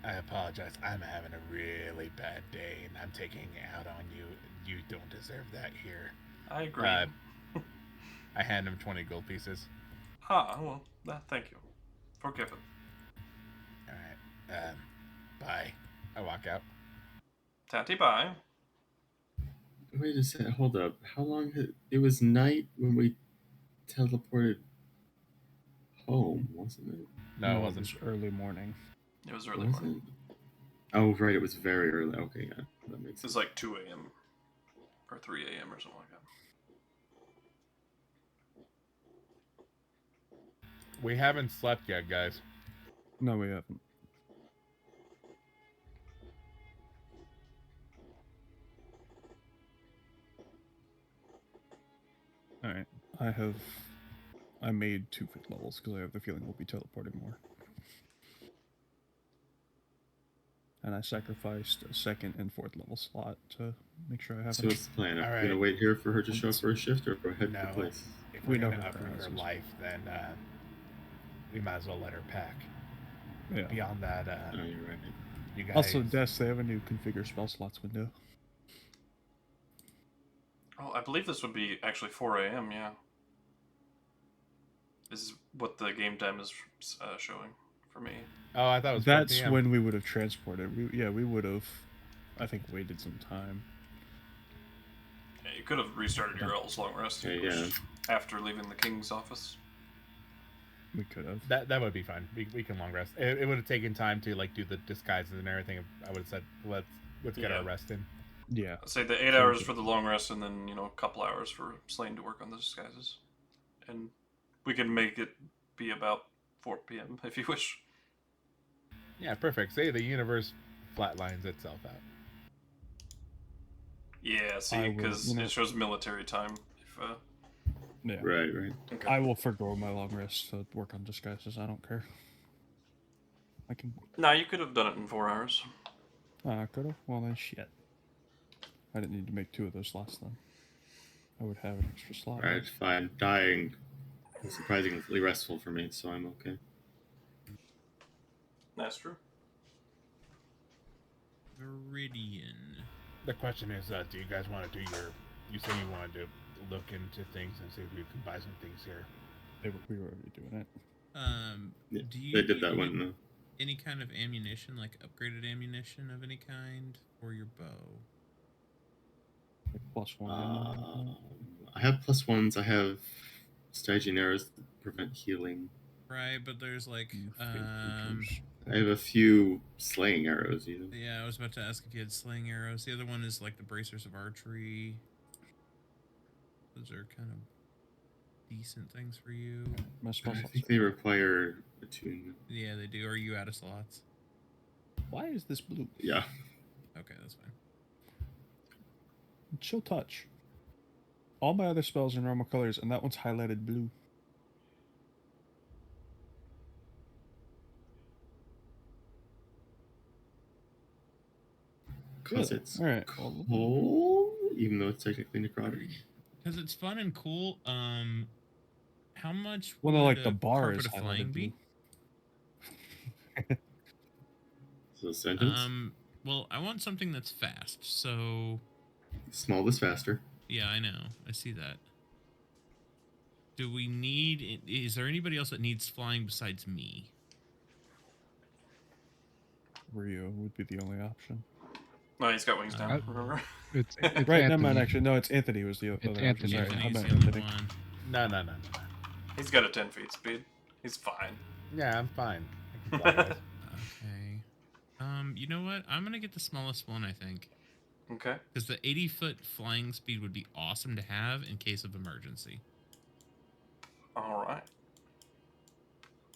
I apologize. I'm having a really bad day, and I'm taking it out on you. You don't deserve that here. I agree. I hand him 20 gold pieces. Well, thank you. Forgiven. Alright. Bye. I walk out. Tatty, bye. Wait a second. Hold up. How long it was night when we teleported home, wasn't it? No, it wasn't. It was early morning. It was early morning. Oh, right. It was very early. Okay, yeah. That makes sense. It was like 2 a.m. or 3 a.m. or something like that. We haven't slept yet, guys. No, we haven't. Alright. I made 2 fit levels because I have the feeling we'll be teleporting more. And I sacrificed a 2nd and 4th level slot to make sure I have So enough. what's the plan? Are All we right. going to wait here for her to show up for a shift or go ahead to the place? If We we're know going to her uproot her horizons. life, then we might as well let her pack. Yeah. Beyond that, Oh, you're right. you guys... Also, Des, they have a new configure spell slots window. Oh, I believe this would be actually 4 a.m., yeah. This is what the game time is showing for me. Oh, I thought it was 4 That's p.m. when we would have transported. We would have, I think, waited some time. Yeah, you could have restarted your Earl's long rest Yeah. after leaving the king's office. We could have. That would be fine. We can long rest. It would have taken time to like do the disguises and everything. I would have said let's get our rest in. Yeah. I'd say the 8 hours for the long rest, and then a couple hours for Slane to work on the disguises, and we can make it be about 4 p.m. if you wish. Yeah, perfect. Say the universe flatlines itself out. Yeah, see, because it shows military time. If Yeah. Right. okay. I will forgo my long rest to work on disguises. I don't care. I can. No, you could have done it in 4 hours. I could have. Well then, shit. I didn't need to make 2 of those slots then. I would have an extra slot. Right. Fine. Dying was surprisingly restful for me, so I'm okay. That's true. Viridian. The question is, do you guys want to do your? You say you wanted to look into things and see if we can buy some things here. We were already doing it. Yeah, Do you they did that need one. any kind of ammunition, like upgraded ammunition of any kind, for your bow? Like +1. I have +1s. I have staging arrows that prevent healing. Right, but there's like I have a few slaying arrows, even. Yeah, I was about to ask if you had slaying arrows. The other one is like the bracers of archery. Those are kind of decent things for you. My I think they require attunement. Yeah, they do. Are you out of slots? Why is this blue? Yeah. Okay, that's fine. Chill touch. All my other spells are normal colors, and that one's highlighted blue. Because it's all right. cold, even though it's technically necrotic. Because it's fun and cool. How much? Well, no, like the bar Carpet is of Flying be? So sentence. Well, I want something that's fast. So small is faster. Yeah, I know. I see that. Do we need? Is there anybody else that needs flying besides me? Rio would be the only option. No, he's got wings down. Remember? It's right. Never mind. Actually, no. It's Anthony was the other Anthony. option. Sorry, Anthony's I the meant only Anthony. one. No. He's got a 10 feet speed. He's fine. Yeah, I'm fine. I can fly, guys. Okay. You know what? I'm gonna get the smallest one, I think. Okay. Because the 80-foot flying speed would be awesome to have in case of emergency. All right.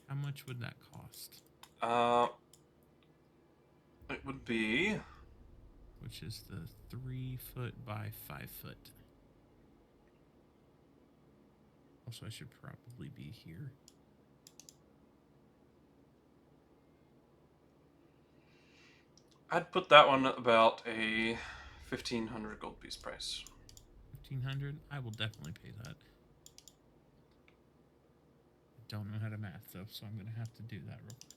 How much would that cost? It would be. Which is the 3-foot by 5-foot. Also, I should probably be here. I'd put that one about a 1,500 gold piece price. 1,500? I will definitely pay that. I don't know how to math though, so I'm gonna have to do that real quick.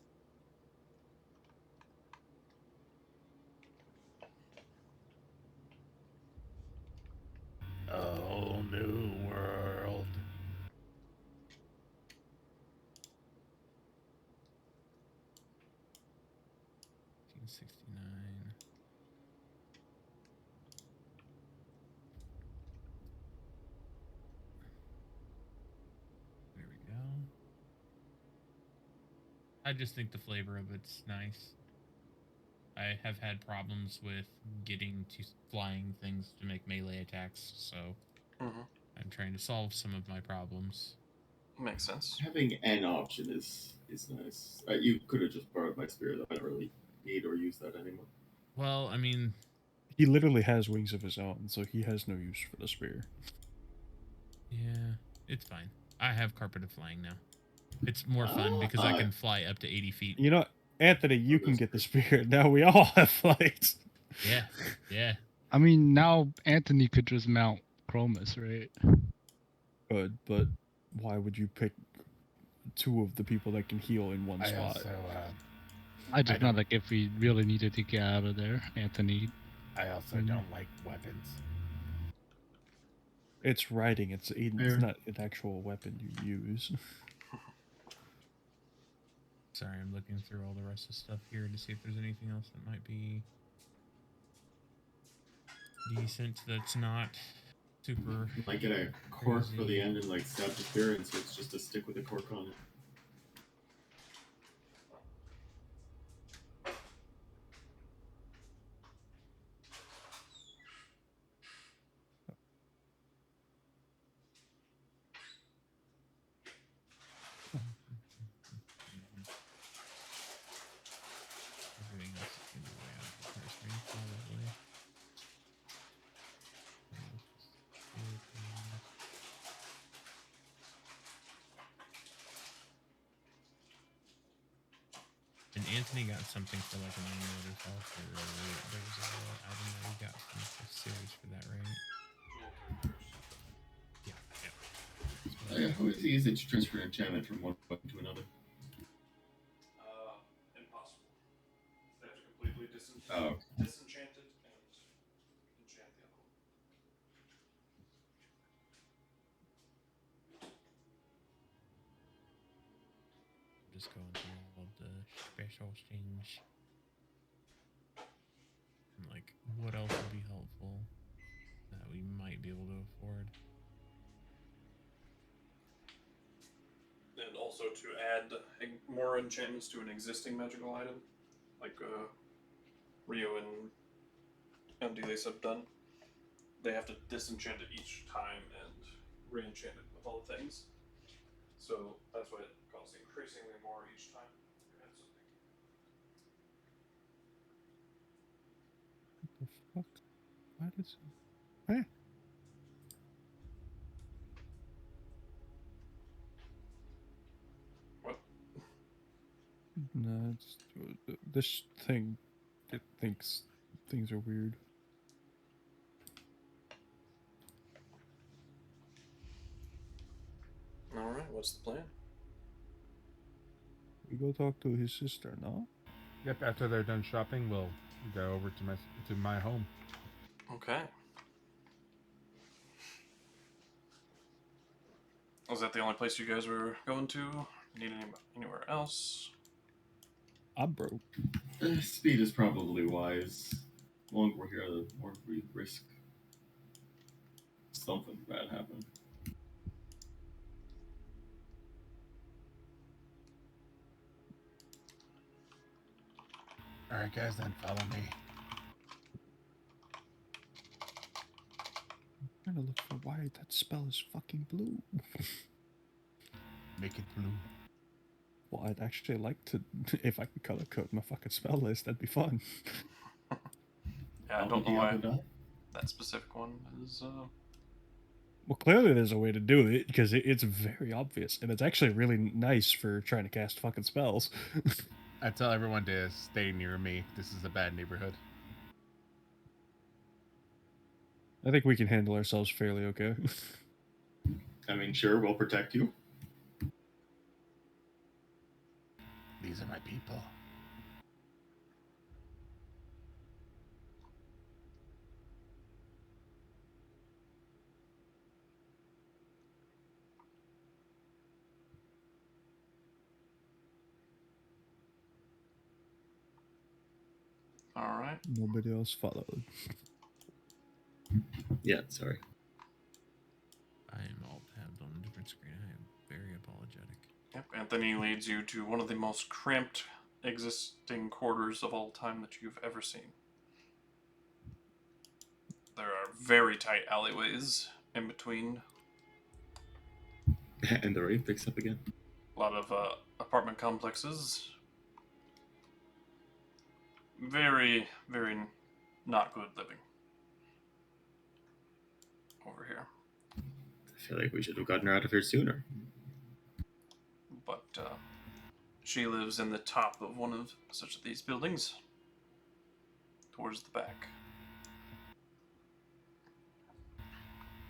Oh, new world. There we go. I just think the flavor of it's nice. I have had problems with getting to flying things to make melee attacks, so I'm trying to solve some of my problems. Makes sense. Having an option is nice. You could have just borrowed my spear, though. I don't really need or use that anymore. Well, I mean, he literally has wings of his own, so he has no use for the spear. Yeah, it's fine. I have carpet of flying now. It's more fun because I can fly up to 80 feet. You know, Anthony, you can get the spear. Now we all have flights. Yeah, yeah. I mean, now Anthony could just mount Chromis, right? Good, but why would you pick 2 of the people that can heal in one spot? Also, I just meant like if we really needed to get out of there, Anthony. I also don't like weapons. It's riding. It's not an actual weapon you use. Sorry, I'm looking through all the rest of stuff here to see if there's anything else that might be decent that's not super. Like get a cork crazy. for the end and like stab the spirit, so it's just a stick with a cork on it. Everything else is gonna be way out of the price range, probably. And Anthony got something for like an unlimited health, or there was a item that he got from the series for that, right? Yeah. How easy is it to transfer an enchantment from one weapon to another? Impossible. They have to completely disenchant it and enchant the other one. Just going through all of the special things. And like, what else would be helpful that we might be able to afford? And also to add more enchantments to an existing magical item, like Rio and Andelias have done. They have to disenchant it each time and re-enchant it with all the things. So that's why it costs increasingly more each time you add something. What the fuck? Why does... Eh? What? No, it's... This thing... It thinks things are weird. Alright, what's the plan? We go talk to his sister, no? Yep, after they're done shopping, we'll go over to my home. Okay. Was that the only place you guys were going to? Need anywhere else? I'm broke. Speed is probably wise. The longer we're here, the more we risk something bad happening. Alright, guys, then follow me. I'm trying to look for why that spell is fucking blue. Make it blue. Well, I'd actually like to... If I could color code my fucking spell list, that'd be fun. Yeah, I don't know why that specific one is. Well, clearly there's a way to do it, because it's very obvious, and it's actually really nice for trying to cast fucking spells. I tell everyone to stay near me. This is a bad neighborhood. I think we can handle ourselves fairly okay. I mean, sure, we'll protect you. These are my people. Alright. Nobody else followed. Yeah, sorry. I am all tabbed on a different screen. I am very apologetic. Yep, Anthony leads you to one of the most cramped existing quarters of all time that you've ever seen. There are very tight alleyways in between. And the rave picks up again. A lot of apartment complexes. Very, very not good living over here. I feel like we should have gotten her out of here sooner. But she lives in the top of one of such of these buildings, towards the back.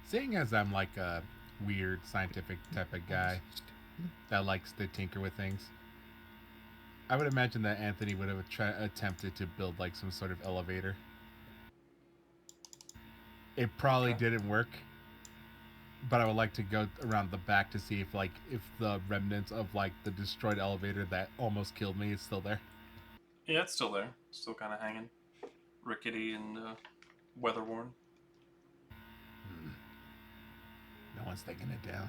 Seeing as I'm like a weird scientific type of guy that likes to tinker with things, I would imagine that Anthony would have attempted to build like some sort of elevator. It probably didn't work, but I would like to go around the back to see if the remnants of the destroyed elevator that almost killed me is still there. Yeah, it's still there. Still kind of hanging. Rickety and weather-worn. No one's taking it down.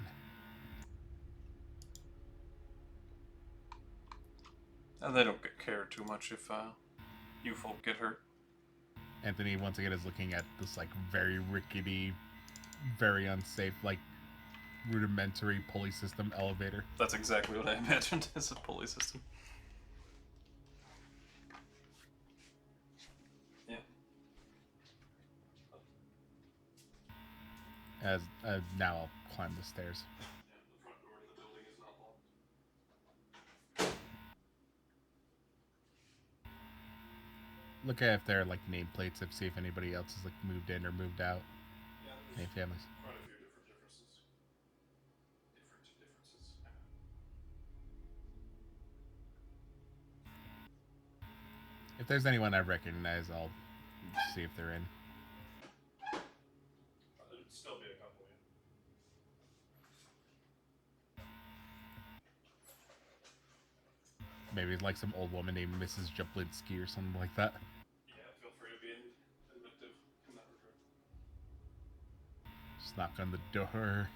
And they don't care too much if you folk get hurt. Anthony once again is looking at this very rickety, very unsafe, rudimentary pulley system elevator. That's exactly what I imagined as a pulley system. Yeah. As now I'll climb the stairs. Yeah, the front door of the building is not locked. Look at if there are nameplates, see if anybody else is moved in or moved out. Yeah, Any families. quite a few differences. If there's anyone I recognize, I'll see if they're in. There'd still be a couple, yeah. Maybe some old woman named Mrs. Jablinski or something like that. Yeah, feel free to be invictive in that regard. Just knock on the door.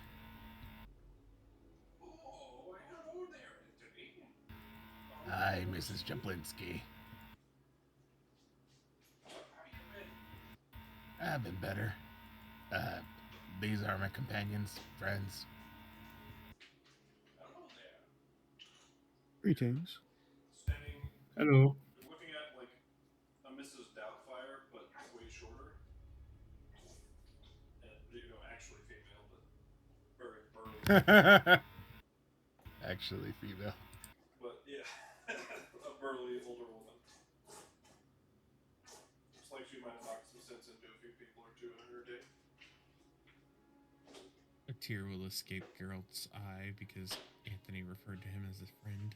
Oh, hello there, Anthony. Hi, Mrs. Jablinski. I've been better. These are my companions, friends. Hello there. Greetings. Standing, Hello. you're looking at a Mrs. Doubtfire, but way shorter. And, actually female, but very burly. Actually female. But yeah, a burly older woman. Looks like she might have knocked some sense into a few people or two in her day. A tear will escape Geralt's eye because Anthony referred to him as a friend.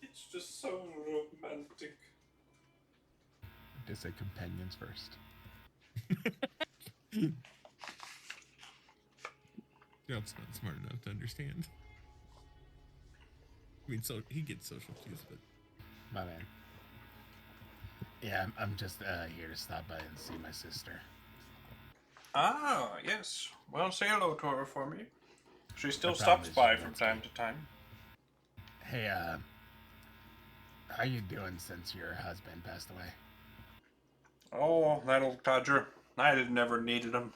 It's just so romantic. Just say companions first. Geralt's not smart enough to understand. I mean, so he gets social cues, but My man. Yeah, I'm just here to stop by and see my sister. Ah, yes. Well, say hello to her for me. She still The stops problem by is from Jablinski. time to time. Hey, how you doing since your husband passed away? Oh, that old codger. I never needed him.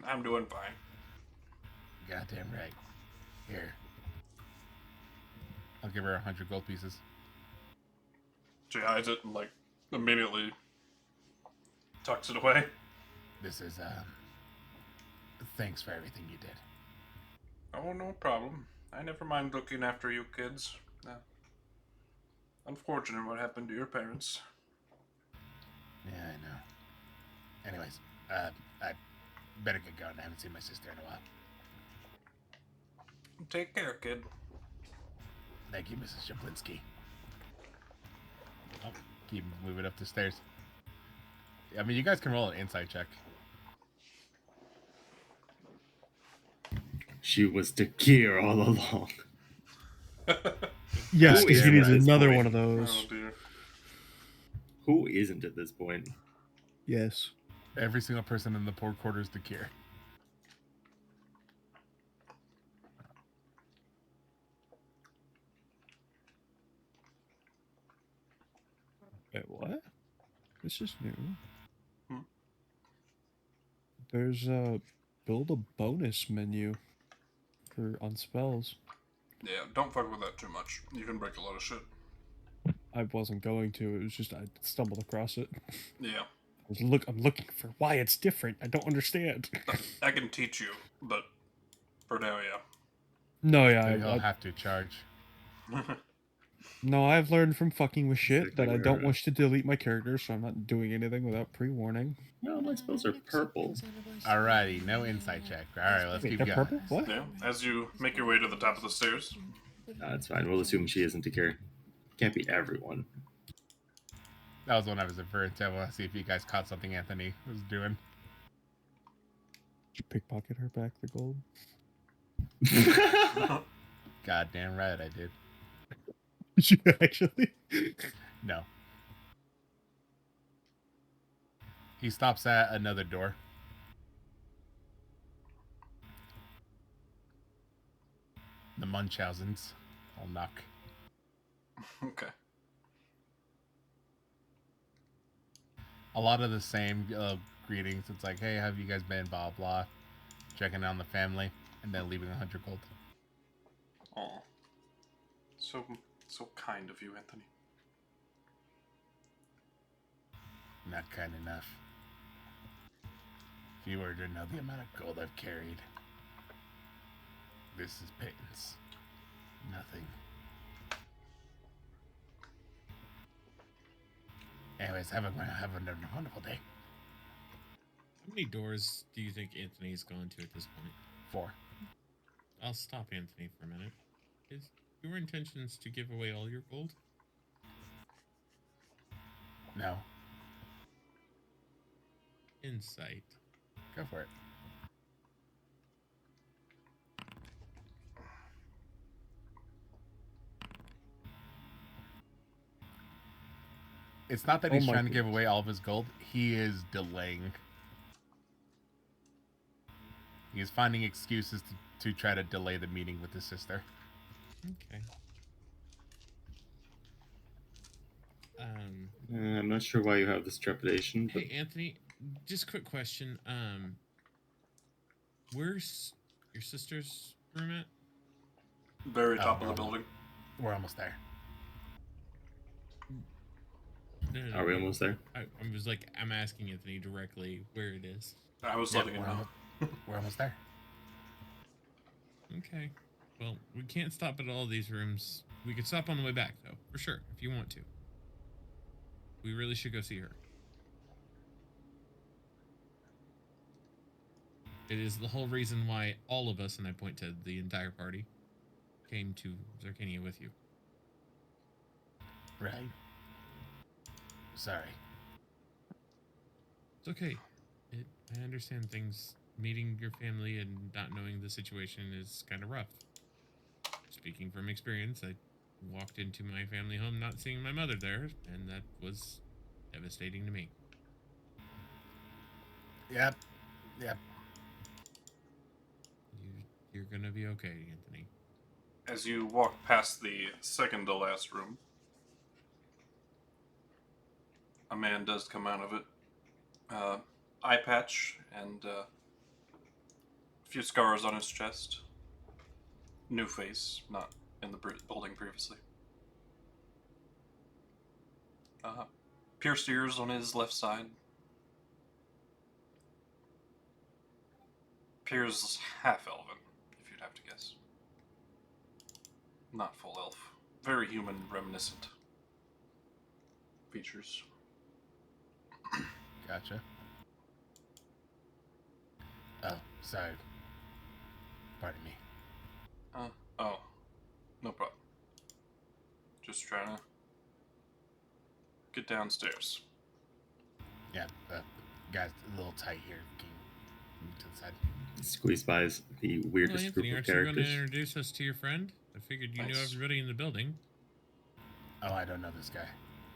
I'm doing fine. Goddamn right. Here. I'll give her 100 gold pieces. She hides it and, immediately tucks it away. This is, thanks for everything you did. Oh, no problem. I never mind looking after you kids. Unfortunate what happened to your parents. Yeah, I know. Anyways, I better get going. I haven't seen my sister in a while. Take care, kid. Thank you, Mrs. Jablinski. Oh, keep moving up the stairs. I mean, you guys can roll an insight check. She was the gear all along. Yes, Who because he is needs at this another point? one of those. Oh, dear. Who isn't at this point? Yes. Every single person in the poor quarters to cure. Wait, what? This is new. Hmm. There's a build a bonus menu on spells. Yeah, don't fuck with that too much. You can break a lot of shit. I wasn't going to. It was just I stumbled across it. Yeah. I'm looking for why it's different. I don't understand. I can teach you, but for now, yeah. No, yeah, You'll have to charge. no, I've learned from fucking with shit Exactly that I where, don't wish to delete my character, so I'm not doing anything without pre-warning. No, my spells are purple. Alrighty, no insight check. Alright, let's Wait, keep they're going. purple? What? Yeah. As you make your way to the top of the stairs. That's fine. We'll assume she isn't a gear. Can't be everyone. That was one I was referring to. I want to see if you guys caught something Anthony was doing. you pickpocket her back the gold? Goddamn right I did. Did you actually? No. He stops at another door. The Munchausens. I'll knock. Okay. A lot of the same greetings. It's like, hey, have you guys been? Blah, blah. Checking on the family. And then leaving 100 gold. Oh. So kind of you, Anthony. Not kind enough. If you were to know the amount of gold I've carried, this is pittance. Nothing. Anyways, have a wonderful day. How many doors do you think Anthony's gone to at this point? 4. I'll stop Anthony for a minute. Is your intentions to give away all your gold? No. Insight. Go for it. It's not that he's trying to give away all of his gold. He is delaying. He is finding excuses to try to delay the meeting with his sister. Okay. I'm not sure why you have this trepidation. But... Hey, Anthony, just a quick question. Where's your sister's room at? Very top of the building. We're almost there. No. Are we almost there? I was like, I'm asking Anthony directly where it is. I was letting him know. We're almost there. Okay. Well, we can't stop at all these rooms. We could stop on the way back, though, for sure, if you want to. We really should go see her. It is the whole reason why all of us, and I point to the entire party, came to Zerkania with you. Right. Sorry. It's okay. I understand things. Meeting your family and not knowing the situation is kind of rough. Speaking from experience, I walked into my family home not seeing my mother there, and that was devastating to me. Yep. You're gonna be okay, Anthony. As you walk past the second to last room, a man does come out of it. Eye patch and a few scars on his chest. New face, not in the building previously. Pierced ears on his left side. Appears half-elven, if you'd have to guess. Not full elf. Very human, reminiscent features. Gotcha. Oh, sorry. Pardon me. Oh. No problem. Just trying to get downstairs. Yeah, guys, a little tight here. Can you move to the side? Squeeze by the weirdest Anthony, group aren't of you going to characters. introduce us to your friend? I figured you knew Nice. everybody in the building. Oh, I don't know this guy.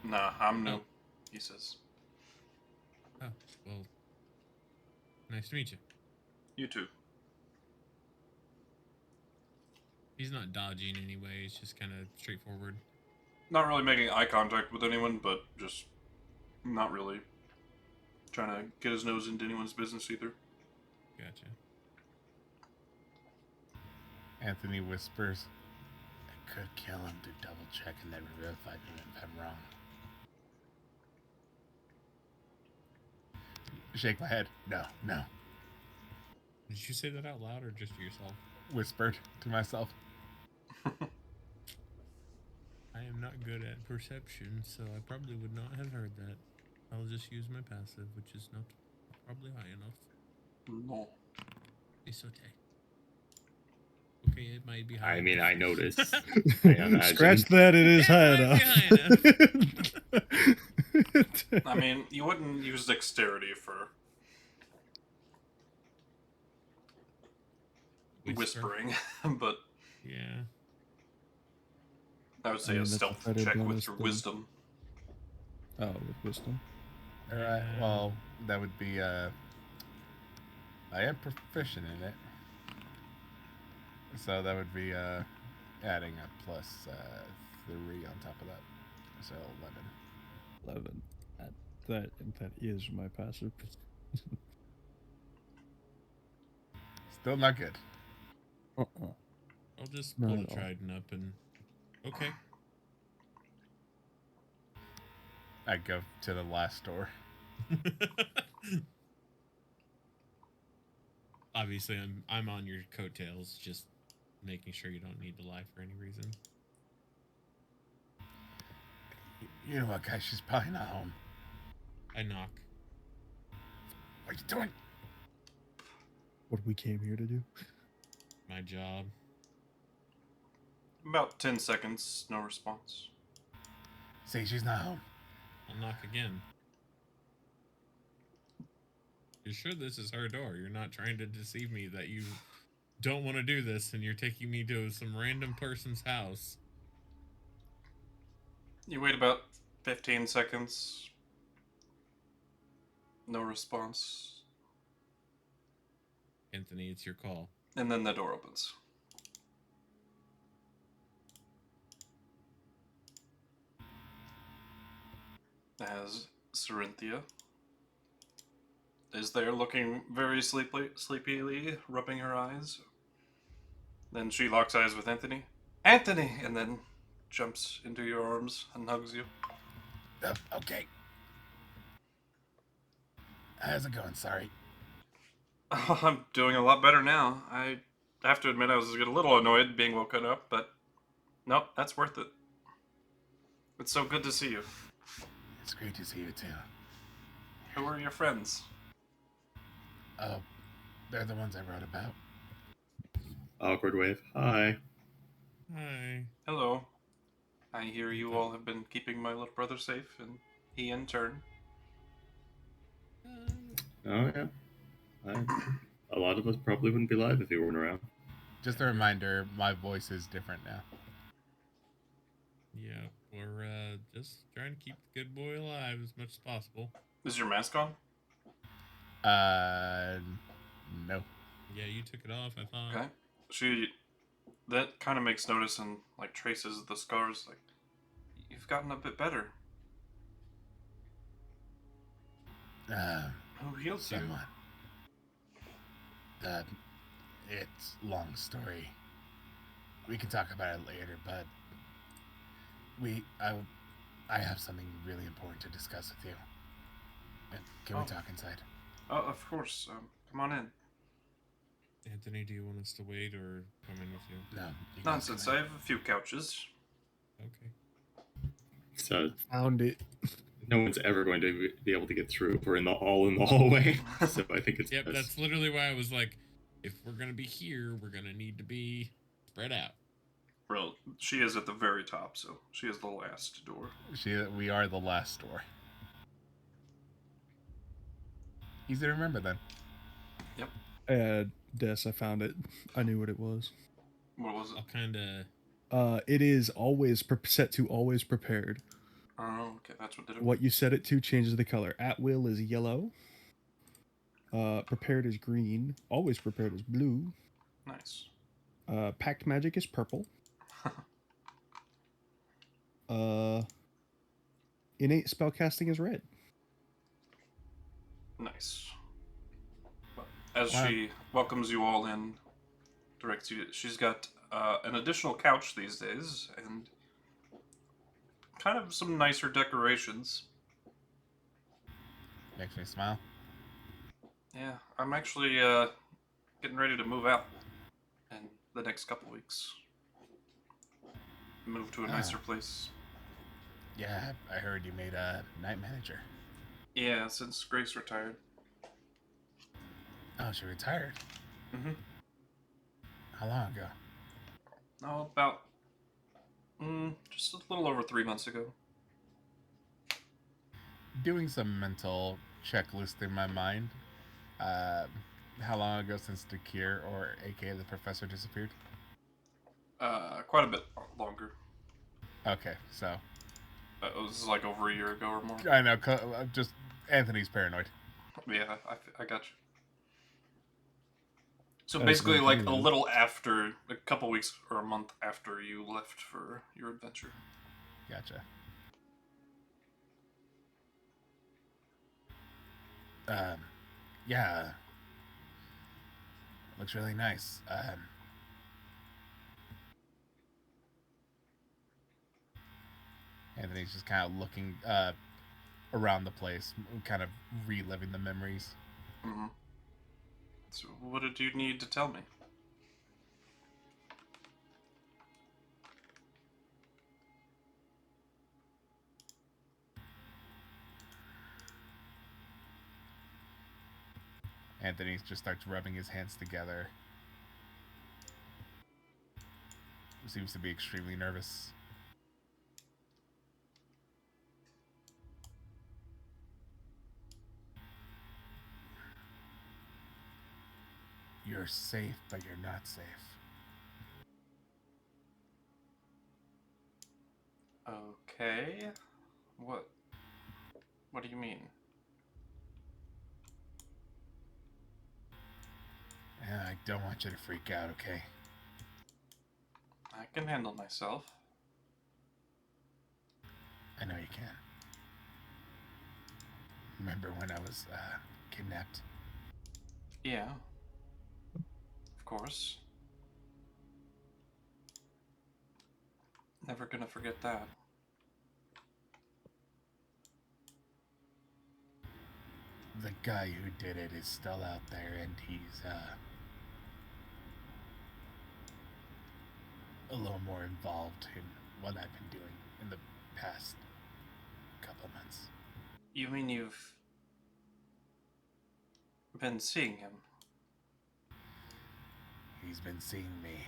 Nah, I'm new, he says. Oh, well, nice to meet you. You too. He's not dodgy in any way. He's just kind of straightforward. Not really making eye contact with anyone, but just not really trying to get his nose into anyone's business either. Gotcha. Anthony whispers, I could kill him to double check and then verify me if I'm wrong. Shake my head. No. Did you say that out loud or just to yourself? Whispered to myself. I am not good at perception, so I probably would not have heard that. I'll just use my passive, which is not probably high enough. No. It's okay. Okay, it might be high. I mean, I noticed. Scratch that, it is high enough. I mean, you wouldn't use dexterity for whispering, but Yeah. I would say mean, a that's a stealth feather check with bonus your thing. wisdom. Oh, with wisdom. All right. Well, that would be. I am proficient in it, so that would be adding a plus 3 on top of that, so 11. 11. That is my passive. Still not good. I'll just Not pull at all. Trident up and okay. I go to the last door. Obviously, I'm on your coattails, just making sure you don't need to lie for any reason. You know what, guys? She's probably not home. I knock. What are you doing? What we came here to do? My job. About 10 seconds, no response. Say she's not home. I'll knock again. You're sure this is her door? You're not trying to deceive me that you don't want to do this and you're taking me to some random person's house. You wait about 15 seconds. No response. Anthony, it's your call. And then the door opens. As Cerinthia is there looking very sleepily, rubbing her eyes. Then she locks eyes with Anthony. Anthony! And then jumps into your arms and hugs you. Okay. How's it going? Sorry. Oh, I'm doing a lot better now. I have to admit I was a little annoyed being woken up, but nope, that's worth it. It's so good to see you. It's great to see you too. Who are your friends? Oh, they're the ones I wrote about. Awkward wave. Hi. Hi. Hello. I hear you all have been keeping my little brother safe, and he in turn. Oh yeah. A lot of us probably wouldn't be live if he weren't around. Just a reminder, my voice is different now. Yeah, we're just trying to keep the good boy alive as much as possible. Is your mask on? No. Yeah, you took it off, I thought. Okay. That kind of makes notice and, like, traces the scars. Like, you've gotten a bit better. Who healed Somewhat. It's a long story. We can talk about it later, but I have something really important to discuss with you. Can we talk inside? Oh, of course. Come on in. Anthony, do you want us to wait or come in with you? No. Nonsense. I have a few couches. Okay. So Found it. no one's ever going to be able to get through. We're in the hallway. So I think it's Yep, best. that's literally why I was like, if we're gonna be here, we're gonna need to be spread out. Well, she is at the very top, so she is the last door. We are the last door. Easy to remember then. Yep. Des, I found it. I knew what it was. What was it? I'll kind of. It is always set to always prepared. Oh, okay, that's what did it. What you set it to changes the color. At will is yellow. Prepared is green. Always prepared is blue. Nice. Packed magic is purple. Innate spellcasting is red. Nice. As she welcomes you all in, directs you. She's got an additional couch these days, and kind of some nicer decorations. Makes me smile. Yeah, I'm actually getting ready to move out in the next couple weeks. Move to a nicer place. Yeah, I heard you made a night manager. Yeah, since Grace retired. Oh, she retired? Mm-hmm. How long ago? Oh, about just a little over 3 months ago. Doing some mental checklist in my mind. how long ago since Dakir, or aka the professor, disappeared? Quite a bit longer. Okay, so It was like over a year ago or more. I know. Just Anthony's paranoid. Yeah, I got you. So basically, like a little after, a couple weeks or a month after you left for your adventure. Gotcha. Yeah. Looks really nice. Anthony's just kind of looking around the place, kind of reliving the memories. Mm-hmm. So what did you need to tell me? Anthony just starts rubbing his hands together. Seems to be extremely nervous. You're safe, but you're not safe. Okay. What? What do you mean? Yeah, I don't want you to freak out, okay? I can handle myself. I know you can. Remember when I was kidnapped? Yeah. Of course. Never gonna forget that. The guy who did it is still out there, and he's a little more involved in what I've been doing in the past couple months. You mean you've been seeing him? He's been seeing me.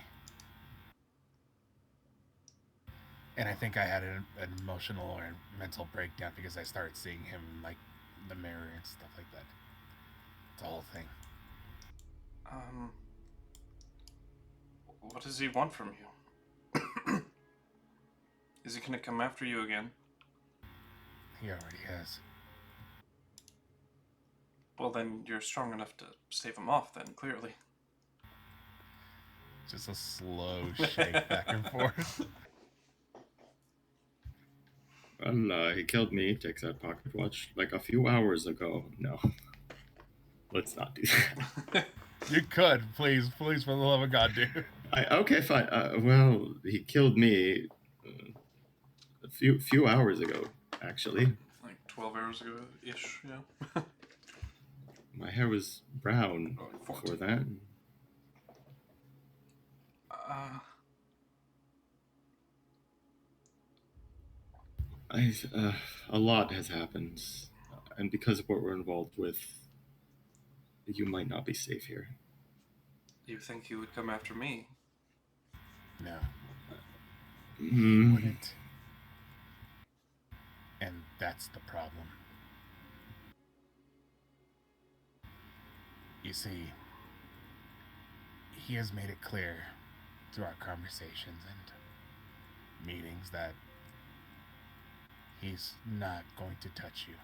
And I think I had an emotional or mental breakdown because I started seeing him like the mirror and stuff like that. It's a whole thing. What does he want from you? Is he gonna come after you again? He already has. Well, then you're strong enough to stave him off, then, clearly. Just a slow shake back and forth. Well, he killed me, takes out pocket watch, like a few hours ago. No. Let's not do that. You could, please, for the love of God, dude. Okay, fine. Well, he killed me a few hours ago, actually. Like 12 hours ago-ish, yeah. My hair was brown before that. A lot has happened, and because of what we're involved with, you might not be safe here. You think he would come after me? No. He wouldn't. And that's the problem. You see, he has made it clear through our conversations and meetings that he's not going to touch you.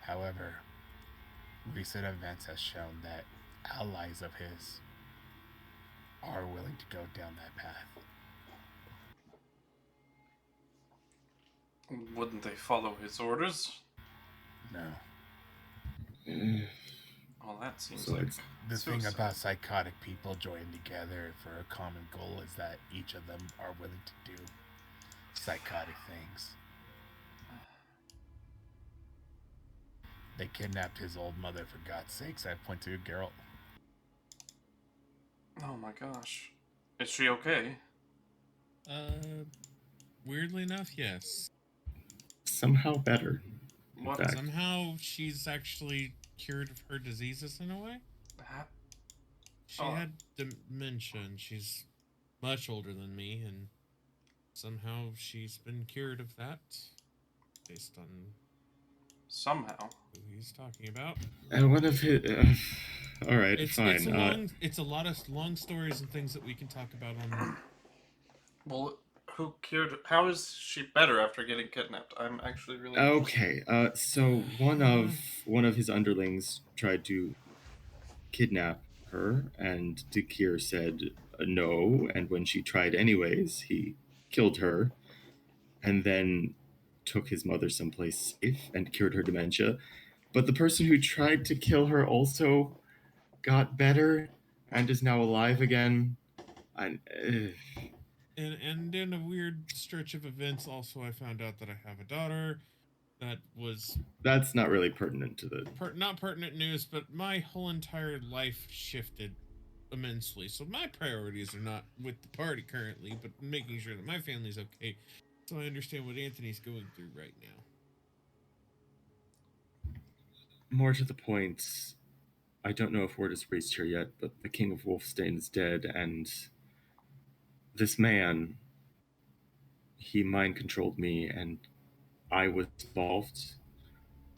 However, recent events has shown that allies of his are willing to go down that path. Wouldn't they follow his orders? No. Well, that seems So like... The thing about psychotic people joining together for a common goal is that each of them are willing to do psychotic things. They kidnapped his old mother, for God's sakes. I point to Geralt. Oh my gosh. Is she okay? Weirdly enough, yes. Somehow better. What? Somehow she's actually cured of her diseases in a way. She had dementia, and she's much older than me, and somehow she's been cured of that, based on somehow. Who he's talking about. And one of his. All right, fine. It's a lot of long stories and things that we can talk about on there. Well, who cured? How is she better after getting kidnapped? I'm actually really Okay. So one of his underlings tried to kidnap her, and Dakir said no. And when she tried anyways, he killed her, and then took his mother someplace safe and cured her dementia. But the person who tried to kill her also got better and is now alive again. And in a weird stretch of events, also I found out that I have a daughter. That's not really pertinent to the not pertinent news, but my whole entire life shifted immensely. So my priorities are not with the party currently, but making sure that my family's okay. So I understand what Anthony's going through right now. More to the point, I don't know if word has reached here yet, but the King of Wolfstein is dead, and this man, he mind-controlled me, and I was involved.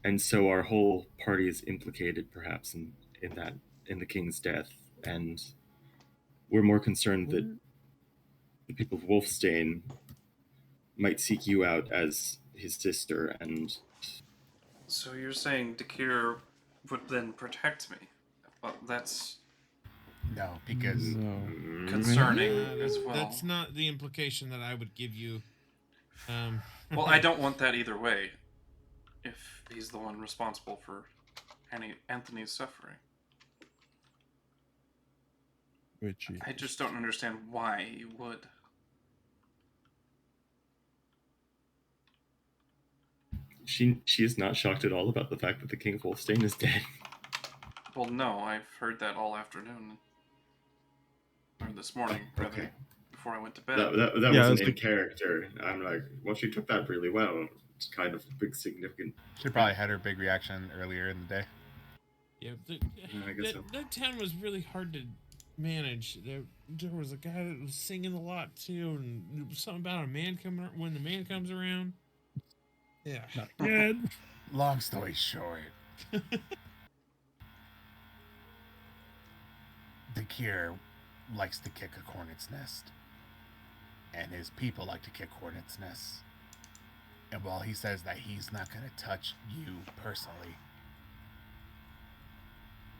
And so our whole party is implicated, perhaps, in the King's death, and we're more concerned that the people of Wolfstein might seek you out as his sister, and... So you're saying Dakir would then protect me? Well, that's... No, because... concerning as well. That's not the implication that I would give you. Well, I don't want that either way, if he's the one responsible for Anthony's suffering. I just don't understand why he would. She is not shocked at all about the fact that the King of Wolfstein is dead. Well, no, I've heard that all afternoon. Or this morning, rather, before I went to bed. That wasn't in character. I'm like, well, she took that really well. It's kind of big significant. She probably had her big reaction earlier in the day. Yeah, I guess so. That town was really hard to manage. There was a guy that was singing a lot too, and there was something about a man coming when the man comes around. Yeah. Not good. Long story short, Dakir likes to kick a hornet's nest, and his people like to kick hornet's nests. And while he says that he's not going to touch you personally,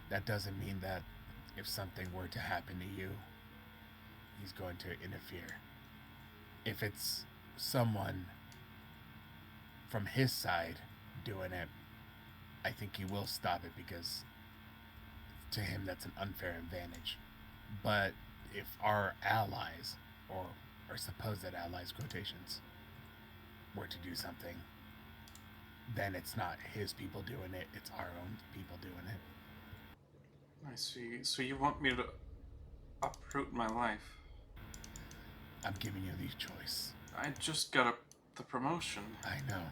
that doesn't mean that if something were to happen to you, he's going to interfere. If it's someone from his side doing it, I think he will stop it, because to him that's an unfair advantage. But if our allies, or our supposed allies, quotations, were to do something, then it's not his people doing it, it's our own people doing it. I see. So you want me to uproot my life? I'm giving you the choice. I just got the promotion. I know.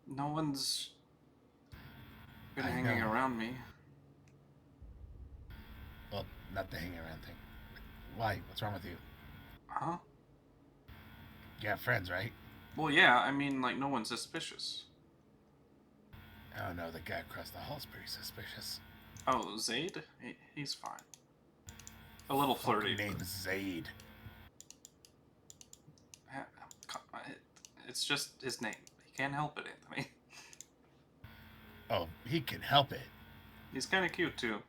No one's been hanging around me. Well, not the hanging around thing. Why? What's wrong with you? Huh? You have friends, right? Well, yeah, I mean, like, no one's suspicious. Oh no, the guy across the hall's pretty suspicious. Oh, Zaid? He's fine. A little flirty. Name's Zaid. It's just his name. He can't help it, Anthony. Oh, he can help it. He's kind of cute, too.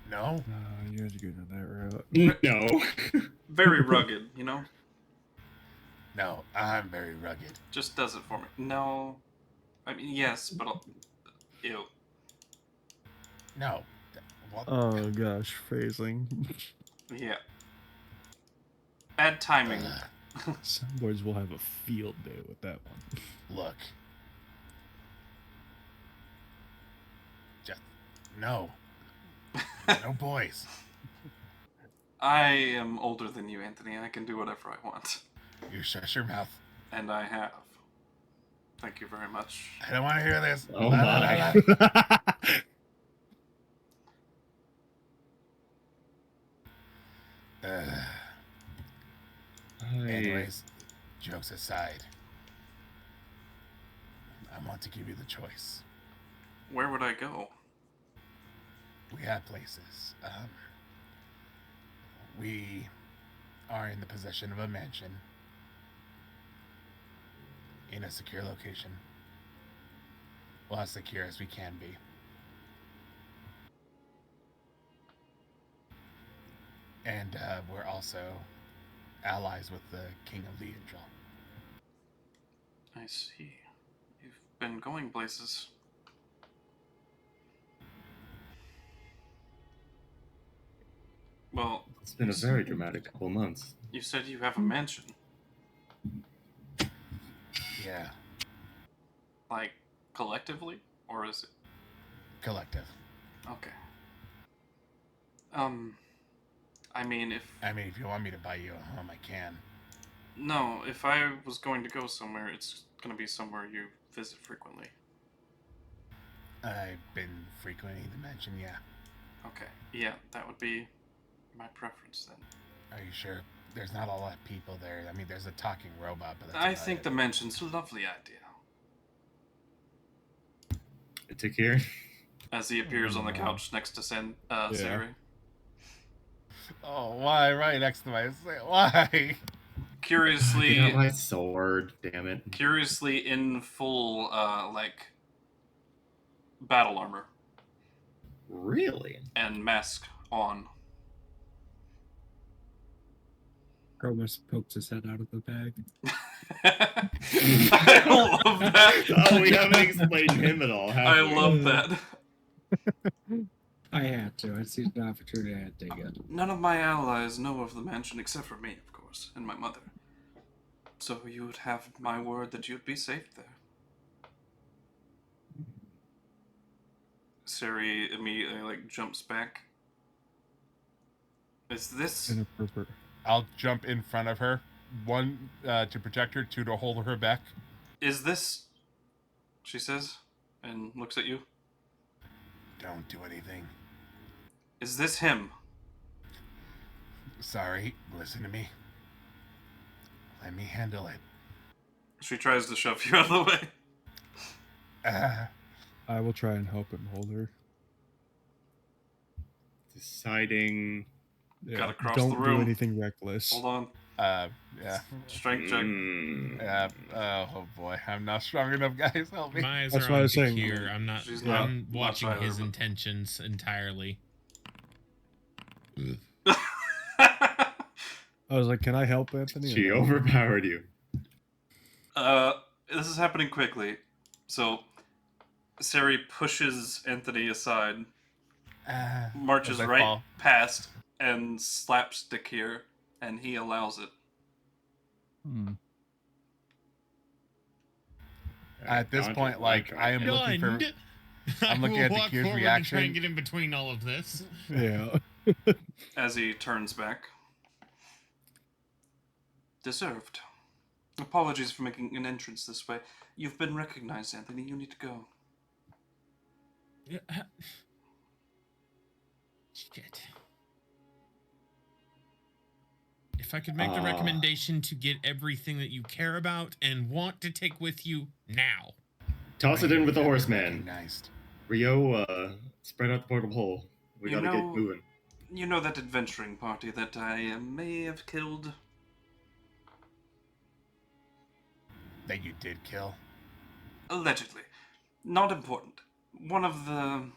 No? You guys are good on that route. No. Very rugged, you know? No, I'm very rugged. Just does it for me. No. I mean, yes, but ew. No. What? Oh gosh, phrasing. Yeah. Bad timing. Some boys will have a field day with that one. Look. Just no. No boys. I am older than you, Anthony. I can do whatever I want. You shut your mouth. And I have. Thank you very much. I don't want to hear this. Oh my. Anyways, jokes aside, I want to give you the choice. Where would I go? We have places. We are in the possession of a mansion in a secure location. Well, as secure as we can be. And we're also allies with the King of Lineage. I see. You've been going places. Well, It's been a very dramatic couple months. you said you have a mansion. Yeah, Like, collectively? Or is it? collective. Okay. I mean, if you want me to buy you a home, I can. No, if I was going to go somewhere, it's going to be somewhere you visit frequently. I've been frequenting the mansion, yeah. Okay, yeah, that would be my preference then. Are you sure? There's not a lot of people there. I mean, there's a talking robot, but that's I about think it. the mansion's a lovely idea. Takir? As he appears on the couch next to Sari. Oh, why? Right next to my... Why? Curiously... Get out my sword, damn it. Curiously in full, battle armor. Really? And mask on. Chromis pokes his head out of the bag. I love that. Oh, we haven't explained him at all, have I we? love that. I had to. I seized an opportunity. I had to take it. None of my allies know of the mansion except for me, of course, and my mother. So you would have my word that you'd be safe there. Sari immediately, jumps back. Is this... Inappropriate. I'll jump in front of her. 1, to protect her. 2, to hold her back. Is this... She says, and looks at you. Don't do anything. Is this him? Sorry, listen to me. Let me handle it. She tries to shove you out of the way. I will try and help him hold her. Deciding... Gotta cross Don't the room. do anything reckless. Hold on. Yeah. Strength check. Yeah. Oh boy, I'm not strong enough, guys. Help me. My eyes That's are what I on was saying. Takir. I'm not. She's I'm not watching either, his but- intentions entirely. I was like, can I help Anthony? She overpowered you. This is happening quickly. So, Sari pushes Anthony aside, marches as I right fall. past, and slaps Takir, and he allows it. At this Dodge point, it like, I am looking for... I'm looking at walk Takir's forward reaction. to try and get in between all of this. Yeah. As he turns back. Deserved. Apologies for making an entrance this way. You've been recognized, Anthony. You need to go. Shit. If I could make the recommendation to get everything that you care about and want to take with you now. Toss it in with the horseman. Recognized. Rio, spread out the portal hole. We You gotta get know- moving. You know that adventuring party that I may have killed? That you did kill? Allegedly. Not important. One of the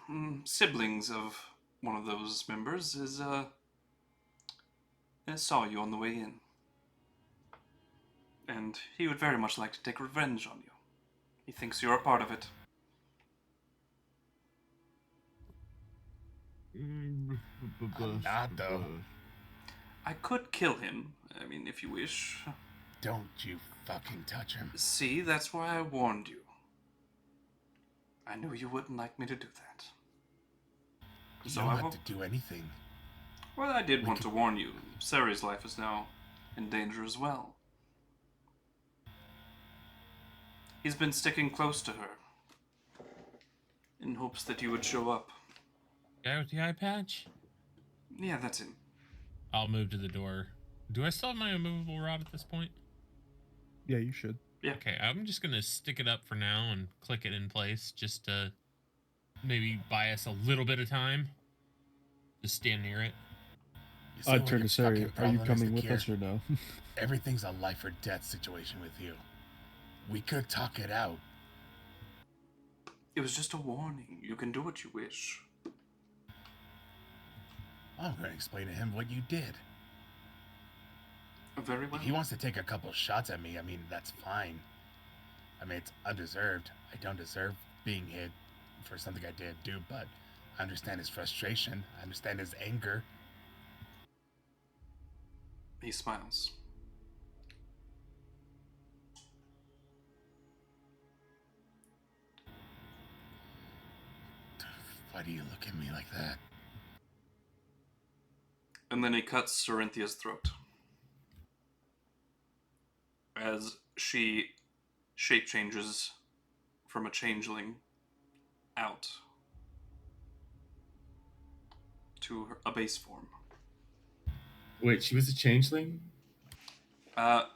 siblings of one of those members saw you on the way in. And he would very much like to take revenge on you. He thinks you're a part of it. I'm not, though. I could kill him, I mean, if you wish. Don't you fucking touch him. See, that's why I warned you. I knew you wouldn't like me to do that. You So don't I have will... to do anything. Well, I did want to warn you. Sari's life is now in danger as well. He's been sticking close to her in hopes that you would show up. Guy with the eye patch? Yeah, that's him. I'll move to the door. Do I still have my immovable rod at this point? Yeah, you should. Yeah. Okay, I'm just gonna stick it up for now and click it in place, just to maybe buy us a little bit of time. Just stand near it. You see what Turn your to say, fucking are you problem is, coming with Akir? us or no? Everything's a life or death situation with you. We could talk it out. It was just a warning. You can do what you wish. I'm going to explain to him what you did. Very well. If he wants to take a couple shots at me, I mean, that's fine. I mean, it's undeserved. I don't deserve being hit for something I didn't do, but I understand his frustration. I understand his anger. He smiles. Why do you look at me like that? And then he cuts Cerinthia's throat. As she shape changes from a changeling out to a base form. Wait, she was a changeling?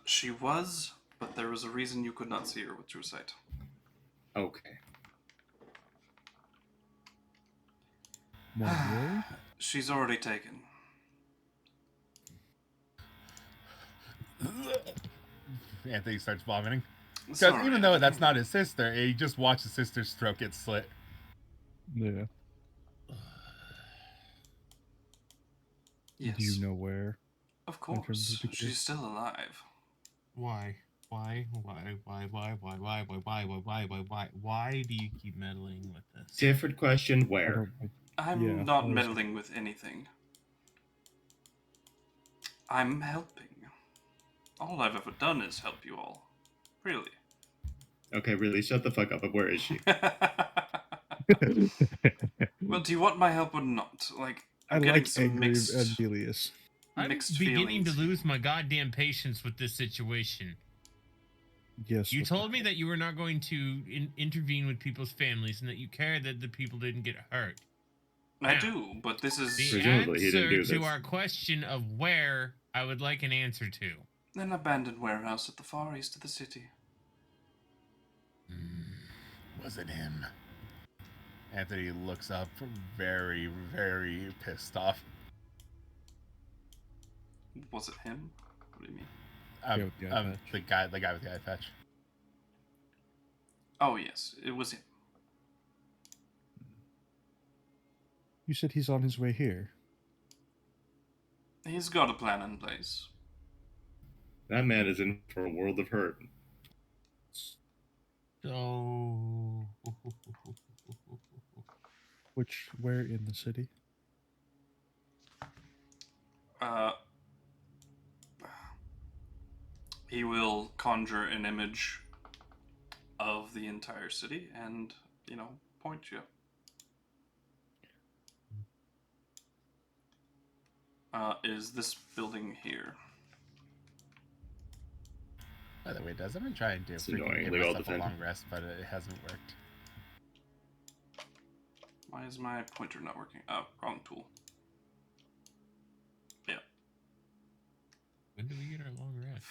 She was, but there was a reason you could not see her with true sight. Okay. More She's already taken. Anthony starts vomiting. Because Sorry, even though that's not his sister, he just watched his sister's throat get slit. Yeah. Yes. Do you know where? Of course. She's still alive. Why? Why do you keep meddling with this? Different question, where? I'm not meddling with anything. I'm helping. All I've ever done is help you all. Really. Okay, really, shut the fuck up. But where is she? Well, do you want my help or not? Like, I'm getting like some mixed Andelias. I'm mixed beginning feelings. to lose my goddamn patience with this situation. Yes. You told me that you were not going to intervene with people's families and that you cared that the people didn't get hurt. I Now, do, but this is the Presumably he didn't answer do to this. our question of where I would like an answer to. an abandoned warehouse at the far east of the city. Was it him? Anthony looks up, very, very pissed off. Was it him? What do you mean? The guy with the eye patch. Oh yes, it was him. You said he's on his way here. He's got a plan in place. That man is in for a world of hurt. So... Where in the city? He will conjure an image of the entire city and, point you. Is this building here? By the way, I've been trying to It's freaking give annoyingly well myself a defended. long rest, but it hasn't worked. Why is my pointer not working? Oh, wrong tool. Yeah. When do we get our long rest?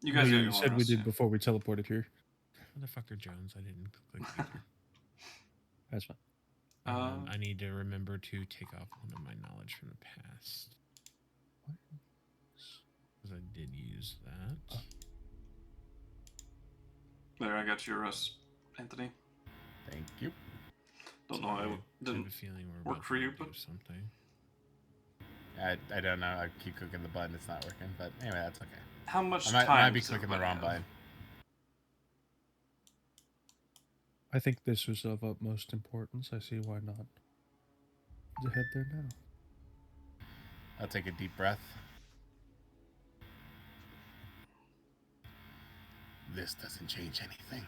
You guys got your You long said we rest, did yeah. before we teleported here. Motherfucker Jones, I didn't click either. That's fine. I need to remember to take off one of my knowledge from the past. Because I did use that. There, I got your Anthony. Thank you. Don't know how it didn't have a feeling we're work about for to you, do but something. I don't know. I keep clicking the button. It's not working. But anyway, that's okay. how much I time might be does clicking the everybody wrong have? button. I think this was of utmost importance. I see why not. Head there now. I'll take a deep breath. This doesn't change anything.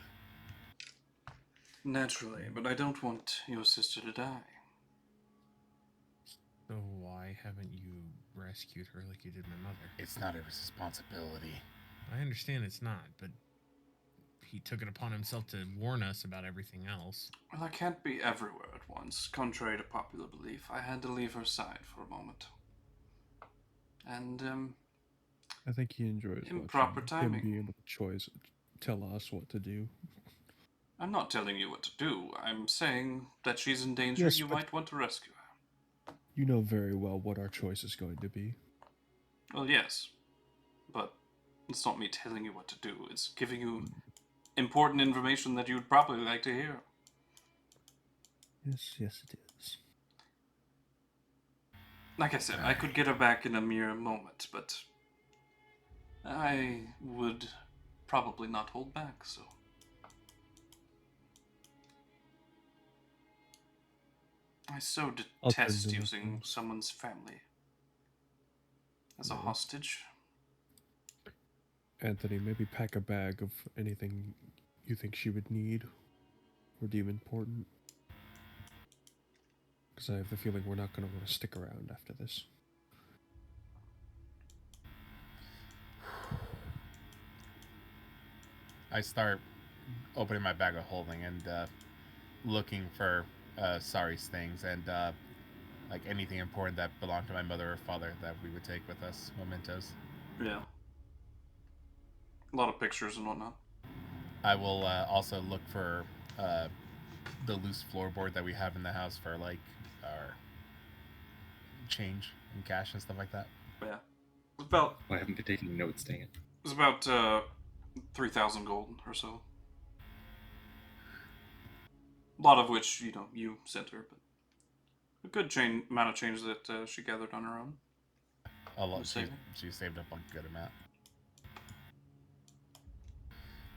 Naturally, but I don't want your sister to die. So why haven't you rescued her like you did my mother? It's not a responsibility. I understand it's not, but he took it upon himself to warn us about everything else. Well, I can't be everywhere at once. Contrary to popular belief, I had to leave her side for a moment. And, I think he enjoys Improper watching him timing. be able to tell us what to do. I'm not telling you what to do. I'm saying that she's in danger. Yes, You but- might want to rescue her. You know very well what our choice is going to be. Well, yes. But it's not me telling you what to do. It's giving you important information that you'd probably like to hear. Yes, it is. Like I said, I could get her back in a mere moment, but I would probably not hold back, so. I so detest using someone's family as a hostage. Anthony, maybe pack a bag of anything you think she would need or deem important. Because I have the feeling we're not going to want to stick around after this. I start opening my bag of holding and looking for Sari's things and like anything important that belonged to my mother or father that we would take with us, mementos. Yeah. A lot of pictures and whatnot. I will also look for the loose floorboard that we have in the house for like our change and cash and stuff like that. Yeah. It's about. I haven't been taking notes, dang it. It's about 3,000 gold or so. A lot of which, you sent her, but a good amount of change that she gathered on her own. A lot. She saved up a good amount.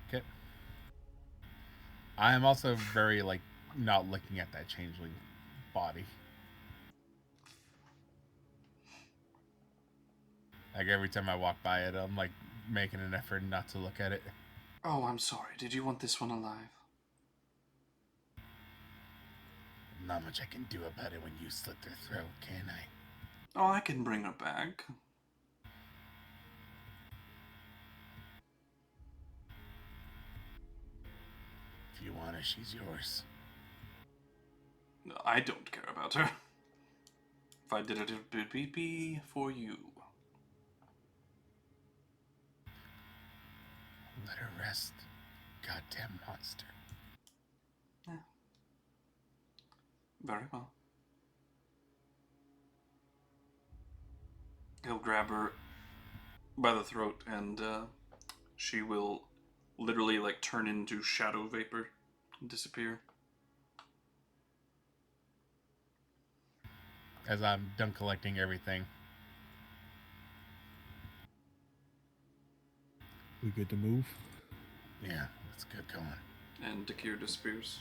Okay. I am also very not looking at that changeling body. Like every time I walk by it, I'm like making an effort not to look at it. Oh, I'm sorry. Did you want this one alive? Not much I can do about it when you slit their throat, can I? Oh, I can bring her back. If you want her, she's yours. No, I don't care about her. If I did it, it would be for you. Let her rest, goddamn monster. Yeah. Very well. He'll grab her by the throat and she will literally turn into shadow vapor and disappear. As I'm done collecting everything. We good to move? Yeah, let's get going. And Dakir disappears.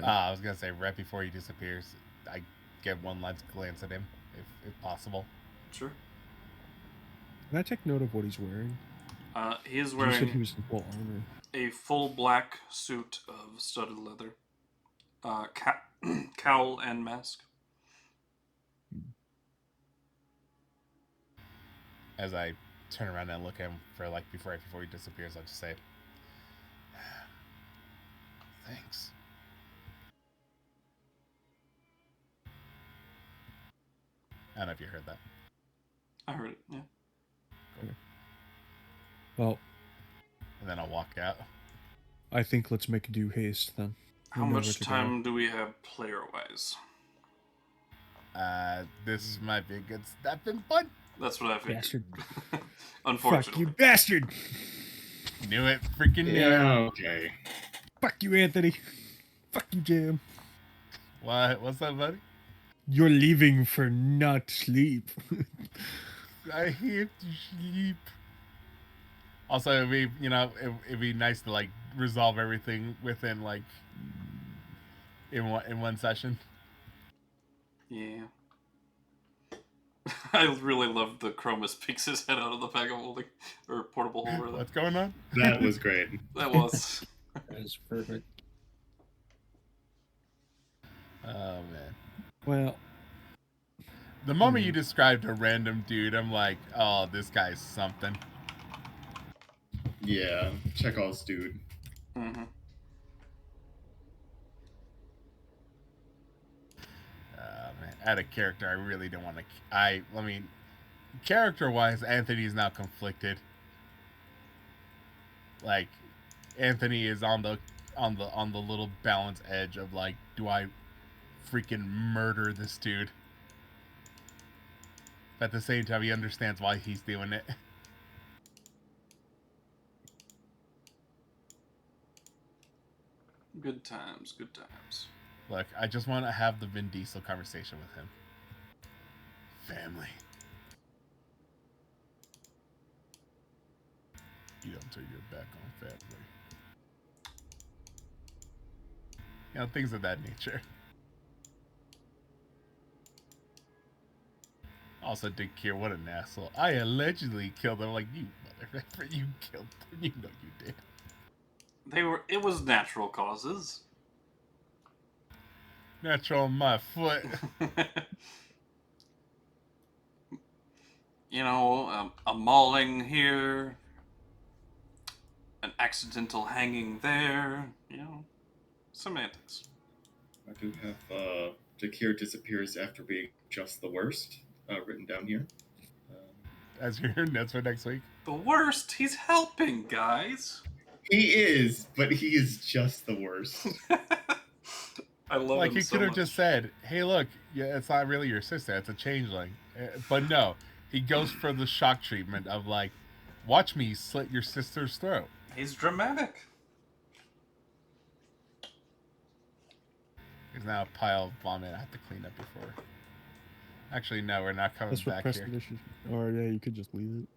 I was gonna say right before he disappears, I get one last glance at him, if possible. Sure. Can I take note of what he's wearing? He is You wearing said he was in full armor. a full black suit of studded leather, cowl and mask. As I turn around and look at him for before he disappears, I'll just say, thanks. I don't know if you heard that. I heard it, yeah. Okay. Well, and then I'll walk out. I think let's make due haste then. How much time do we have player-wise? This might be a good stepping point. That's what I figured. Bastard. Unfortunately. Fuck you, bastard! Knew it. Freaking knew it. Okay. Fuck you, Anthony. Fuck you, Jam. What? What's that, buddy? You're leaving for not sleep. I have to sleep. Also, it'd be nice to resolve everything within in one session. Yeah. I really love the Chromis peeks his head out of the bag of holding, or portable holder. What's going on? That was great. That was. That is perfect. Oh man. Well, the moment you described a random dude, I'm like, oh, this guy's something. Yeah, Chekhov's dude. Mm-hmm. Man, out of character, I really don't want to. character-wise, Anthony's now conflicted. Like, Anthony is on the little balance edge of like, do I freaking murder this dude? But at the same time, he understands why he's doing it. Good times, good times. Look, I just want to have the Vin Diesel conversation with him. Family. You don't turn your back on family. You know, things of that nature. Also, Dick Kier, what an asshole. I allegedly killed him. Like, you motherfucker, you killed him. You know you did. It was natural causes. Natural on my foot. You know, a mauling here, an accidental hanging there, you know, semantics. I do have Jakir disappears after being just the worst written down here. As your notes for next week. The worst? He's helping, guys. He is, but he is just the worst. I love like him he so could have much. just said, "Hey, look, yeah, it's not really your sister; it's a changeling." But no, he goes for the shock treatment of like, "Watch me slit your sister's throat." He's dramatic. There's now a pile of vomit I have to clean up before. Actually, no, we're not coming That's what back here. Or yeah, you could just leave it.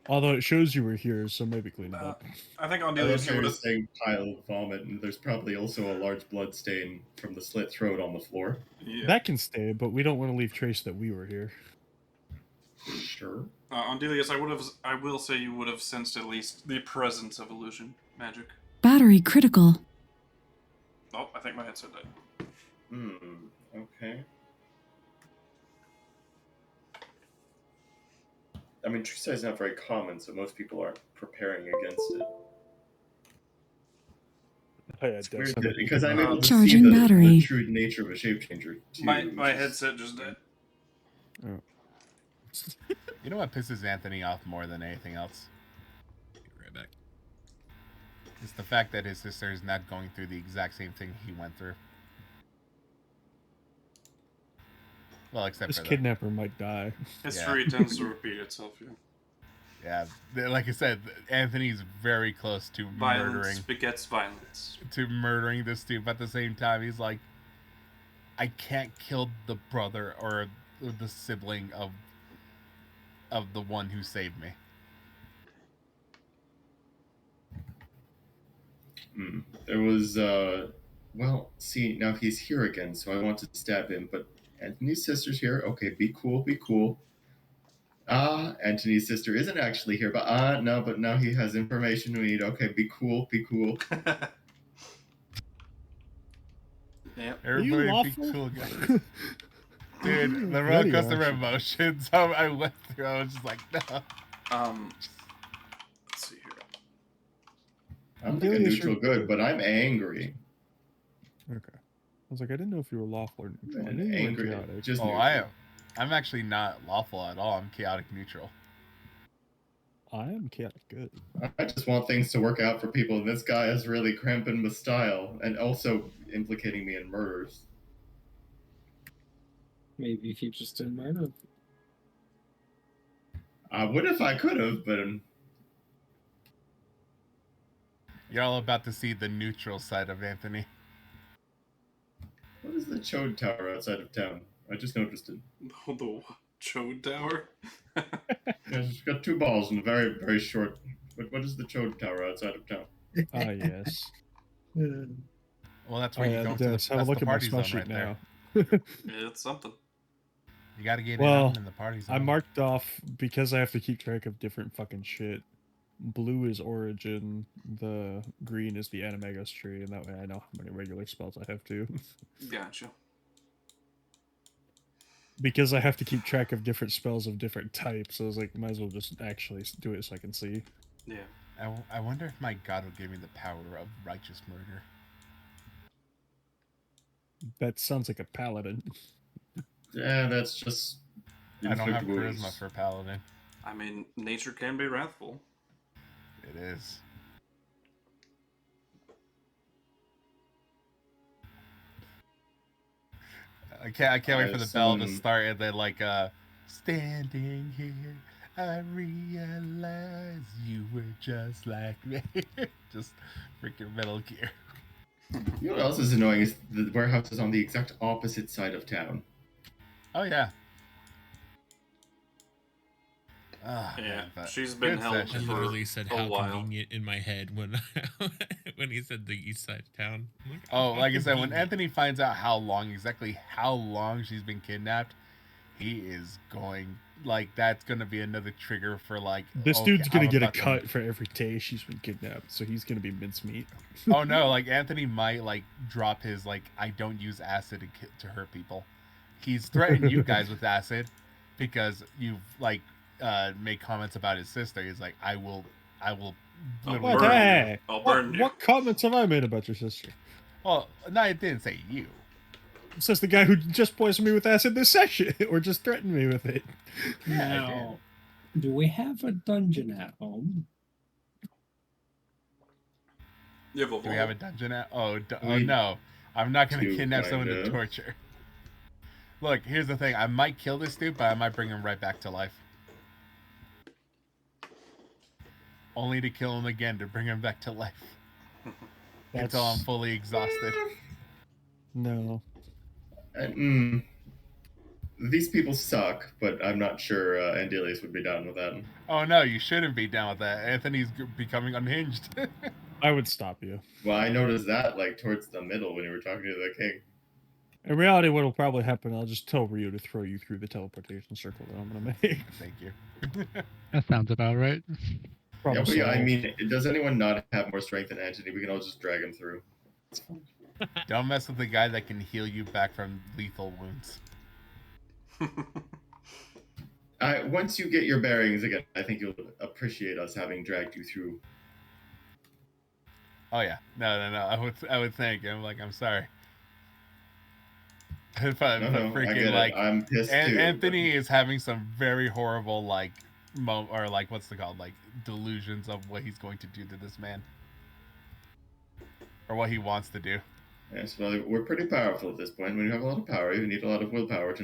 Although it shows you were here, so maybe clean it up. I think on I love Andelias, how you would you're have. saying pile of vomit, and there's probably also a large blood stain from the slit throat on the floor. Yeah. That can stay, but we don't want to leave trace that we were here. Sure. Andelias, I will say you would have sensed at least the presence of illusion magic. Battery critical. Oh, I think my headset died. Okay. I mean, Trickster is not very common, so most people aren't preparing against it. Oh, yeah, It's weird because I'm able to Charging see battery. the true nature of a shape changer. Too, My headset just died. Oh. You know what pisses Anthony off more than anything else? Be right back. It's the fact that his sister is not going through the exact same thing he went through. Well, except This for kidnapper might die. History tends to repeat itself, yeah. Yeah, like I said, Anthony's very close to Violence begets violence. to murdering this dude, but at the same time, he's like, I can't kill the brother or the sibling of the one who saved me. There was, well, see, now he's here again, so I want to stab him, but Anthony's sister's here. Okay, be cool, be cool. Anthony's sister isn't actually here, but no, but now he has information we need. Okay, be cool, be cool. Yep. Everybody be cool, guys. Dude, the roller coaster of emotions. I went through. I was just like, no. Let's see here. I'm thinking neutral good, but I'm angry. Okay. I was like, I didn't know if you were lawful or neutral. I Man, knew you were angry. chaotic. Just Oh, neutral. I am. I'm actually not lawful at all. I'm chaotic neutral. I am chaotic good. I just want things to work out for people, and this guy is really cramping the style, and also implicating me in murders. Maybe if you just didn't murder. I would if I could have, but You're all about to see the neutral side of Anthony. what is the Chode Tower outside of town? I just noticed it. The Chode Tower? It's got two balls and very, very short. What is the Chode Tower outside of town? Ah, yes. Well, that's where you go to Dennis, have a that's look the at my party smell zone sheet right there. now. Yeah, it's something. You got to get Well, it in the party zone. I marked off because I have to keep track of different fucking shit. Blue is origin, the green is the animagus tree, and that way I know how many regular spells I have too. Gotcha. Because I have to keep track of different spells of different types, so I was like, might as well just actually do it so I can see. Yeah. I wonder if my god will give me the power of righteous murder. That sounds like a paladin. Yeah, that's just I don't have Inflict wounds. charisma for Paladin. I mean, nature can be wrathful. It is. I can't wait for the bell to start and then like standing here, I realize you were just like me. Just freaking Metal Gear. You know what else is annoying is the warehouse is on the exact opposite side of town. Oh yeah. Yeah, man, but she's been good held I session. for literally said a how while. convenient in my head when when he said the east side of town. I'm like, Oh, how like I said, when convenient. Anthony finds out exactly how long she's been kidnapped, he is going like that's gonna be another trigger for like This okay, dude's gonna I'm get a about to- cut for every day she's been kidnapped, so he's gonna be mincemeat. Oh no, like Anthony might like drop his like I don't use acid to hurt people. He's threatened you guys with acid because you've like made comments about his sister. He's like I will I'll What burn the you. heck? I'll burn you. What comments have I made about your sister? well no, I didn't say you. Says the guy who just poisoned me with acid this session, or just threatened me with it. Yeah, I Now, do we have a dungeon at home? You have a Do we have a vault. dungeon at? Oh We no, I'm not gonna do, kidnap someone kind to of. torture. Look, here's the thing. I might kill this dude, but I might bring him right back to life. Only to kill him again to bring him back to life. Until I'm fully exhausted. No. These people suck, but I'm not sure Andelias would be down with that. Oh no, you shouldn't be down with that. Anthony's becoming unhinged. I would stop you. Well, I noticed that like towards the middle when you were talking to the king. In reality, what will probably happen, I'll just tell Ryu to throw you through the teleportation circle that I'm going to make. Thank you. That sounds about right. Problem Yeah, I solved. mean, does anyone not have more strength than Antony? We can all just drag him through. It's fine. Don't mess with the guy that can heal you back from lethal wounds. Once you get your bearings again, I think you'll appreciate us having dragged you through. Oh yeah, no. I would thank him. Like I'm sorry. But I freaking get like it. I'm pissed too. Anthony is having some very horrible like or like what's it called, like delusions of what he's going to do to this man or what he wants to do. Yes, well, we're pretty powerful at this point. When you have a lot of power, you need a lot of willpower to